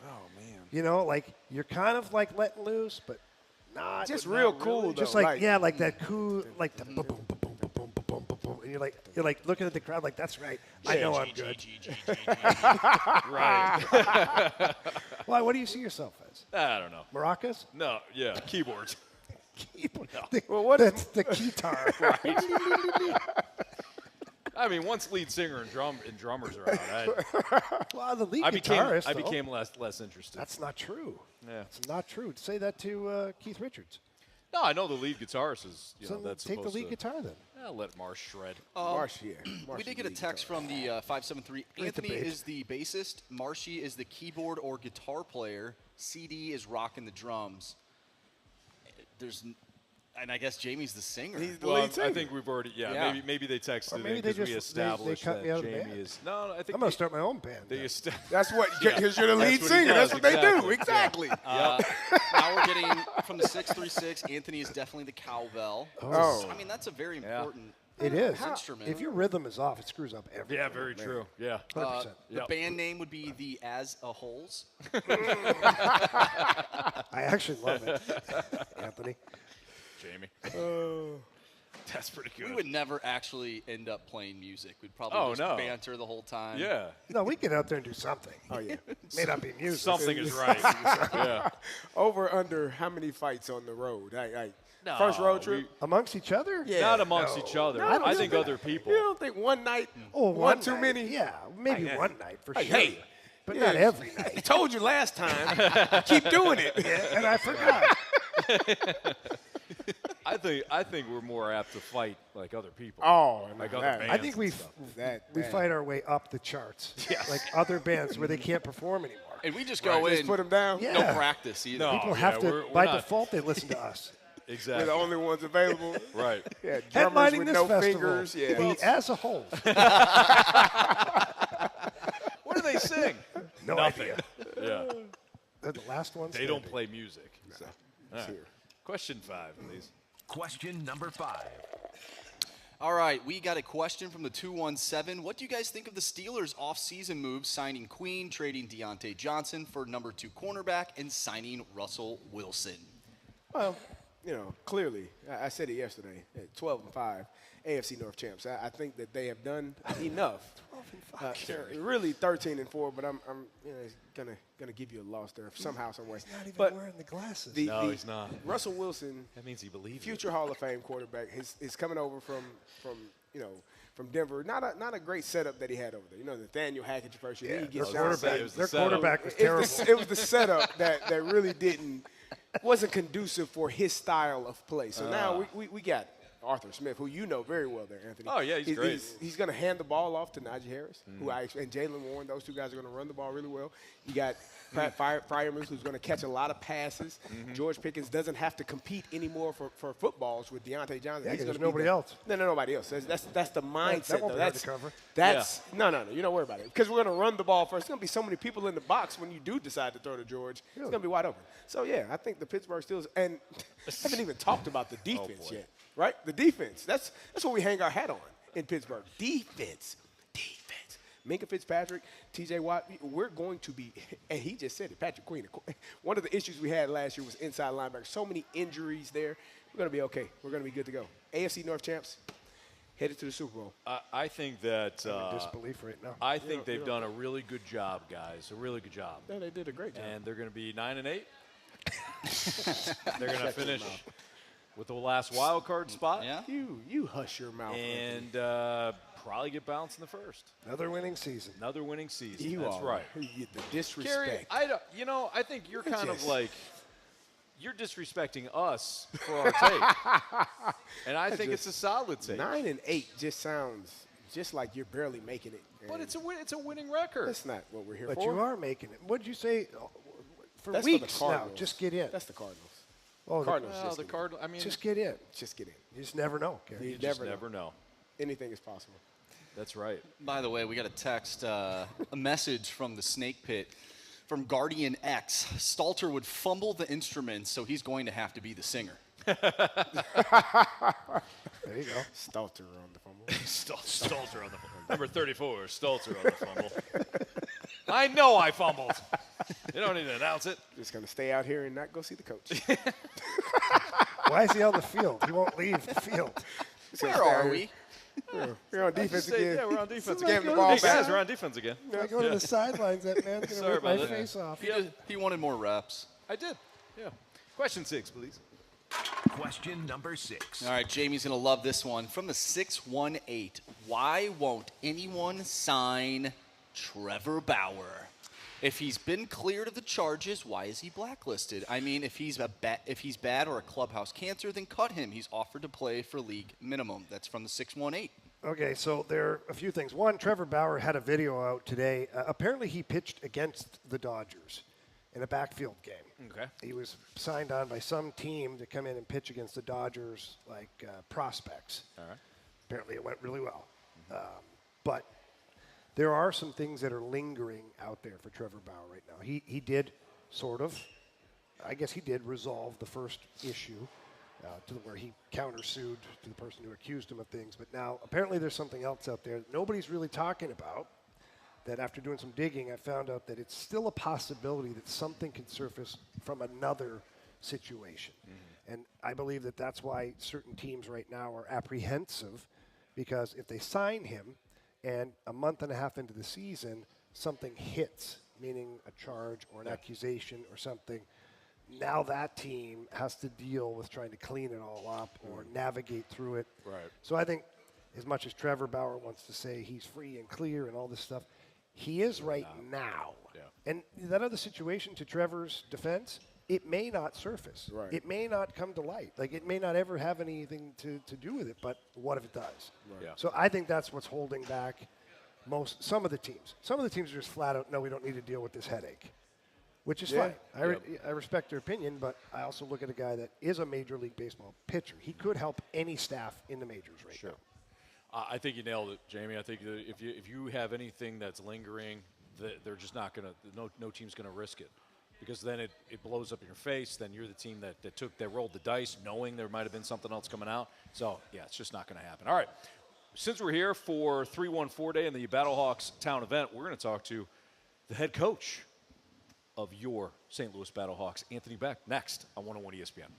Speaker 2: Oh, man.
Speaker 1: Like you're kind of like letting loose, but not.
Speaker 2: Just
Speaker 1: but
Speaker 2: real
Speaker 1: not
Speaker 2: cool,
Speaker 1: really.
Speaker 2: though.
Speaker 1: Just like that cool, like the boom, boom, boom, boom, boom, boom, boom, boom, boom. And you're like looking at the crowd like, that's right. I know I'm good.
Speaker 3: Right.
Speaker 1: Why? What do you see yourself as?
Speaker 3: I don't know.
Speaker 1: Maracas?
Speaker 3: No, yeah, keyboards.
Speaker 1: Keyboard.
Speaker 3: No.
Speaker 2: Well,
Speaker 1: That's the guitar.
Speaker 3: Right. I mean, once lead singer and drummers are out,
Speaker 1: Well, the lead
Speaker 3: I
Speaker 1: guitarist.
Speaker 3: became less interested.
Speaker 1: That's not true.
Speaker 3: Yeah.
Speaker 1: It's not true. Say that to Keith Richards.
Speaker 3: No, I know the lead guitarist is.
Speaker 1: So
Speaker 3: That's
Speaker 1: take the
Speaker 3: supposed
Speaker 1: lead
Speaker 3: to,
Speaker 1: guitar then.
Speaker 3: Let Marsh shred.
Speaker 2: Marsh, yeah. Marsh
Speaker 4: We did
Speaker 2: is
Speaker 4: get a
Speaker 2: lead
Speaker 4: text
Speaker 2: guitar.
Speaker 4: from the 573.
Speaker 1: Great
Speaker 4: Anthony
Speaker 1: debate.
Speaker 4: is the bassist. Marshy is the keyboard or guitar player. CD is rocking the drums. And I guess Jamie's the singer.
Speaker 2: He's the
Speaker 3: Well,
Speaker 2: lead singer.
Speaker 3: I think we've already. Yeah. Maybe they texted
Speaker 1: Or maybe
Speaker 3: in
Speaker 1: they
Speaker 3: because we
Speaker 1: just- they
Speaker 3: established
Speaker 1: cut me out
Speaker 3: that
Speaker 1: of the
Speaker 3: Jamie
Speaker 1: band.
Speaker 3: is. No, I think
Speaker 1: I'm gonna start my own band.
Speaker 3: They
Speaker 1: then.
Speaker 2: That's what,
Speaker 3: Yeah.
Speaker 2: because you're the
Speaker 3: That's
Speaker 2: lead
Speaker 3: what he
Speaker 2: singer.
Speaker 3: does,
Speaker 2: That's what they do.
Speaker 3: exactly.
Speaker 2: Exactly.
Speaker 4: Now we're getting from the 636. Anthony is definitely the cowbell.
Speaker 2: Oh.
Speaker 4: I mean, that's a very important
Speaker 1: It is.
Speaker 4: instrument.
Speaker 1: If your rhythm is off, it screws up everything.
Speaker 3: Yeah, very true. Yeah.
Speaker 1: 100%.
Speaker 4: The
Speaker 3: Yep.
Speaker 4: band name would be the As a Holes.
Speaker 1: I actually love it, Anthony.
Speaker 3: Jamie.
Speaker 2: Oh.
Speaker 3: That's pretty good.
Speaker 4: We would never actually end up playing music. We'd probably just banter the whole time.
Speaker 3: Yeah.
Speaker 1: No, we get out there and do something.
Speaker 2: Oh, yeah.
Speaker 1: May not be music.
Speaker 3: Something is right. Yeah.
Speaker 2: Over, under, how many fights on the road?
Speaker 3: No,
Speaker 2: First road trip?
Speaker 1: Amongst each other?
Speaker 2: Yeah.
Speaker 3: Not amongst each other.
Speaker 2: No,
Speaker 3: I
Speaker 2: you
Speaker 3: think
Speaker 2: don't
Speaker 3: other people.
Speaker 2: You don't think one night,
Speaker 1: Oh,
Speaker 2: one too
Speaker 1: night.
Speaker 2: many?
Speaker 1: Yeah, maybe
Speaker 2: Hey,
Speaker 1: one night for
Speaker 2: Hey,
Speaker 1: sure.
Speaker 2: hey.
Speaker 1: But
Speaker 2: Yeah.
Speaker 1: not every
Speaker 2: I
Speaker 1: night.
Speaker 2: told you last time. Keep doing it.
Speaker 1: Yeah, and I forgot.
Speaker 3: I think we're more apt to fight like other people.
Speaker 2: Oh,
Speaker 3: like
Speaker 2: no,
Speaker 3: other
Speaker 2: that-
Speaker 3: bands.
Speaker 1: I think we
Speaker 3: and stuff.
Speaker 1: we fight our way up the charts, like other bands where they can't perform anymore.
Speaker 4: And we just go in.
Speaker 2: Just put them down.
Speaker 1: Yeah.
Speaker 4: No practice either.
Speaker 3: No.
Speaker 1: People
Speaker 3: yeah,
Speaker 1: have to,
Speaker 3: we're
Speaker 1: by
Speaker 3: not-
Speaker 1: default, they listen to us.
Speaker 2: We're
Speaker 3: Exactly.
Speaker 2: the only ones available.
Speaker 3: Right.
Speaker 2: Yeah, drummers
Speaker 1: Headlining
Speaker 2: with
Speaker 1: this
Speaker 2: no
Speaker 1: festival,
Speaker 2: fingers. Yeah.
Speaker 1: the As a Whole.
Speaker 3: What do they sing?
Speaker 1: No
Speaker 3: Nothing.
Speaker 1: idea.
Speaker 3: Yeah.
Speaker 1: They're the last ones.
Speaker 3: They don't
Speaker 1: standing.
Speaker 3: play music. So. All right.
Speaker 2: here.
Speaker 3: Question 5, please.
Speaker 6: Question number 5.
Speaker 4: All right, we got a question from the 217. What do you guys think of the Steelers' off-season moves, signing Queen, trading Deontay Johnson for number 2 cornerback, and signing Russell Wilson?
Speaker 2: Well, clearly, I said it yesterday, at 12-5, AFC North champs. I think that they have done enough.
Speaker 1: 12-5.
Speaker 2: Really 13-4, but I'm gonna give you a loss there somehow, some way.
Speaker 1: He's not even
Speaker 2: But
Speaker 1: wearing the glasses.
Speaker 3: No, he's not.
Speaker 2: Russell Wilson,
Speaker 3: That means he believes
Speaker 2: future Hall of Fame quarterback, is coming over from Denver. Not a great setup that he had over there. Nathaniel Hackett first year. Then he gets John
Speaker 1: quarterback,
Speaker 2: Sanders.
Speaker 1: their quarterback was terrible.
Speaker 2: It was the setup that really wasn't conducive for his style of play. So now we got it. Arthur Smith, who you know very well there, Anthony.
Speaker 3: Oh, yeah, he's great.
Speaker 2: He's going to hand the ball off to Najee Harris, and Jalen Warren. Those two guys are going to run the ball really well. You got Pat Freiermuth, who's going to catch a lot of passes. George Pickens doesn't have to compete anymore for footballs with Deontay Johnson.
Speaker 1: Yeah, there's nobody else.
Speaker 2: No, nobody else. That's the mindset.
Speaker 1: That won't
Speaker 2: though.
Speaker 1: be hard to cover.
Speaker 2: No. You don't worry about it. Because we're going to run the ball first. There's going to be so many people in the box when you do decide to throw to George. It's going to be wide open. So, yeah, I think the Pittsburgh Steelers, and haven't even talked about the defense yet, right? The defense. That's what we hang our hat on in Pittsburgh. Defense. Minka Fitzpatrick, T.J. Watt, we're going to be, and he just said it, Patrick Queen. One of the issues we had last year was inside linebackers. So many injuries there. We're going to be okay. We're going to be good to go. AFC North champs, headed to the Super Bowl.
Speaker 3: I think that
Speaker 1: I'm in disbelief right now.
Speaker 3: I think they've done a really good job, guys. A really good job.
Speaker 2: Yeah, they did a great job.
Speaker 3: And they're going to be 9-8. They're going to finish with the last wild card spot.
Speaker 4: Yeah.
Speaker 2: You hush your mouth.
Speaker 3: And probably get bounced in the first.
Speaker 1: Another winning season.
Speaker 3: That's
Speaker 2: are.
Speaker 3: right.
Speaker 2: You get the disrespect.
Speaker 3: Carey, I think you're kind of like you're disrespecting us for our take. And I think it's a solid take.
Speaker 2: 9-8 just sounds just like you're barely making it.
Speaker 3: But it's a winning record.
Speaker 2: That's not what we're here
Speaker 1: But
Speaker 2: for.
Speaker 1: you are making it. What'd you say? For
Speaker 2: That's
Speaker 1: weeks
Speaker 2: for the
Speaker 1: now,
Speaker 2: Cardinals.
Speaker 1: just get in.
Speaker 2: That's the Cardinals.
Speaker 1: Oh,
Speaker 2: Cardinals.
Speaker 3: Well, the Cardinals. I mean,
Speaker 1: just get in.
Speaker 2: Just get in.
Speaker 1: You just never know, Gary.
Speaker 3: you just never know.
Speaker 2: Anything is possible.
Speaker 3: That's right.
Speaker 4: By the way, we got a text, a message from the Snake Pit from Guardian X. Stalter would fumble the instruments, so he's going to have to be the singer.
Speaker 1: There you go.
Speaker 2: Stalter on the fumble.
Speaker 3: Stalter on the fumble. Number 34, Stalter on the fumble. I know I fumbled. You don't need to announce it.
Speaker 2: Just going to stay out here and not go see the coach.
Speaker 1: Why is he on the field? He won't leave the field.
Speaker 4: Where are we?
Speaker 2: We're on defense again.
Speaker 3: Yeah, we're on defense
Speaker 2: Give him
Speaker 3: again.
Speaker 2: the ball
Speaker 3: Hey,
Speaker 2: back.
Speaker 3: guys, we're on defense again.
Speaker 1: I go to the sidelines, that man's going to rip my
Speaker 3: about that.
Speaker 1: face off.
Speaker 4: He wanted more reps.
Speaker 3: I did. Yeah. Question 6, please.
Speaker 6: Question number 6.
Speaker 4: All right, Jamie's going to love this one. From the 618, why won't anyone sign Trevor Bauer? If he's been cleared of the charges, why is he blacklisted? I mean, if he's bad or a clubhouse cancer, then cut him. He's offered to play for league minimum. That's from the 618.
Speaker 1: Okay, so there are a few things. One, Trevor Bauer had a video out today. Apparently he pitched against the Dodgers in a backfield game.
Speaker 3: Okay.
Speaker 1: He was signed on by some team to come in and pitch against the Dodgers, like prospects.
Speaker 3: All right.
Speaker 1: Apparently it went really well. But there are some things that are lingering out there for Trevor Bauer right now. He did resolve the first issue to where he countersued to the person who accused him of things. But now apparently there's something else out there that nobody's really talking about, that after doing some digging, I found out that it's still a possibility that something can surface from another situation. And I believe that that's why certain teams right now are apprehensive, because if they sign him and a month and a half into the season, something hits, meaning a charge or an accusation or something, now that team has to deal with trying to clean it all up or navigate through it.
Speaker 3: Right.
Speaker 1: So I think as much as Trevor Bauer wants to say he's free and clear and all this stuff, he is right now.
Speaker 3: Yeah.
Speaker 1: And that other situation, to Trevor's defense, it may not surface.
Speaker 2: Right.
Speaker 1: It may not come to light. Like, it may not ever have anything to do with it, but what if it does?
Speaker 3: Right. Yeah.
Speaker 1: So I think that's what's holding back some of the teams. Some of the teams are just flat out, no, we don't need to deal with this headache, which is fine. I respect their opinion, but I also look at a guy that is a Major League Baseball pitcher. He could help any staff in the majors right now.
Speaker 3: I think you nailed it, Jamie. I think that if you have anything that's lingering, they're just not going to – no team's going to risk it, because then it blows up in your face. Then you're the team that rolled the dice knowing there might have been something else coming out. So, yeah, it's just not going to happen. All right. Since we're here for 314 Day and the Battlehawks Town event, we're going to talk to the head coach of your St. Louis Battlehawks, Anthony Beck, next on 101 ESPN.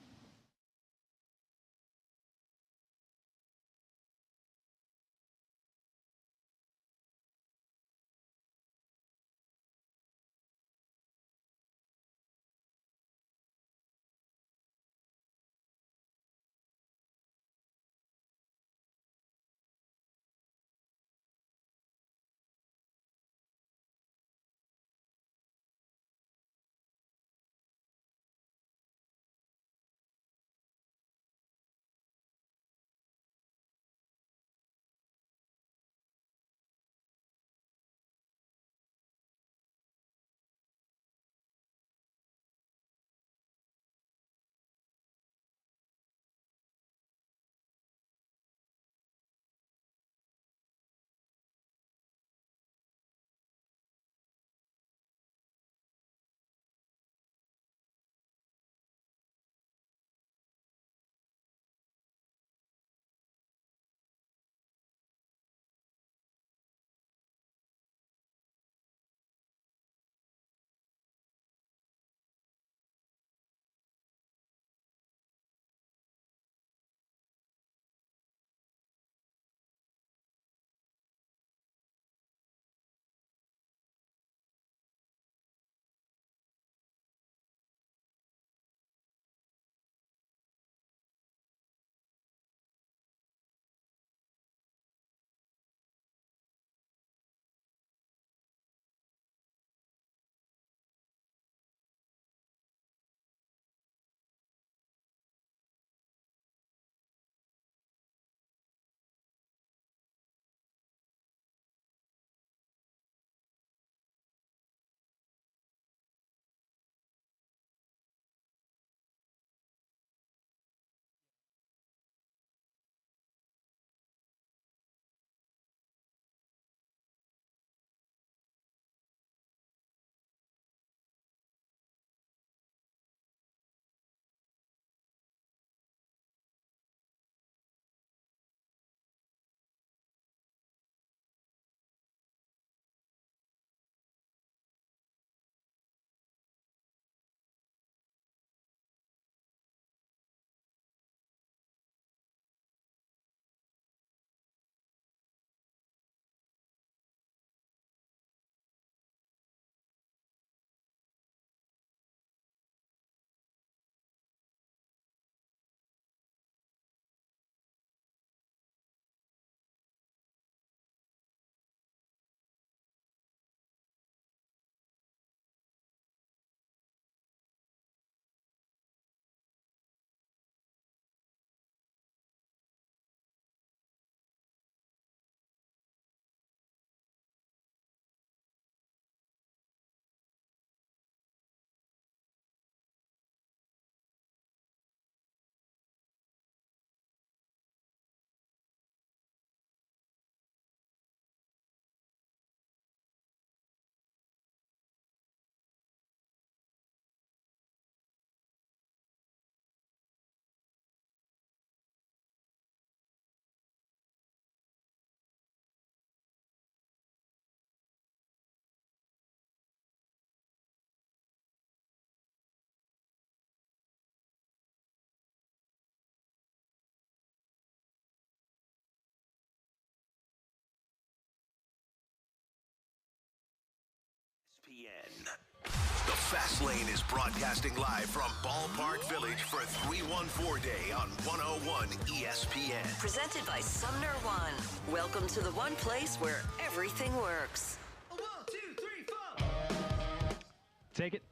Speaker 6: ESPN. The Fast Lane is broadcasting live from Ballpark Village for 314 Day on 101 ESPN.
Speaker 7: Presented by Sumner One. Welcome to the one place where everything works.
Speaker 12: 1, 2, 3, 4.
Speaker 5: Take it.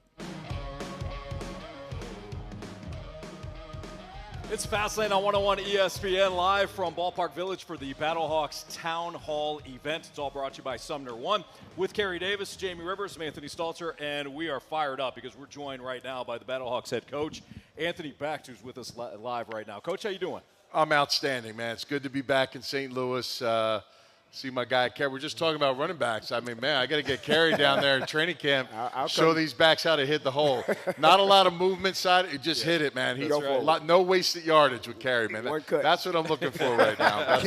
Speaker 3: It's Fastlane on 101 ESPN live from Ballpark Village for the Battlehawks Town Hall event. It's all brought to you by Sumner One with Carey Davis, Jamie Rivers, I'm Anthony Stalter, and we are fired up because we're joined right now by the Battlehawks head coach, Anthony Becht, who's with us live right now. Coach, how you doing?
Speaker 14: I'm outstanding, man. It's good to be back in St. Louis. See my guy, Carey. We're just talking about running backs. I mean, man, I got to get Carey down there in training camp, show these backs how to hit the hole. Not a lot of movement side. It just hit it, man. No wasted yardage with Carey, man. That's what I'm looking for right now.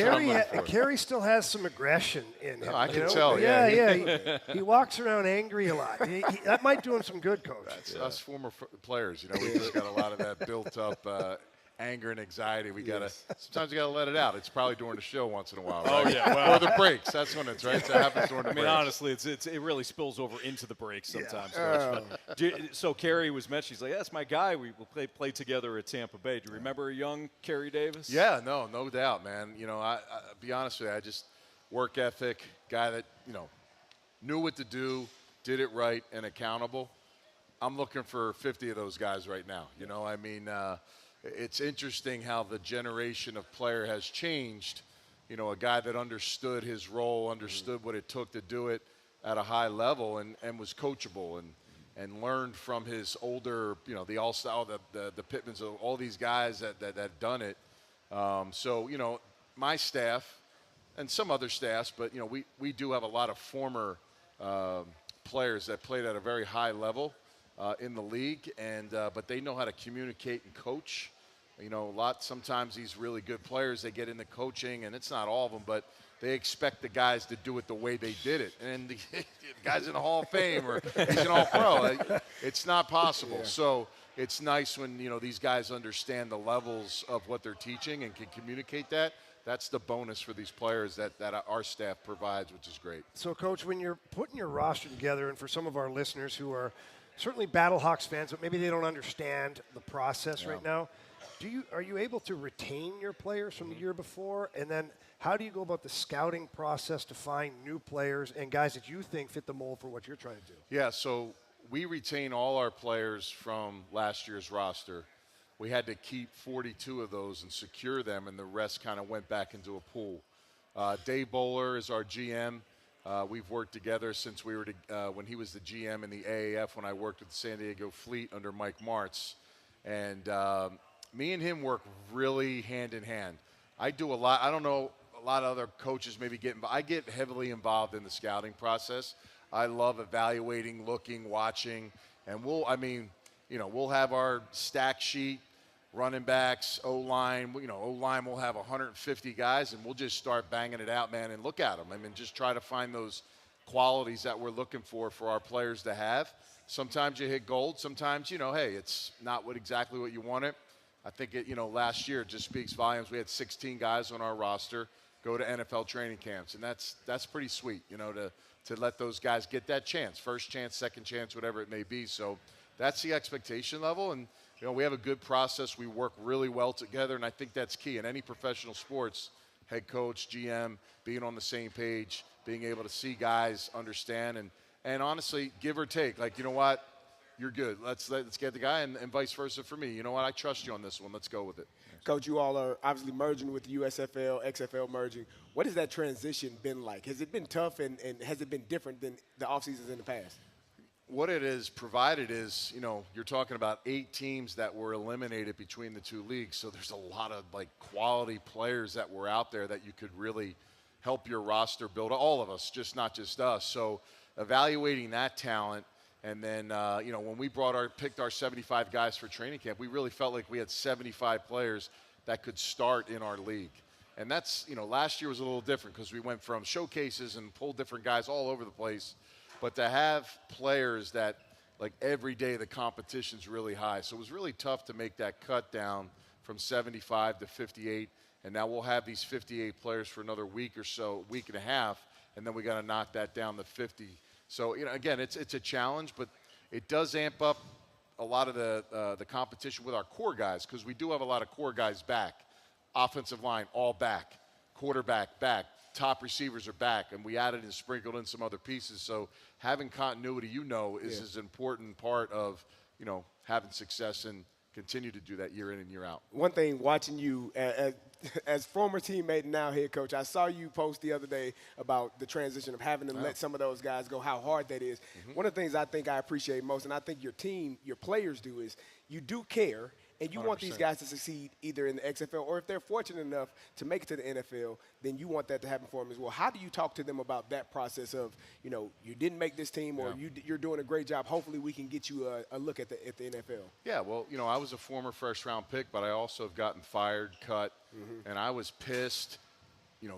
Speaker 1: Carey still has some aggression in him.
Speaker 14: I can tell.
Speaker 1: Yeah. He walks around angry a lot. That might do him some good, Coach.
Speaker 14: That's us former players. We just got a lot of that built up anger and anxiety. Sometimes you gotta let it out. It's probably during the show once in a while. Right?
Speaker 3: Oh yeah, well,
Speaker 14: or the breaks. That's when it's right. It happens during the breaks.
Speaker 3: Honestly, it really spills over into the breaks sometimes. So Carey was mentioned. He's like, that's my guy. We play together at Tampa Bay. Do you remember a young Carey Davis?
Speaker 14: Yeah, no doubt, man. I be honest with you, I just work ethic, guy that knew what to do, did it right, and accountable. I'm looking for 50 of those guys right now. It's interesting how the generation of player has changed. A guy that understood his role, understood what it took to do it at a high level and was coachable and learned from his older, the All-Star, the Pittmans, all these guys that have done it. My staff and some other staffs, but, we do have a lot of former players that played at a very high level in the league, but they know how to communicate and coach. Sometimes these really good players, they get into coaching, and it's not all of them, but they expect the guys to do it the way they did it. And the guy's in the Hall of Fame or he's an All-Pro. It's not possible. Yeah. So it's nice when, these guys understand the levels of what they're teaching and can communicate that. That's the bonus for these players that our staff provides, which is great.
Speaker 1: So, Coach, when you're putting your roster together, and for some of our listeners who are certainly Battlehawks fans, but maybe they don't understand the process right now, are you able to retain your players from the year before? And then how do you go about the scouting process to find new players and guys that you think fit the mold for what you're trying to do?
Speaker 14: Yeah, so we retain all our players from last year's roster. We had to keep 42 of those and secure them, and the rest kind of went back into a pool. Dave Bowler is our GM. We've worked together since we were when he was the GM in the AAF when I worked with the San Diego Fleet under Mike Martz. And me and him work really hand in hand. I do a lot. I don't know, a lot of other coaches maybe I get heavily involved in the scouting process. I love evaluating, looking, watching, and we'll have our stack sheet, running backs, O-line. O-line will have 150 guys, and we'll just start banging it out, man, and look at them. Just try to find those qualities that we're looking for our players to have. Sometimes you hit gold. Sometimes, hey, it's not exactly what you wanted. I think last year it just speaks volumes. We had 16 guys on our roster go to NFL training camps, and that's pretty sweet, to let those guys get that chance, first chance, second chance, whatever it may be. So that's the expectation level, and we have a good process. We work really well together, and I think that's key in any professional sports. Head coach, GM, being on the same page, being able to see guys understand, and honestly, give or take. Like, you know what? You're good. Let's get the guy, and vice versa for me. You know what? I trust you on this one. Let's go with it.
Speaker 2: Coach, you all are obviously merging with the USFL, XFL merging. What has that transition been like? Has it been tough, and has it been different than the off seasons in the past?
Speaker 14: What it has provided is, you're talking about 8 teams that were eliminated between the 2 leagues. So there's a lot of quality players that were out there that you could really help your roster build. All of us, not just us. So evaluating that talent. And then, when we picked our 75 guys for training camp, we really felt like we had 75 players that could start in our league. And that's, last year was a little different because we went from showcases and pulled different guys all over the place. But to have players that, every day the competition's really high. So it was really tough to make that cut down from 75 to 58. And now we'll have these 58 players for another week or so, week and a half. And then we got to knock that down to 50. So, again, it's a challenge, but it does amp up a lot of the competition with our core guys, because we do have a lot of core guys back. Offensive line, all back. Quarterback, back. Top receivers are back, and we added and sprinkled in some other pieces. So having continuity, is as important part of, having success, and continue to do that year in and year out.
Speaker 2: One thing, watching you as former teammate and now head coach, I saw you post the other day about the transition of having to let some of those guys go, how hard that is. One of the things I think I appreciate most, and I think your team, your players do, is you do care, and you 100%. Want these guys to succeed either in the XFL, or if they're fortunate enough to make it to the NFL, then you want that to happen for them as well. How do you talk to them about that process of, you didn't make this team, or you're doing a great job, hopefully we can get you a look at the NFL?
Speaker 14: Yeah, well, I was a former first-round pick, but I also have gotten fired, cut, and I was pissed,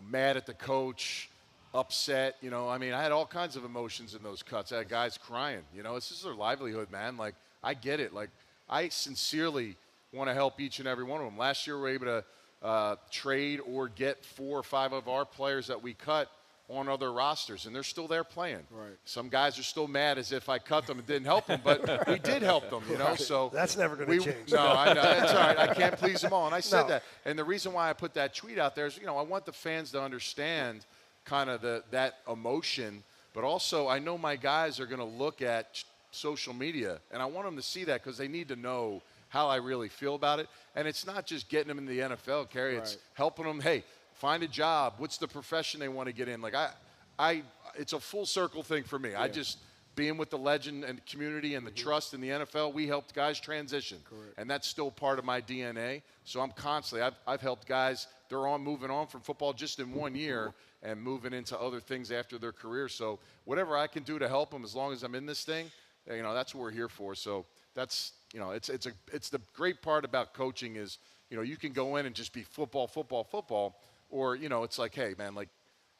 Speaker 14: mad at the coach, upset, I had all kinds of emotions in those cuts. I had guys crying, this is their livelihood, man. Like, I get it. Like, I sincerely want to help each and every one of them. Last year, we were able to trade or get 4 or 5 of our players that we cut on other rosters, and they're still there playing.
Speaker 2: Right.
Speaker 14: Some guys are still mad as if I cut them and didn't help them, but we did help them,
Speaker 2: Right.
Speaker 14: So
Speaker 1: that's never going to change.
Speaker 14: No, I know. That's all right. I can't please them all, and I said that. And the reason why I put that tweet out there is, I want the fans to understand kind of that emotion, but also I know my guys are going to look at social media, and I want them to see that, because they need to know how I really feel about it. And it's not just getting them in the NFL, Carey. Right. It's helping them, hey, find a job. What's the profession they want to get in? Like, it's a full circle thing for me. Yeah. Being with the legend and community and the trust in the NFL, we helped guys transition.
Speaker 2: Correct.
Speaker 14: And that's still part of my DNA. So I'm constantly, I've helped guys, they're moving on from football just in 1 year and moving into other things after their career. So whatever I can do to help them, as long as I'm in this thing, that's what we're here for. So that's, it's the great part about coaching is, you can go in and just be football, or, it's like, hey, man, like,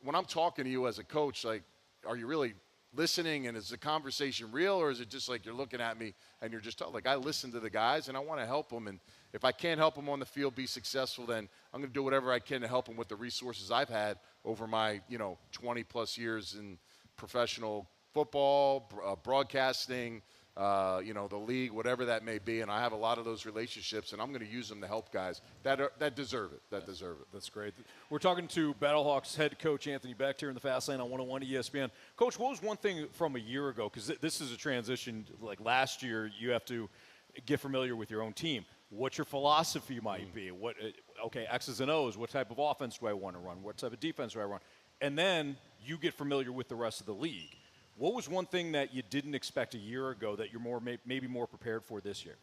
Speaker 14: when I'm talking to you as a coach, like, are you really listening, and is the conversation real, or is it just like you're looking at me and you're just like, I listen to the guys and I want to help them, and if I can't help them on the field be successful, then I'm going to do whatever I can to help them with the resources I've had over my 20 plus years in professional football, broadcasting, the league, whatever that may be, and I have a lot of those relationships, and I'm going to use them to help guys that deserve it.
Speaker 3: That's great. We're talking to Battlehawks head coach Anthony Becht here in the Fast Lane on 101 ESPN. Coach, what was one thing from a year ago? Because this is a transition. Like last year, you have to get familiar with your own team. What your philosophy might be. X's and O's. What type of offense do I want to run? What type of defense do I run? And then you get familiar with the rest of the league. What was one thing that you didn't expect a year ago that you're maybe more prepared for this year?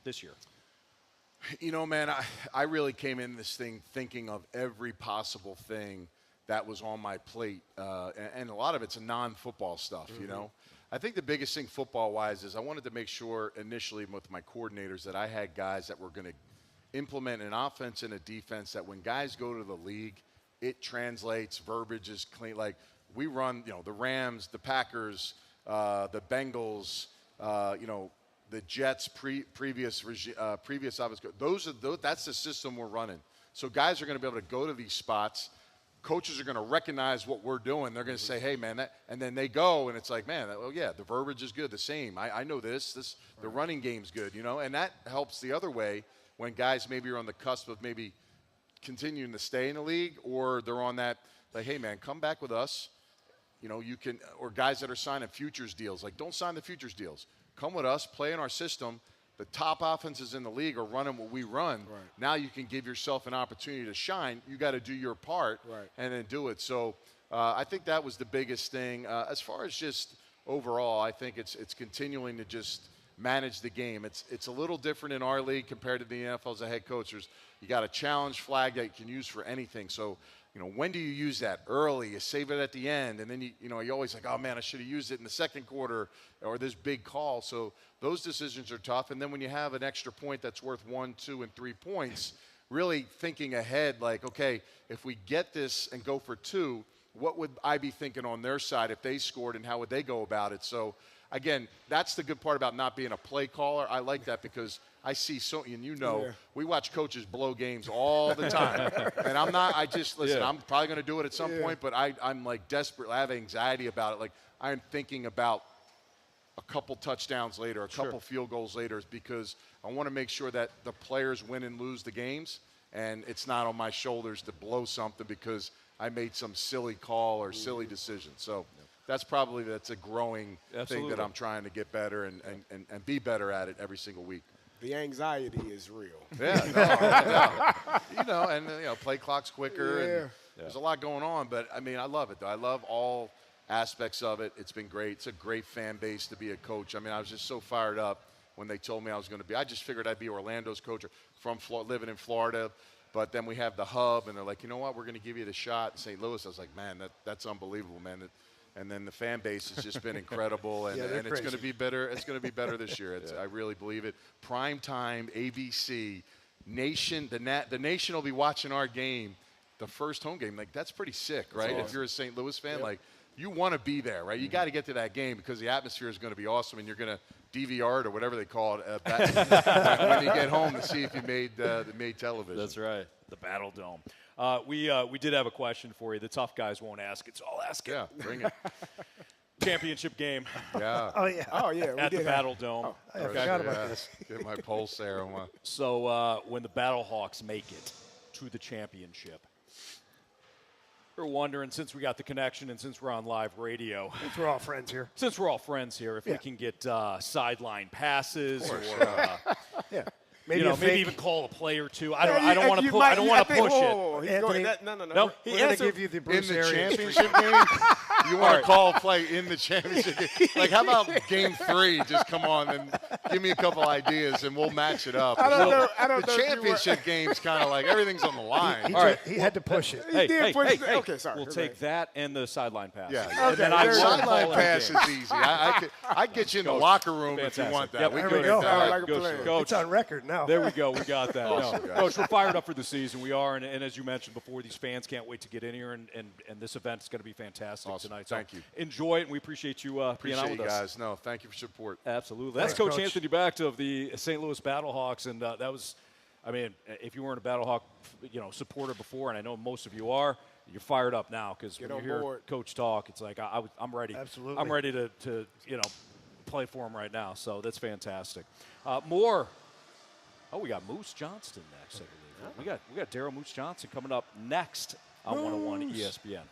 Speaker 14: Man, I really came in this thing thinking of every possible thing that was on my plate, and a lot of it's non-football stuff, I think the biggest thing football-wise is I wanted to make sure initially with my coordinators that I had guys that were going to implement an offense and a defense that when guys go to the league, it translates, verbiage is clean. Like, we run, the Rams, the Packers, the Bengals, the Jets, previous offense. That's the system we're running. So guys are going to be able to go to these spots. Coaches are going to recognize what we're doing. They're going to say, hey, man, and then they go, and it's like, man, the verbiage is good, the same. I know this, the running game's good, and that helps the other way when guys maybe are on the cusp of maybe continuing to stay in the league, or they're on that, like, hey, man, come back with us. You can, or guys that are signing futures deals, like, don't sign the futures deals. Come with us, play in our system. The top offenses in the league are running what we run.
Speaker 2: Right.
Speaker 14: Now you can give yourself an opportunity to shine. You got to do your part and then do it. So I think that was the biggest thing. As far as just overall, I think it's continuing to just manage the game. It's a little different in our league compared to the NFL as a head coach. You got a challenge flag that you can use for anything. So, when do you use that? Early, you save it at the end, and then you're always like, oh man, I should have used it in the second quarter, or this big call. So those decisions are tough. And then when you have an extra point that's worth 1, 2, and 3 points, really thinking ahead, like, okay, if we get this and go for 2, what would I be thinking on their side if they scored, and how would they go about it? So again, that's the good part about not being a play caller. I like that because I see we watch coaches blow games all the time. And I'm probably going to do it at some point, but I'm like desperate. I have anxiety about it. Like, I'm thinking about a couple touchdowns later, a couple field goals later, is because I want to make sure that the players win and lose the games, and it's not on my shoulders to blow something because I made some silly call or silly decision. So that's a growing thing that I'm trying to get better and be better at it every single week.
Speaker 2: The anxiety is real.
Speaker 14: Yeah, and play clock's quicker, and
Speaker 2: Yeah.
Speaker 14: there's a lot going on. But I mean, I love it though. I love all aspects of it. It's been great. It's a great fan base to be a coach. I mean, I was just so fired up when they told me I was going to be. I just figured I'd be Orlando's coach from living in Florida. But then we have the hub, and they're like, you know what, we're going to give you the shot in St. Louis. I was like, man, that's unbelievable, man. And then the fan base has just been incredible, and it's going to be better. It's going to be better this year. I really believe it. Prime time, ABC, Nation. The Nation will be watching our game, the first home game. Like, that's pretty sick, right?
Speaker 2: Awesome.
Speaker 14: If you're a St. Louis fan, like, you want to be there, right? You got to get to that game because the atmosphere is going to be awesome, and you're going to DVR it or whatever they call it when you get home to see if you made television.
Speaker 3: That's right, the Battle Dome. We did have a question for you. The tough guys won't ask it, so I'll ask it.
Speaker 14: Yeah, bring it.
Speaker 3: Championship game.
Speaker 14: Yeah.
Speaker 2: Oh, yeah.
Speaker 3: At the Battle Dome.
Speaker 1: I forgot about this.
Speaker 14: Get my pulse there.
Speaker 3: So when the Battlehawks make it to the championship, we're wondering, since we got the connection and since we're on live radio.
Speaker 1: Since we're all friends here.
Speaker 3: If we can get sideline passes or maybe even call a play or two. I don't want to push it.
Speaker 1: Anthony,
Speaker 2: No.
Speaker 1: We're going to give you the Bruce
Speaker 14: in the
Speaker 1: Arians.
Speaker 14: championship game. You want to call a play in the championship game? Like, how about game 3? Just come on and give me a couple ideas, and we'll match it up.
Speaker 2: I don't know
Speaker 14: The championship game's kind of like everything's on the line.
Speaker 1: He had to push it.
Speaker 3: Hey,
Speaker 2: Okay, sorry.
Speaker 3: We'll take that and the sideline pass.
Speaker 14: Yeah.
Speaker 3: And then I will
Speaker 14: Sideline
Speaker 3: call it
Speaker 14: pass
Speaker 3: a game.
Speaker 14: is easy. I'd get you in the locker room if you want that.
Speaker 3: Yep,
Speaker 14: We
Speaker 1: there
Speaker 14: could
Speaker 1: we go.
Speaker 14: get that.
Speaker 2: Like a plan.
Speaker 3: Coach,
Speaker 1: It's on record now.
Speaker 3: there we go. We got that.
Speaker 14: Awesome,
Speaker 3: No.
Speaker 14: guys.
Speaker 3: Coach, we're fired up for the season. We are, and as you mentioned before, these fans can't wait to get in here, and this event is going to be fantastic
Speaker 14: Awesome.
Speaker 3: tonight. So
Speaker 14: Thank you.
Speaker 3: Enjoy it, and we appreciate you being on
Speaker 14: Appreciate
Speaker 3: with
Speaker 14: you
Speaker 3: us.
Speaker 14: guys. No, thank you for your support.
Speaker 3: Absolutely. That's
Speaker 1: Thanks,
Speaker 3: Coach
Speaker 1: Coach.
Speaker 3: Anthony Bacht of the St. Louis Battlehawks, and that was, I mean, if you weren't a Battlehawk, supporter before, and I know most of you are, you're fired up now because when you hear
Speaker 2: board.
Speaker 3: Coach talk, it's like I'm ready.
Speaker 1: Absolutely.
Speaker 3: I'm ready to play for him right now. So that's fantastic. More. Oh, we got Moose Johnston next, I believe. We got Daryl Moose Johnson coming up next on 101 ESPN.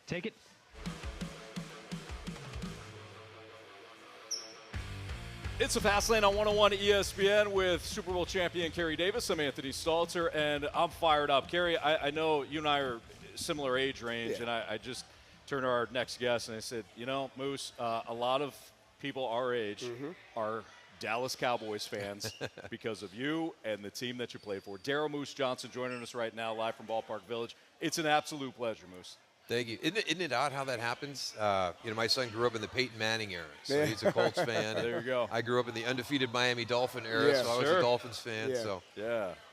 Speaker 5: Take it.
Speaker 3: It's a Fast Lane on 101 ESPN with Super Bowl champion Carey Davis. I'm Anthony Stalter, and I'm fired up. Carey, I know you and I are similar age range, and I just turned to our next guest, and I said, Moose, a lot of people our age are Dallas Cowboys fans because of you and the team that you play for. Daryl Moose Johnson joining us right now live from Ballpark Village. It's an absolute pleasure, Moose.
Speaker 15: Thank you. Isn't it odd how that happens? My son grew up in the Peyton Manning era, so he's a Colts fan.
Speaker 3: There you go.
Speaker 15: I grew up in the undefeated Miami Dolphin era, so I was a Dolphins fan. So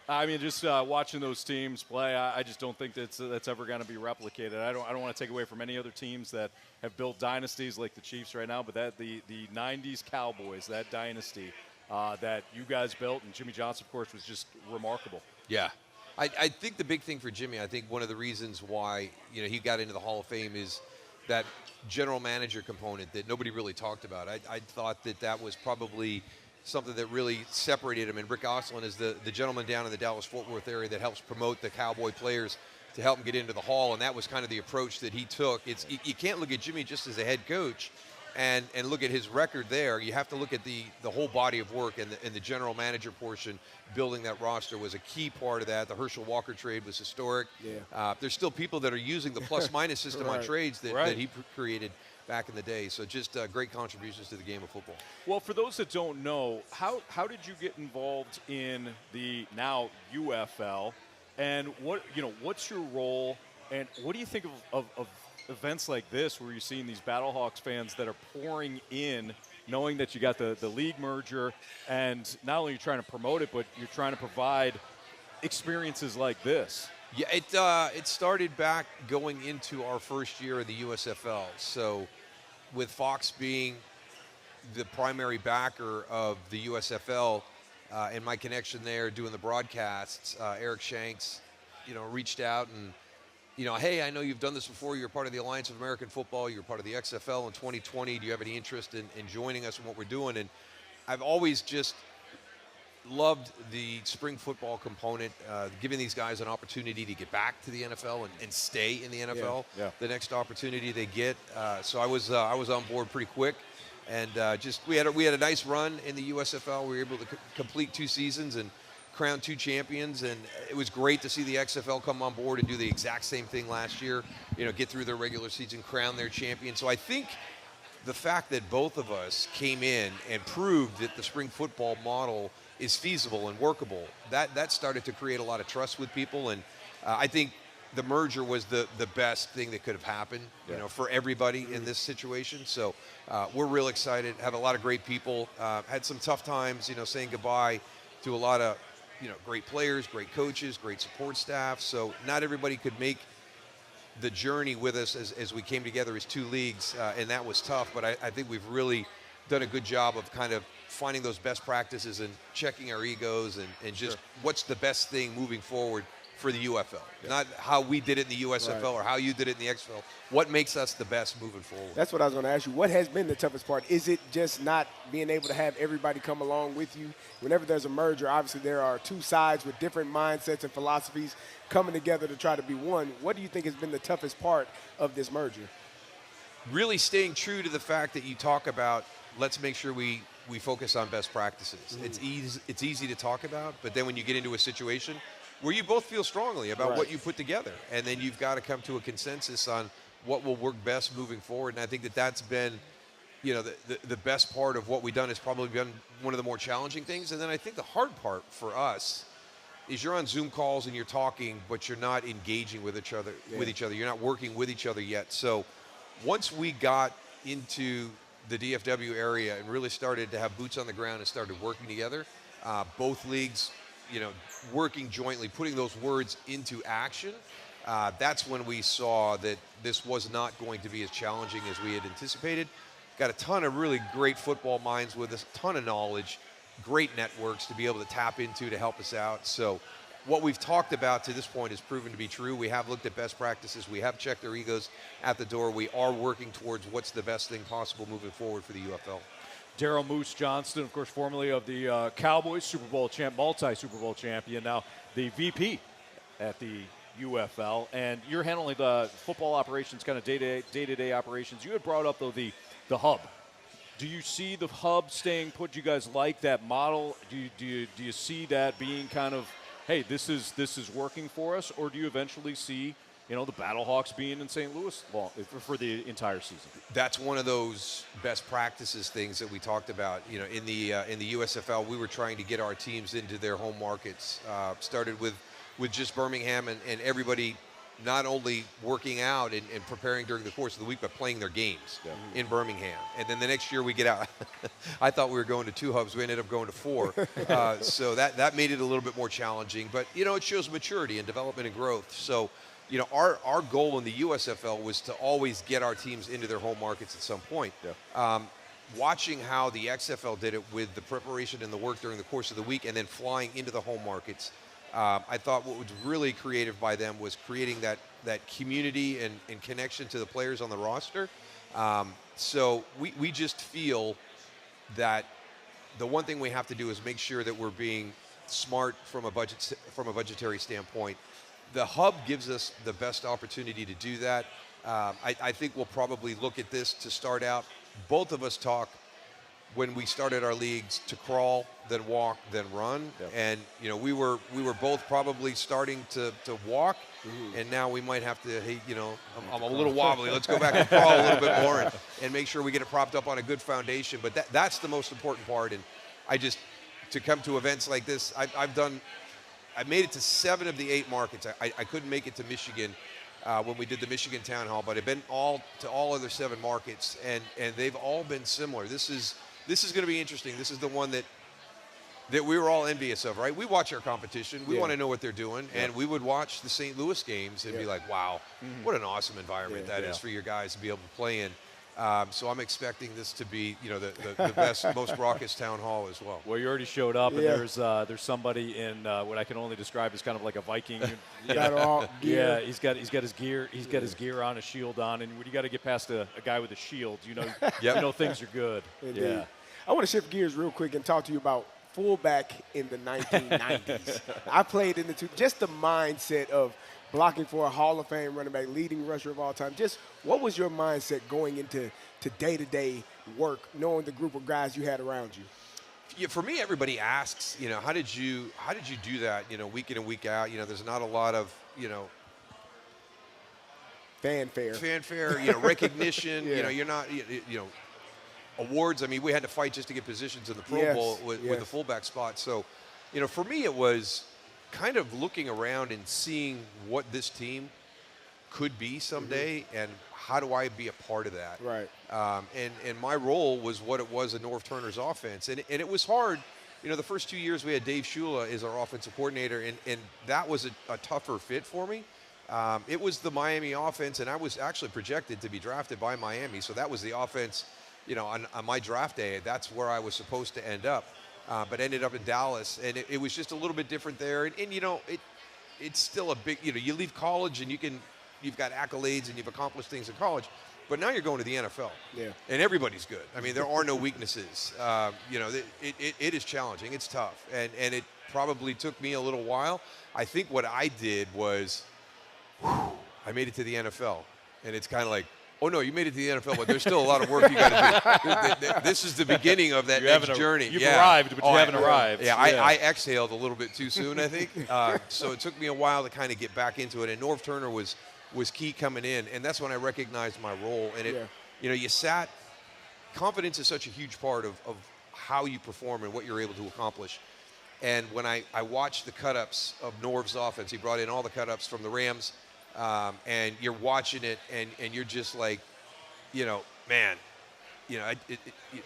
Speaker 3: I mean, just watching those teams play, I just don't think that's ever going to be replicated. I don't want to take away from any other teams that have built dynasties like the Chiefs right now, but the '90s Cowboys, that dynasty that you guys built, and Jimmy Johnson, of course, was just remarkable.
Speaker 15: Yeah. I think the big thing for Jimmy, I think one of the reasons why he got into the Hall of Fame is that general manager component that nobody really talked about. I thought that was probably something that really separated him. And Rick Ostlund is the gentleman down in the Dallas-Fort Worth area that helps promote the Cowboy players to help them get into the Hall, and that was kind of the approach that he took. You can't look at Jimmy just as a head coach and look at his record there. You have to look at the whole body of work, and the general manager portion. Building that roster was a key part of that. The Herschel Walker trade was historic. There's still people that are using the plus-minus system on trades that he created back in the day. So just great contributions to the game of football.
Speaker 3: Well, for those that don't know, how did you get involved in the now UFL, and what's your role, and what do you think of events like this where you're seeing these Battlehawks fans that are pouring in, knowing that you got the league merger, and not only are you trying to promote it, but you're trying to provide experiences like this?
Speaker 15: Yeah, it started back going into our first year of the USFL. So with Fox being the primary backer of the USFL and my connection there doing the broadcasts, Eric Shanks, reached out and, hey, I know you've done this before. You're part of the Alliance of American Football. You're part of the XFL in 2020. Do you have any interest in joining us in what we're doing? And I've always just loved the spring football component, giving these guys an opportunity to get back to the NFL and stay in the NFL. The next opportunity they get. So I was on board pretty quick, and we had a nice run in the USFL. We were able to complete 2 seasons and crown 2 champions, and it was great to see the XFL come on board and do the exact same thing last year. Get through their regular season, crown their champion. So I think the fact that both of us came in and proved that the spring football model is feasible and workable, that started to create a lot of trust with people, and I think the merger was the best thing that could have happened, for everybody in this situation. So we're real excited. Have a lot of great people. Had some tough times, saying goodbye to a lot of great players, great coaches, great support staff. So not everybody could make the journey with us as we came together as 2 leagues, and that was tough. But I think we've really done a good job of kind of finding those best practices and checking our egos and just what's the best thing moving forward for the UFL. Not how we did it in the USFL or how you did it in the XFL. What makes us the best moving forward?
Speaker 2: That's what I was going to ask you. What has been the toughest part? Is it just not being able to have everybody come along with you? Whenever there's a merger, obviously there are 2 sides with different mindsets and philosophies coming together to try to be one. What do you think has been the toughest part of this merger?
Speaker 15: Really staying true to the fact that you talk about, let's make sure we focus on best practices. It's easy to talk about, but then when you get into a situation where you both feel strongly about what you put together, and then you've got to come to a consensus on what will work best moving forward. And I think that's been, the best part of what we've done. Has probably been one of the more challenging things. And then I think the hard part for us is you're on Zoom calls and you're talking, but you're not engaging with each other. You're not working with each other yet. So once we got into the DFW area and really started to have boots on the ground and started working together, both leagues, working jointly, putting those words into action, that's when we saw that this was not going to be as challenging as we had anticipated. Got a ton of really great football minds with us, a ton of knowledge, great networks to be able to tap into to help us out. So what we've talked about to this point has proven to be true. We have looked at best practices. We have checked our egos at the door. We are working towards what's the best thing possible moving forward for the UFL.
Speaker 3: Daryl Moose Johnston, of course, formerly of the Cowboys, multi-Super Bowl champion, now the VP at the UFL, and you're handling the football operations, kind of day-to-day operations. You had brought up, though, the hub. Do you see the hub staying put? Do you guys like that model? Do you see that being kind of, hey, this is working for us, or do you eventually see, the Battlehawks being in St. Louis for the entire season?
Speaker 15: That's one of those best practices things that we talked about. In the USFL, we were trying to get our teams into their home markets. Started with just Birmingham and everybody not only working out and preparing during the course of the week, but playing their games in Birmingham. And then the next year we get out. I thought we were going to 2 hubs. We ended up going to 4. So that made it a little bit more challenging. But, it shows maturity and development and growth. So, our goal in the USFL was to always get our teams into their home markets at some point. Watching how the XFL did it with the preparation and the work during the course of the week and then flying into the home markets, I thought what was really creative by them was creating that community and connection to the players on the roster. So we just feel that the one thing we have to do is make sure that we're being smart from a budgetary standpoint. The hub gives us the best opportunity to do that. I think we'll probably look at this to start out. Both of us talk when we started our leagues to crawl, then walk, then run. And, we were both probably starting to walk, and now we might have to, hey, I'm a little wobbly. Let's go back and crawl a little bit more and make sure we get it propped up on a good foundation. But that's the most important part. And to come to events like this, I've made it to 7 of the 8 markets. I couldn't make it to Michigan when we did the Michigan Town Hall, but I've been to all other 7 markets, and they've all been similar. This is going to be interesting. This is the one that we were all envious of, right? We watch our competition. We want to know what they're doing, and we would watch the St. Louis games and be like, wow, what an awesome environment that is for your guys to be able to play in. So I'm expecting this to be, the best, most raucous town hall as well.
Speaker 3: Well, you already showed up, and there's somebody in what I can only describe as kind of like a Viking.
Speaker 2: Gear.
Speaker 3: He's got his gear. He's got his gear on, a shield on, and when you got to get past a guy with a shield, you know things are good.
Speaker 2: Indeed.
Speaker 3: Yeah.
Speaker 2: I want to shift gears real quick and talk to you about fullback in the 1990s. I played in the just the mindset of blocking for a Hall of Fame running back, leading rusher of all time. Just what was your mindset going into day-to-day work, knowing the group of guys you had around you?
Speaker 15: Yeah, for me, everybody asks, how did you do that, week in and week out? There's not a lot of, fanfare, recognition. You're not, awards. I mean, we had to fight just to get positions in the Pro Bowl with the fullback spot. So, for me, it was kind of looking around and seeing what this team could be someday and how do I be a part of that.
Speaker 2: Right.
Speaker 15: And my role was what it was in Norv Turner's offense. And it was hard. The first 2 years we had Dave Shula as our offensive coordinator, and that was a tougher fit for me. It was the Miami offense, and I was actually projected to be drafted by Miami. So that was the offense, on my draft day. That's where I was supposed to end up. But ended up in Dallas, and it was just a little bit different there. And it's still a big, you leave college and you've got accolades and you've accomplished things in college, but now you're going to the NFL.
Speaker 2: Yeah.
Speaker 15: And everybody's good. I mean, there are no weaknesses. It is challenging. It's tough. And it probably took me a little while. I think what I did was, I made it to the NFL. And it's kind of like, oh, no, you made it to the NFL, but there's still a lot of work you got to do. This is the beginning of that next journey.
Speaker 3: You've arrived, but you haven't arrived.
Speaker 15: Yeah, I exhaled a little bit too soon, I think. So it took me a while to kind of get back into it. And Norv Turner was key coming in, and that's when I recognized my role. And confidence is such a huge part of how you perform and what you're able to accomplish. And when I watched the cut-ups of Norv's offense, he brought in all the cut-ups from the Rams, and you're watching it, and you're just like, man,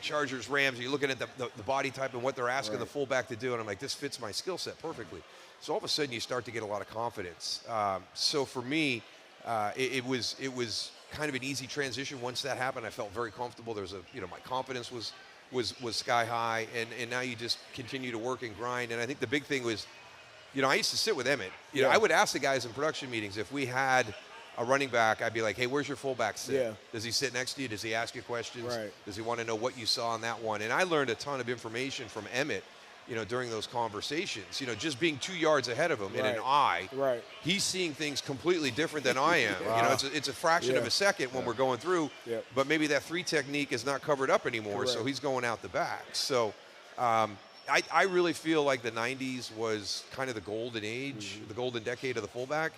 Speaker 15: Chargers, Rams, you're looking at the body type and what they're asking the fullback to do, and I'm like, this fits my skill set perfectly. So all of a sudden you start to get a lot of confidence. So for me, it was kind of an easy transition. Once that happened, I felt very comfortable. There was my confidence was sky high, and now you just continue to work and grind. And I think the big thing was, I used to sit with Emmett. I would ask the guys in production meetings if we had a running back, I'd be like, hey, where's your fullback sit?
Speaker 2: Yeah.
Speaker 15: Does he sit next to you? Does he ask you questions?
Speaker 2: Right.
Speaker 15: Does he want to know what you saw on that one? And I learned a ton of information from Emmett during those conversations. Just being 2 yards ahead of him in an
Speaker 2: Right.
Speaker 15: eye,
Speaker 2: Right.
Speaker 15: he's seeing things completely different than I am.
Speaker 2: Wow.
Speaker 15: It's a fraction of
Speaker 2: Yeah.
Speaker 15: a second when we're going through,
Speaker 2: Yep.
Speaker 15: but maybe that 3 technique is not covered up anymore, so
Speaker 2: Correct.
Speaker 15: he's going out the back. So I really feel like the 90s was kind of the golden age, the golden decade of the fullback.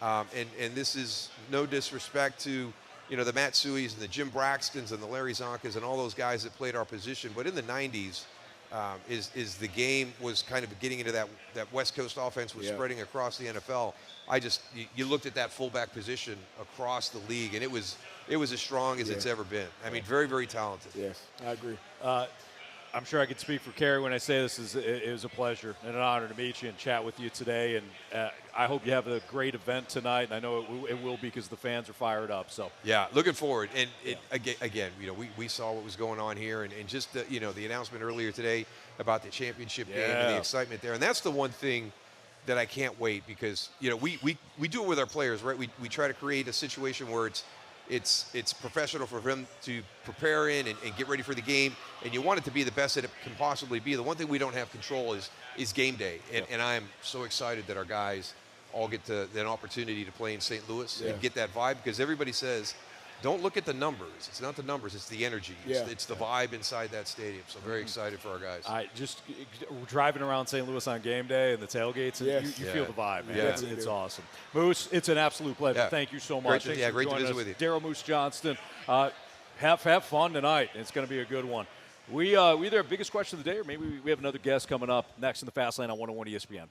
Speaker 15: And this is no disrespect to, the Matt Sueys and the Jim Braxtons and the Larry Zonkas and all those guys that played our position. But in the 90s, is the game was kind of getting into that West Coast offense was spreading across the NFL. You looked at that fullback position across the league, and it was as strong as it's ever been. I mean, very, very talented.
Speaker 2: Yes, I agree.
Speaker 3: I'm sure I could speak for Carey when I say this. It was a pleasure and an honor to meet you and chat with you today. And I hope you have a great event tonight. And I know it will be because the fans are fired up. So
Speaker 15: yeah, looking forward. And again, we saw what was going on here, and just the announcement earlier today about the championship game and the excitement there. And that's the one thing that I can't wait, because we do it with our players, right? We try to create a situation where it's professional for them to prepare in and get ready for the game, and you want it to be the best that it can possibly be. The one thing we don't have control is game day, and I am so excited that our guys all get an opportunity to play in St. Louis and get that vibe, because everybody says, don't look at the numbers. It's not the numbers, it's the energy. It's the vibe inside that stadium. So very excited for our guys.
Speaker 3: Just driving around St. Louis on game day and the tailgates, and you feel the vibe, man.
Speaker 15: Yeah.
Speaker 3: It's awesome. Moose, it's an absolute pleasure.
Speaker 15: Yeah.
Speaker 3: Thank you so much.
Speaker 15: Great to
Speaker 3: Thanks for
Speaker 15: visit
Speaker 3: joining
Speaker 15: with you.
Speaker 3: us. Daryl Moose Johnston. Have fun tonight. It's going to be a good one. We either have biggest question of the day, or maybe we have another guest coming up next in the Fast Lane on 101 ESPN.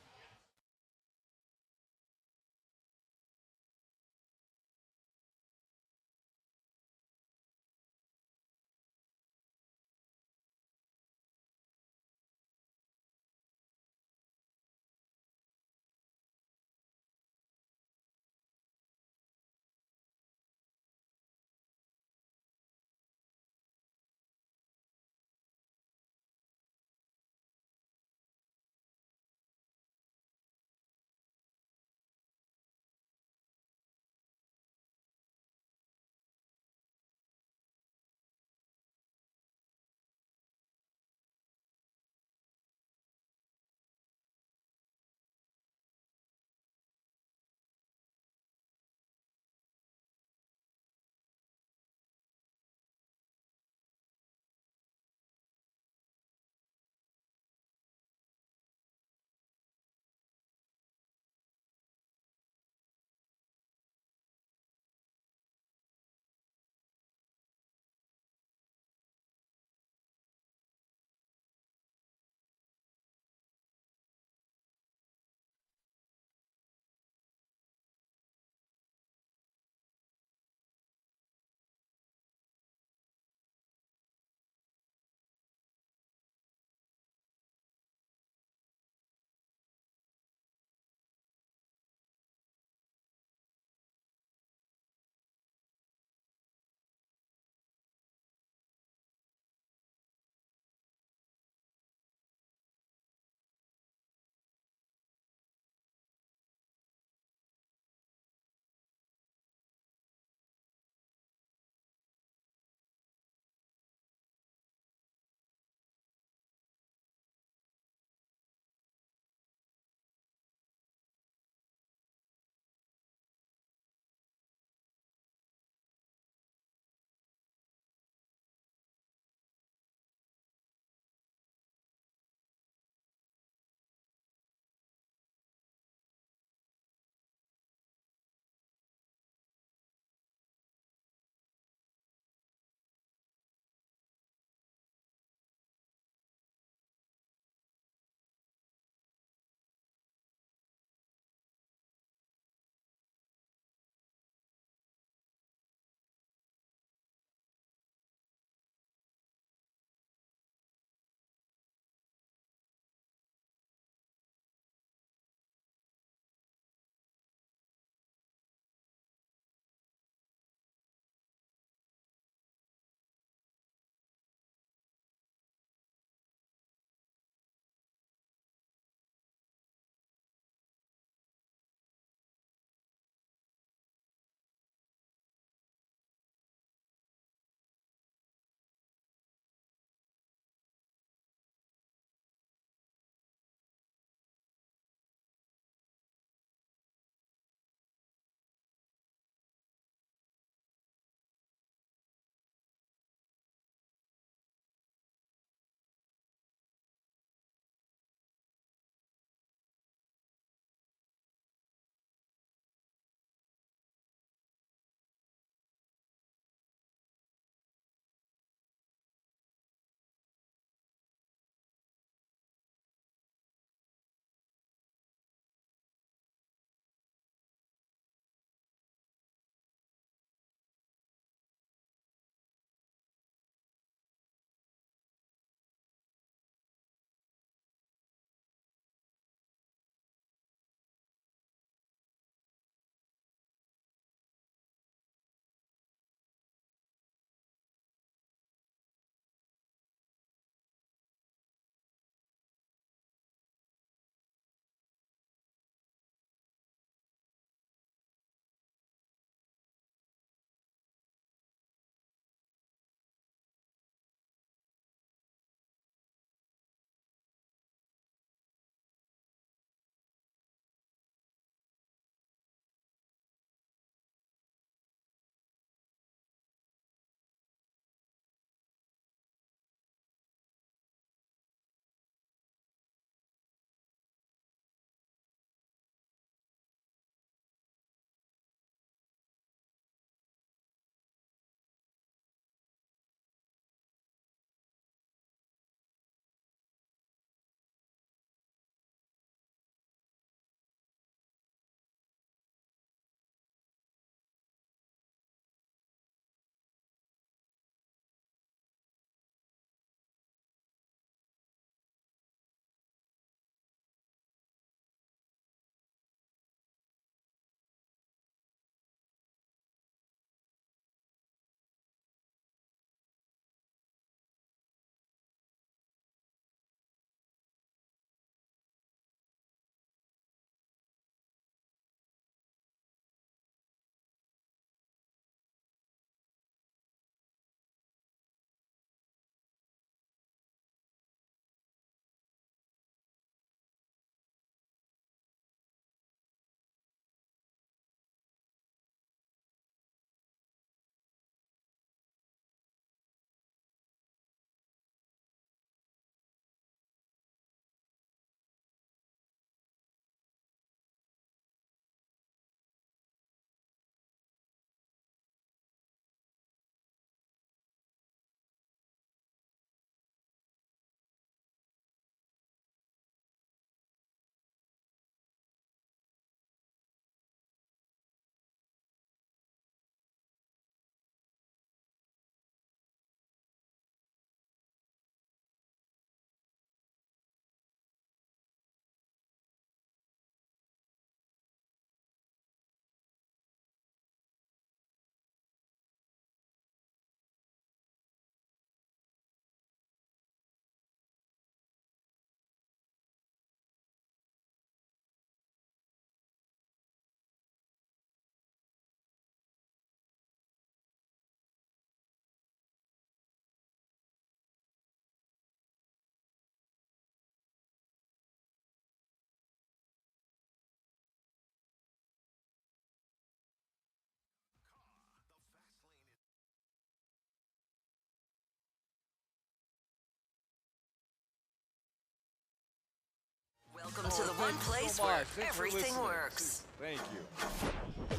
Speaker 7: to the one place where everything works.
Speaker 3: Thank you.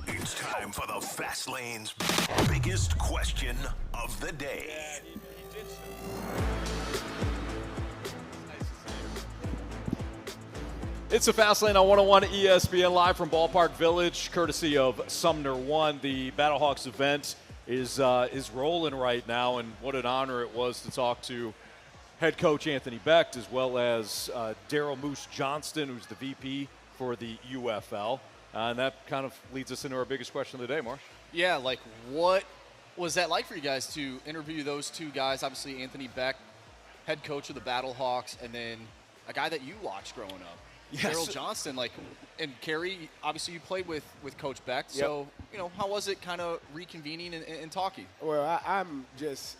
Speaker 6: It's time for the Fast Lane's biggest question of the day.
Speaker 3: It's a Fast Lane on 101 ESPN live from Ballpark Village, courtesy of Sumner One. The Battlehawks event is rolling right now, and what an honor it was to talk to head coach Anthony Becht as well as Daryl Moose Johnston, who's the VP for the UFL. And that kind of leads us into our biggest question of the day, Marsh.
Speaker 4: Yeah, like what was that like for you guys to interview those two guys? Obviously, Anthony Becht, head coach of the Battlehawks, and then a guy that you watched growing up.
Speaker 2: Yes.
Speaker 4: Daryl Johnston, and Carey, obviously you played with Coach Becht, so, how was it kind of reconvening and talking?
Speaker 2: Well, I'm just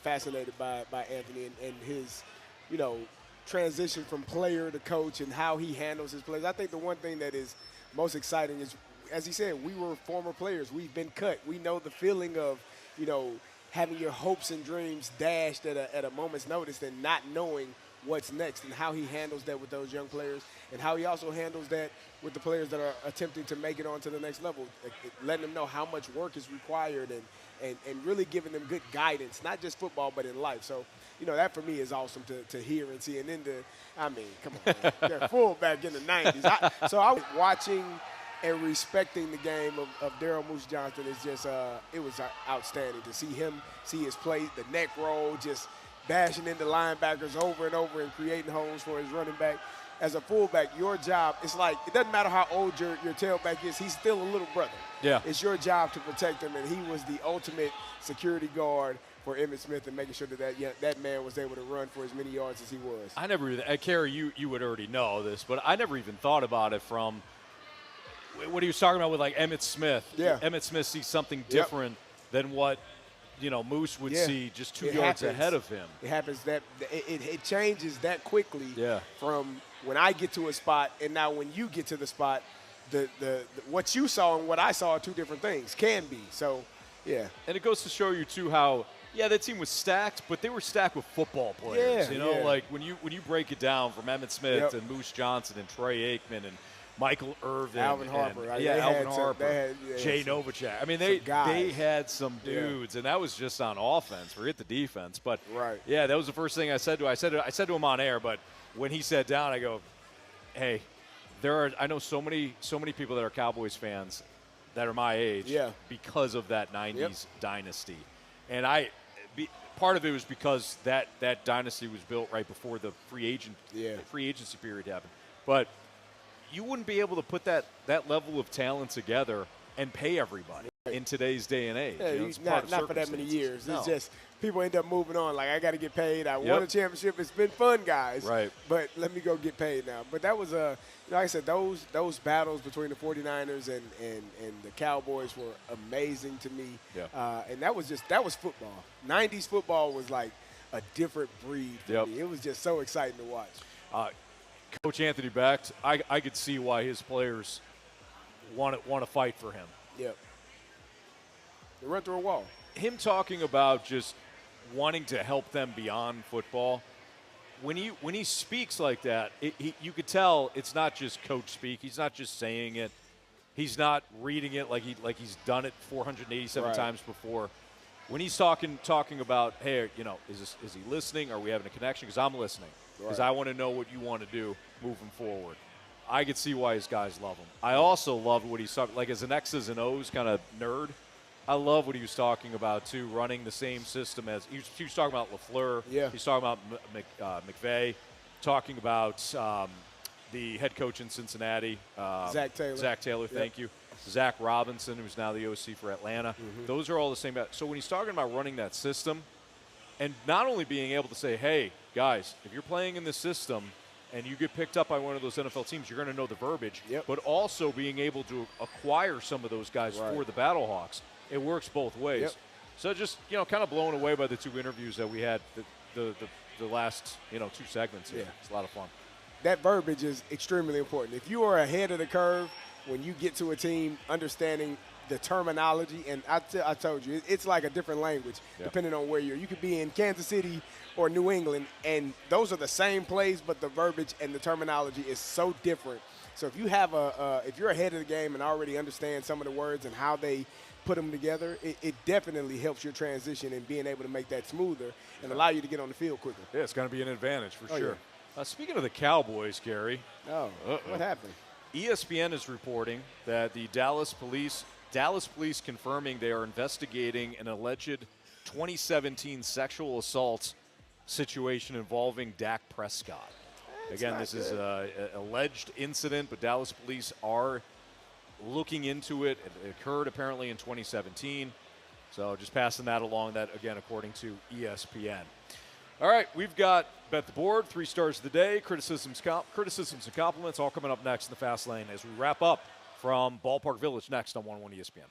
Speaker 2: fascinated by Anthony and his, transition from player to coach and how he handles his players. I think the one thing that is most exciting is, as he said, we were former players. We've been cut. We know the feeling of, having your hopes and dreams dashed at a moment's notice and not knowing what's next, and how he handles that with those young players, and how he also handles that with the players that are attempting to make it on to the next level, letting them know how much work is required and really giving them good guidance, not just football but in life. So, that for me is awesome to hear and see. And then come on, man. They're fullback in the 90s. So I was watching and respecting the game of Daryl Moose Johnston. Is just it was outstanding to see him, see his play, the neck roll, just bashing into linebackers over and over and creating holes for his running back. As a fullback, your job, it's like, it doesn't matter how old your tailback is, he's still a little brother.
Speaker 3: Yeah.
Speaker 2: It's your job to protect him, and he was the ultimate security guard for Emmitt Smith and making sure that man was able to run for as many yards as he was.
Speaker 3: I never even, Carey, you would already know this, but I never even thought about it from what he was talking about with like Emmitt Smith.
Speaker 2: Yeah.
Speaker 3: Emmitt Smith sees something different than what Moose would see just 2 yards ahead of him.
Speaker 2: It happens that it changes that quickly from when I get to a spot and now when you get to the spot, the what you saw and what I saw are two different things, can be. So, yeah.
Speaker 3: And it goes to show you too how that team was stacked, but they were stacked with football players. Like when you break it down from Emmitt Smith and Moose Johnson and Trey Aikman and Michael Irvin,
Speaker 2: Alvin Harper,
Speaker 3: Alvin Harper, Jay Novacek. I mean, they had some dudes, and that was just on offense. Forget the defense, but that was the first thing I said to him. I said to him on air, but when he sat down, I go, "Hey, I know so many people that are Cowboys fans that are my age because of that '90s dynasty, and part of it was because that dynasty was built right before the free agency period happened, but." You wouldn't be able to put that level of talent together and pay everybody in today's day and age.
Speaker 2: Yeah, not for that many years.
Speaker 3: No.
Speaker 2: It's just people end up moving on. Like, I got to get paid. I won a championship. It's been fun, guys.
Speaker 3: Right.
Speaker 2: But let me go get paid now. But that was like I said, those battles between the 49ers and the Cowboys were amazing to me.
Speaker 3: Yeah.
Speaker 2: And that was football. 90s football was like a different breed for me. It was just so exciting to watch.
Speaker 3: Coach Anthony Becht, I could see why his players want to fight for him.
Speaker 2: Yep. They run through a wall.
Speaker 3: Him talking about just wanting to help them beyond football, when he speaks like that, you could tell it's not just coach speak. He's not just saying it. He's not reading it like he's done it 487 times before. When he's talking about, hey, is he listening? Are we having a connection? Because I'm listening. Because I want to know what you want to do moving forward. I could see why his guys love him. I also love what he's talking, like as an X's and O's kind of nerd, I love what he was talking about, too, running the same system as he was talking about LaFleur.
Speaker 2: Yeah.
Speaker 3: He's talking about McVay, talking about the head coach in Cincinnati.
Speaker 2: Zach Taylor.
Speaker 3: Thank you. Zach Robinson, who's now the OC for Atlanta.
Speaker 2: Mm-hmm.
Speaker 3: Those are all the same. So when he's talking about running that system and not only being able to say, hey, guys, if you're playing in this system and you get picked up by one of those NFL teams, you're going to know the verbiage, but also being able to acquire some of those guys for the Battlehawks. It works both ways.
Speaker 2: Yep.
Speaker 3: So just, kind of blown away by the two interviews that we had the last, 2 segments here. It's a lot of fun.
Speaker 2: That verbiage is extremely important. If you are ahead of the curve when you get to a team, understanding the terminology, and I told you, it's like a different language depending on where you're. You could be in Kansas City or New England, and those are the same plays, but the verbiage and the terminology is so different. So if you have if you're ahead of the game and already understand some of the words and how they put them together, it definitely helps your transition in being able to make that smoother and allow you to get on the field quicker.
Speaker 3: Yeah, it's going to be an advantage for sure.
Speaker 2: Yeah.
Speaker 3: Speaking of the Cowboys, Carey.
Speaker 2: Oh, what happened?
Speaker 3: ESPN is reporting that the Dallas police confirming they are investigating an alleged 2017 sexual assault situation involving Dak Prescott. Again, this is an alleged incident, but Dallas police are looking into it. It occurred apparently in 2017. So just passing that along, that again, according to ESPN. All right, we've got Bet the Board, 3 stars of the day, criticisms and compliments, all coming up next in the Fast Lane as we wrap up from Ballpark Village next on 101 ESPN.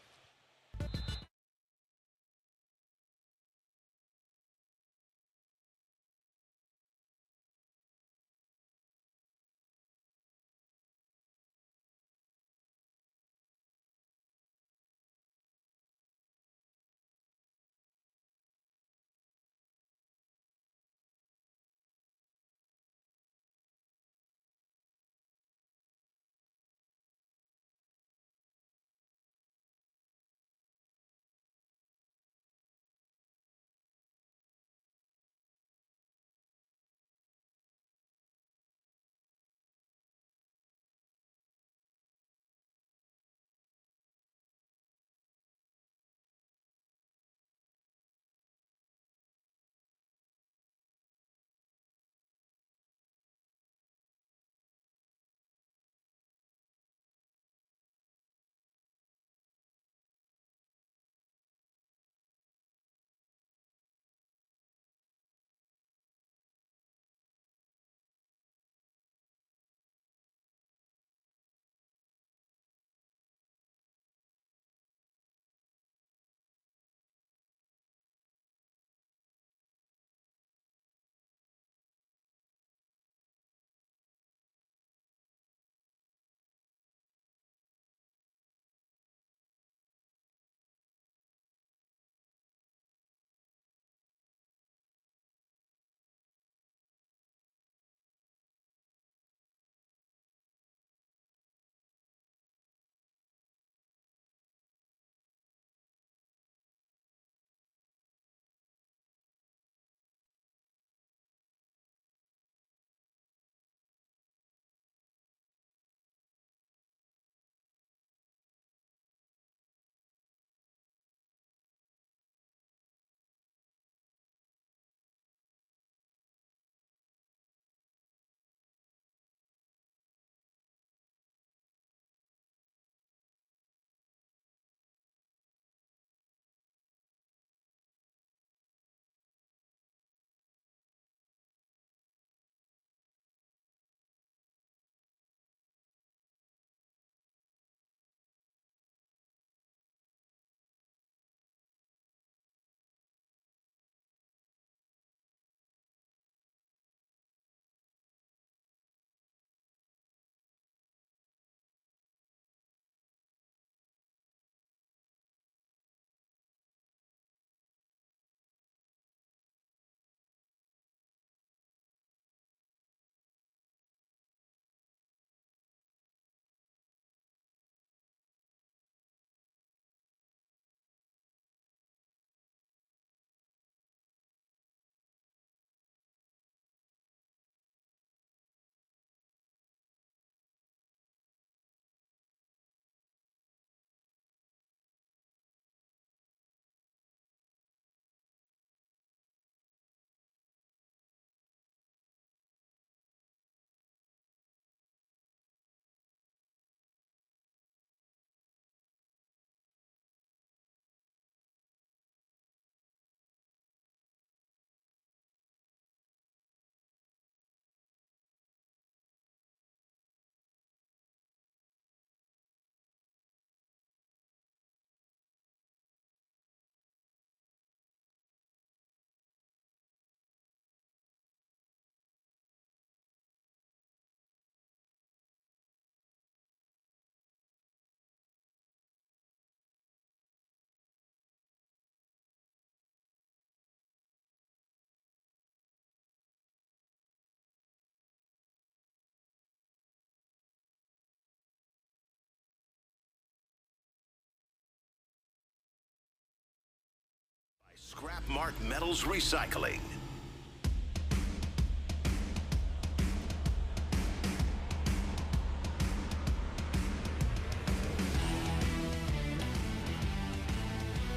Speaker 6: Scrap Mart Metals Recycling.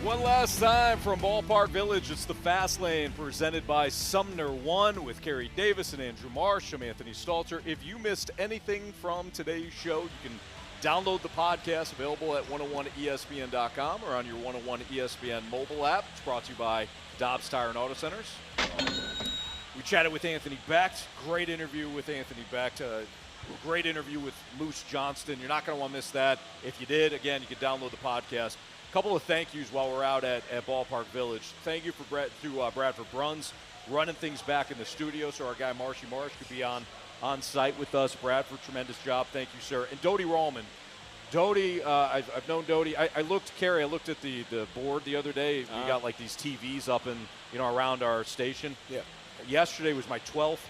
Speaker 3: One last time from Ballpark Village, it's the Fast Lane presented by Sumner One with Carey Davis and Andrew Marsh. I'm Anthony Stalter. If you missed anything from today's show, you can download the podcast available at 101ESPN.com or on your 101 ESPN mobile app. It's brought to you by Dobbs Tire and Auto Centers. We chatted with Anthony Becht. Great interview with Anthony Becht. Great interview with Moose Johnston. You're not going to want to miss that. If you did, again, you can download the podcast. Couple of thank yous while we're out at Ballpark Village. Thank you for Bradford Bruns running things back in the studio so our guy Marshy Marsh could be on site with us. Bradford, tremendous job. Thank you, sir. And Dodie Rollman. Dodie, I've known Dodie. I looked at the board the other day. We got like these TVs up in around our station.
Speaker 2: Yeah.
Speaker 3: Yesterday was my 12th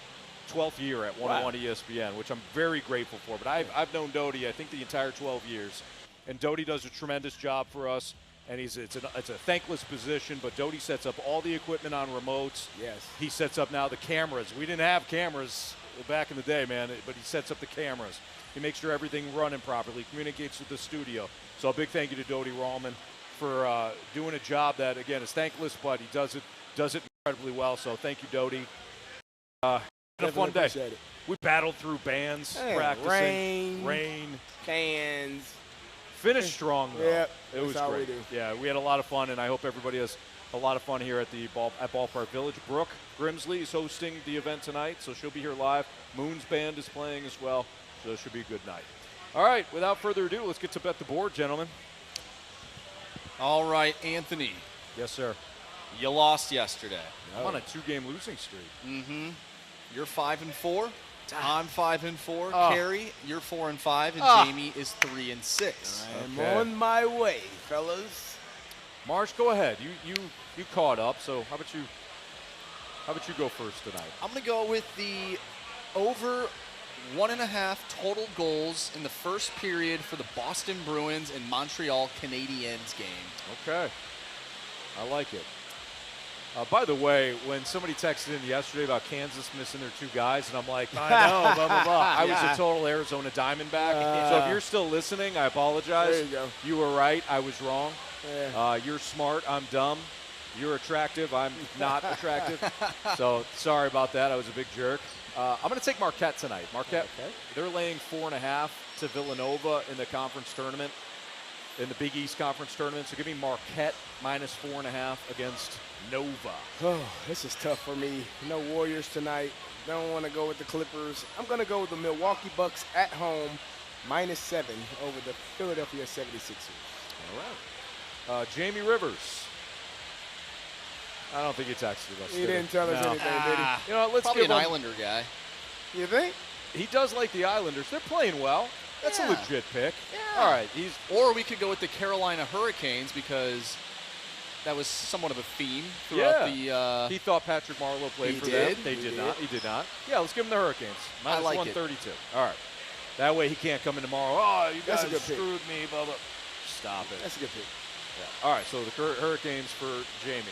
Speaker 3: year at 101 ESPN, which I'm very grateful for. But I've known Dodie, I think, the entire 12 years. And Dodie does a tremendous job for us, and it's a thankless position, but Dodie sets up all the equipment on remotes.
Speaker 2: Yes.
Speaker 3: He sets up now the cameras. We didn't have cameras back in the day, man, but he sets up the cameras. He makes sure everything running properly, communicates with the studio. So a big thank you to Dodie Rollman for doing a job that, again, is thankless, but he does it incredibly well. So thank you, Dodie. Had a fun day. We battled through bands, practicing. Rain.
Speaker 2: Cans.
Speaker 3: Finished strong, though.
Speaker 2: Yeah,
Speaker 3: it was great. Yeah, we had a lot of fun, and I hope everybody has a lot of fun here at Ballpark Village. Brooke Grimsley is hosting the event tonight, so she'll be here live. Moon's band is playing as well, so it should be a good night. All right, without further ado, let's get to Bet the Board, gentlemen.
Speaker 4: All right, Anthony.
Speaker 3: Yes, sir.
Speaker 4: You lost yesterday.
Speaker 3: I'm on a 2-game losing streak.
Speaker 4: Mm-hmm. You're 5-4. I'm 5-4. Carey, you're 4-5, and Jamie is 3-6.
Speaker 2: I'm on my way, fellas.
Speaker 3: Marsh, go ahead. You caught up. So how about you go first tonight?
Speaker 4: I'm gonna go with the over 1.5 total goals in the first period for the Boston Bruins and Montreal Canadiens game.
Speaker 3: Okay, I like it. By the way, when somebody texted in yesterday about Kansas missing their 2 guys, and I'm like, I know, blah, blah, blah. I was a total Arizona Diamondback. So if you're still listening, I apologize.
Speaker 2: There you go.
Speaker 3: You were right. I was wrong.
Speaker 2: Yeah.
Speaker 3: You're smart. I'm dumb. You're attractive. I'm not attractive. So sorry about that. I was a big jerk. I'm going to take Marquette tonight. Marquette, they're laying 4.5 to Villanova in the conference tournament, in the Big East Conference tournament. So give me Marquette minus 4.5 against Nova.
Speaker 2: Oh, this is tough for me. No Warriors tonight. Don't want to go with the Clippers. I'm going to go with the Milwaukee Bucks at home, -7 over the Philadelphia 76ers.
Speaker 3: All right. Jamie Rivers. I don't think he texted us.
Speaker 2: He didn't tell us anything, did he?
Speaker 3: You know, let's
Speaker 4: Probably
Speaker 3: give
Speaker 4: an
Speaker 3: him,
Speaker 4: Islander guy.
Speaker 2: You think?
Speaker 3: He does like the Islanders. They're playing well. That's a legit pick. Yeah. All right.
Speaker 4: Or we could go with the Carolina Hurricanes because that was somewhat of a theme throughout the.
Speaker 3: He thought Patrick Marleau played for them. They did not. He did not. Yeah, let's give him the Hurricanes.
Speaker 4: I like
Speaker 3: -132. All right. That way he can't come in tomorrow. Oh, you guys
Speaker 2: That's a good
Speaker 3: screwed me. Blah, blah. Stop it.
Speaker 2: That's a good pick.
Speaker 3: Yeah. All right. So the Hurricanes for Jamie.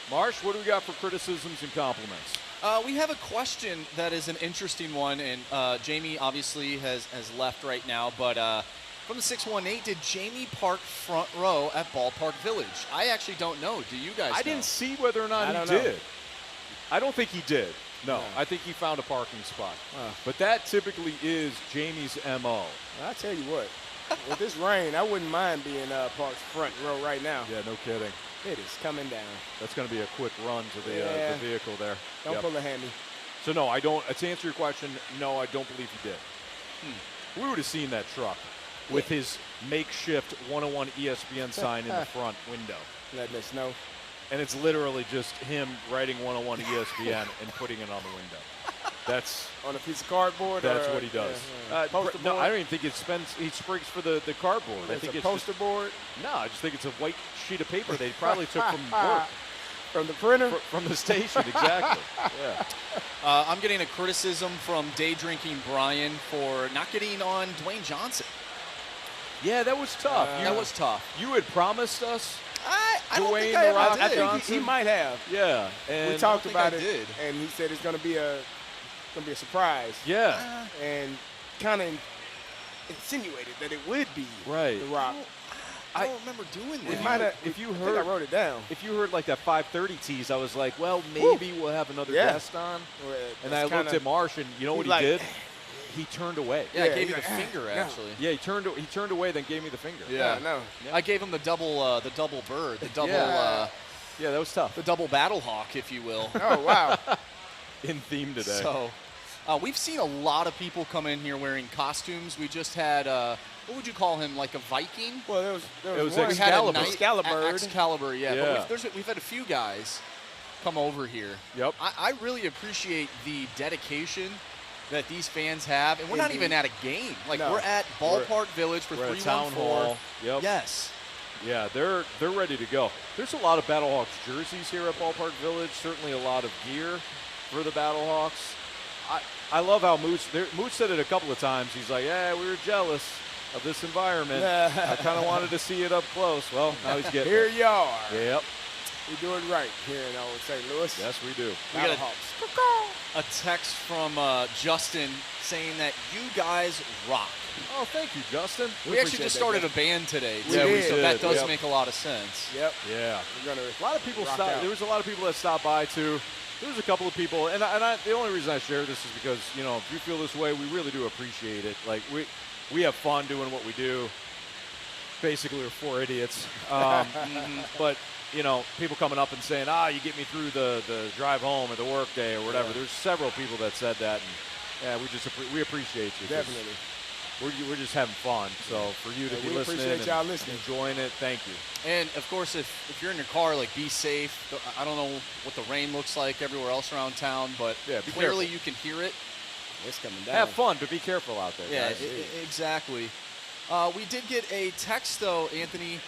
Speaker 3: Marsh, what do we got for criticisms and compliments?
Speaker 4: We have a question that is an interesting one, and Jamie obviously has left right now, but from the 618, did Jamie park front row at Ballpark Village? I actually don't know. Do you guys know?
Speaker 3: I didn't see whether or not he did. I don't think he did. No, I think he found a parking spot. But that typically is Jamie's M.O.
Speaker 2: I'll tell you what. With this rain, I wouldn't mind being parked front row right now.
Speaker 3: Yeah, no kidding.
Speaker 2: It is coming down.
Speaker 3: That's going to be a quick run to the vehicle there.
Speaker 2: Don't pull a hammy.
Speaker 3: So, no, I don't. To answer your question, no, I don't believe he did. We would have seen that truck with his makeshift 101 ESPN sign in the front window.
Speaker 2: Letting us know.
Speaker 3: And it's literally just him writing 101 ESPN and putting it on the window. That's
Speaker 2: on a piece of cardboard.
Speaker 3: That's what he does. No, I don't even think he sprigs for the cardboard. I think
Speaker 2: it's a poster board.
Speaker 3: No, I just think it's a white sheet of paper they probably took from work.
Speaker 2: From the printer?
Speaker 3: From the station, exactly. Yeah.
Speaker 4: I'm getting a criticism from Day Drinking Brian for not getting on Dwayne Johnson.
Speaker 3: Yeah, that was tough.
Speaker 4: That was tough.
Speaker 3: You had promised us
Speaker 4: I don't
Speaker 3: Dwayne
Speaker 4: think I
Speaker 3: The Rock
Speaker 2: I think
Speaker 3: Johnson.
Speaker 2: he might have.
Speaker 3: Yeah, and
Speaker 2: We talked
Speaker 4: think
Speaker 2: about
Speaker 4: I
Speaker 2: it,
Speaker 4: did.
Speaker 2: and he said it's going to be a surprise.
Speaker 3: Yeah,
Speaker 2: And kind of insinuated that it would be
Speaker 3: Right.
Speaker 2: The Rock.
Speaker 4: I don't remember doing
Speaker 2: We
Speaker 4: that.
Speaker 2: might have.
Speaker 3: if you
Speaker 2: I think
Speaker 3: heard-
Speaker 2: I wrote it down.
Speaker 3: if you heard like that 5:30 tease, I was like, well, maybe we'll have another
Speaker 2: Yeah.
Speaker 3: guest on.
Speaker 2: Well,
Speaker 3: And
Speaker 2: that's
Speaker 3: I looked
Speaker 2: kinda-
Speaker 3: at Marsh, and you know what
Speaker 2: he's
Speaker 3: he
Speaker 2: like,
Speaker 3: did? He turned away.
Speaker 4: Yeah, I
Speaker 2: Yeah,
Speaker 4: gave you
Speaker 2: he's
Speaker 4: the
Speaker 2: like,
Speaker 4: finger,
Speaker 2: no.
Speaker 4: actually.
Speaker 3: Yeah, he turned away, then gave me the finger.
Speaker 2: Yeah, no.
Speaker 4: I gave him the double bird, the double,
Speaker 3: Yeah, that was tough.
Speaker 4: the double battle hawk, if you will.
Speaker 2: Oh, wow.
Speaker 3: In theme today.
Speaker 4: So, we've seen a lot of people come in here wearing costumes. We just had, what would you call him, like a Viking?
Speaker 2: Well, there
Speaker 3: It
Speaker 2: was
Speaker 3: was
Speaker 2: one.
Speaker 4: We had a
Speaker 3: Excalibur.
Speaker 4: knight-
Speaker 2: Excalibur.
Speaker 4: Excalibur, yeah.
Speaker 3: Yeah.
Speaker 4: But we've had a few guys come over here.
Speaker 3: Yep.
Speaker 4: I really appreciate the dedication that these fans have. And we're not
Speaker 2: Indeed.
Speaker 4: even at a game. Like,
Speaker 2: No.
Speaker 4: we're at Ballpark Village for
Speaker 3: We're at
Speaker 4: 314.
Speaker 3: Town Hall. Yep.
Speaker 4: Yes.
Speaker 3: Yeah, they're ready to go. There's a lot of Battlehawks jerseys here at Ballpark Village. Certainly a lot of gear for the Battlehawks. I love how Moose said it a couple of times. He's like, yeah, we were jealous of this environment. I kind of wanted to see it up close. Well, now he's getting
Speaker 2: Here
Speaker 3: it.
Speaker 2: you are.
Speaker 3: Yep.
Speaker 2: We're doing right here in old St. Louis.
Speaker 3: Yes, we do.
Speaker 4: We got
Speaker 2: Battlehawks.
Speaker 4: a text from Justin saying that you guys rock.
Speaker 3: Oh, thank you, Justin.
Speaker 4: We actually just started a band today,
Speaker 2: We
Speaker 4: too,
Speaker 2: did.
Speaker 4: so that
Speaker 3: did,
Speaker 4: does
Speaker 3: yep.
Speaker 4: make a lot of sense.
Speaker 2: Yep.
Speaker 3: Yeah.
Speaker 2: We're gonna
Speaker 3: A lot of people
Speaker 2: rock
Speaker 3: stopped.
Speaker 2: out.
Speaker 3: There was a lot of people that stopped by too. There was a couple of people, and the only reason I share this is because, you know, if you feel this way, we really do appreciate it. Like we have fun doing what we do. Basically, we're four idiots. But you know, people coming up and saying, you get me through the drive home or the work day or whatever.
Speaker 2: Yeah.
Speaker 3: There's several people that said that, and yeah, we appreciate you. 'cause
Speaker 2: Definitely.
Speaker 3: We're just having fun. So for you to
Speaker 2: Yeah,
Speaker 3: be
Speaker 2: we
Speaker 3: listening
Speaker 2: appreciate
Speaker 3: and
Speaker 2: y'all listening.
Speaker 3: enjoying it, thank you.
Speaker 4: And, of course, if you're in your car, like, be safe. I don't know what the rain looks like everywhere else around town, but
Speaker 3: Yeah, be
Speaker 4: clearly
Speaker 3: careful.
Speaker 4: you can hear it.
Speaker 2: It's coming down.
Speaker 3: Have fun, but be careful out there,
Speaker 4: Yeah,
Speaker 3: guys.
Speaker 4: exactly. We did get a text, though, Anthony,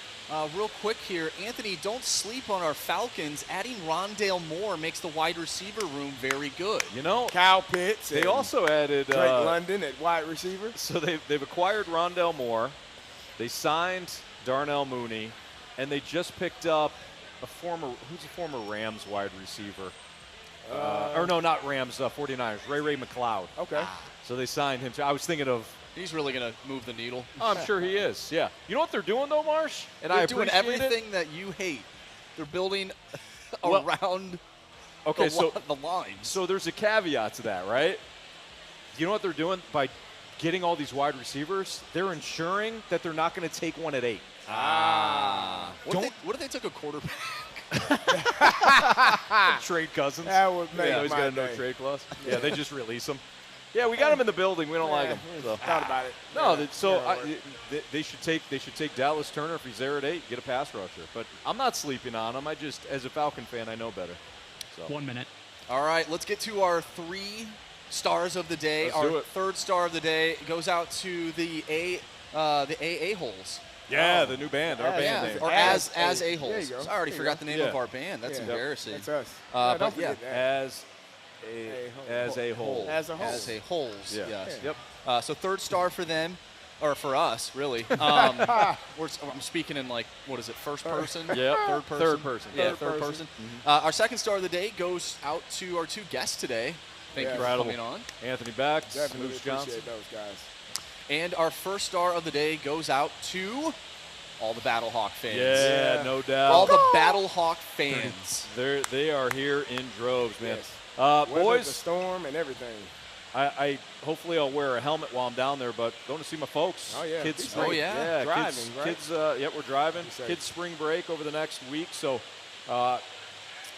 Speaker 4: real quick here. Anthony, don't sleep on our Falcons. Adding Rondale Moore makes the wide receiver room very good.
Speaker 3: You know,
Speaker 2: Kyle Pitts.
Speaker 3: they
Speaker 2: and
Speaker 3: also added
Speaker 2: Drake London at wide receiver.
Speaker 3: So they've acquired Rondale Moore, they signed Darnell Mooney, and they just picked up who's a former Rams wide receiver? Or no, not Rams, 49ers, Ray McLeod.
Speaker 2: Okay.
Speaker 3: So they signed him. I was thinking of.
Speaker 4: He's really going to move the needle.
Speaker 3: I'm sure he is. Yeah. You know what they're doing though, Marsh? And
Speaker 4: They're
Speaker 3: I
Speaker 4: doing
Speaker 3: appreciate
Speaker 4: everything
Speaker 3: it.
Speaker 4: that you hate. They're building
Speaker 3: Well,
Speaker 4: around
Speaker 3: Okay,
Speaker 4: the lines.
Speaker 3: So there's a caveat to that, right? You know what they're doing by getting all these wide receivers? They're ensuring that they're not going to take one at 8.
Speaker 4: What if they took a quarterback?
Speaker 3: Trade Cousins.
Speaker 2: That would make
Speaker 3: he's
Speaker 2: my
Speaker 3: got a no
Speaker 2: day.
Speaker 3: trade clause. Yeah, they just release him. Yeah, we got him in the building. We don't like him. So.
Speaker 2: Thought about it.
Speaker 3: No,
Speaker 2: Yeah,
Speaker 3: they should take Dallas Turner if he's there at 8, get a pass rusher. But I'm not sleeping on him. I just, as a Falcon fan, I know better. So.
Speaker 5: 1 minute.
Speaker 4: All right, let's get to our 3 stars of the day.
Speaker 3: Let's
Speaker 4: Our
Speaker 3: do it.
Speaker 4: third star of the day goes out to the AA Holes.
Speaker 3: Yeah, the new band, our band
Speaker 4: Yeah,
Speaker 3: name.
Speaker 4: or as
Speaker 2: There you
Speaker 4: A-Holes.
Speaker 2: go.
Speaker 4: I already
Speaker 2: There you
Speaker 4: forgot
Speaker 2: go.
Speaker 4: the name
Speaker 3: Yeah.
Speaker 4: of our band. That's
Speaker 2: Yeah.
Speaker 4: embarrassing.
Speaker 2: That's us.
Speaker 4: But
Speaker 2: don't
Speaker 4: yeah,
Speaker 2: forget that.
Speaker 3: As a whole.
Speaker 2: As a whole.
Speaker 4: As a Holes,
Speaker 3: Yeah.
Speaker 4: yes.
Speaker 3: Yep.
Speaker 4: So third star for them, or for us, really. I'm speaking in, like, what is it, first person?
Speaker 3: Yep.
Speaker 4: Third person?
Speaker 3: Third person.
Speaker 4: Yeah,
Speaker 2: Third
Speaker 4: third
Speaker 2: person.
Speaker 4: person. Our second star of the day goes out to our 2 guests today. Thank you for
Speaker 3: Incredible.
Speaker 4: coming on.
Speaker 3: Anthony Bax,
Speaker 2: Definitely
Speaker 3: Moose Johnson.
Speaker 2: appreciate those guys.
Speaker 4: And our first star of the day goes out to all the Battlehawk fans.
Speaker 3: Yeah, no doubt.
Speaker 4: All the Battlehawk fans.
Speaker 3: They are here in droves, man.
Speaker 2: Yes.
Speaker 3: Boys,
Speaker 2: Weathered the storm and everything.
Speaker 3: I hopefully I'll wear a helmet while I'm down there, but going to see my folks.
Speaker 2: Oh, yeah.
Speaker 3: Kids
Speaker 2: Be
Speaker 3: spring.
Speaker 4: safe. Oh, yeah.
Speaker 2: Driving,
Speaker 3: kids,
Speaker 2: right?
Speaker 3: Kids, we're driving.
Speaker 2: Be safe.
Speaker 3: Kids spring break over the next week, so I'm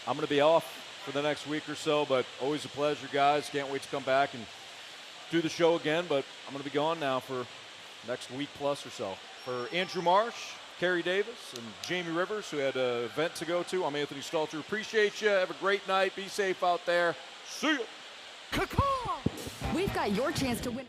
Speaker 3: going to be off for the next week or so, but always a pleasure, guys. Can't wait to come back and do the show again, but I'm going to be gone now for next week plus or so. For Andrew Marsh, Carey Davis, and Jamie Rivers, who had an event to go to, I'm Anthony Stalter. Appreciate you. Have a great night. Be safe out there. See ya.
Speaker 16: We've got your chance to win.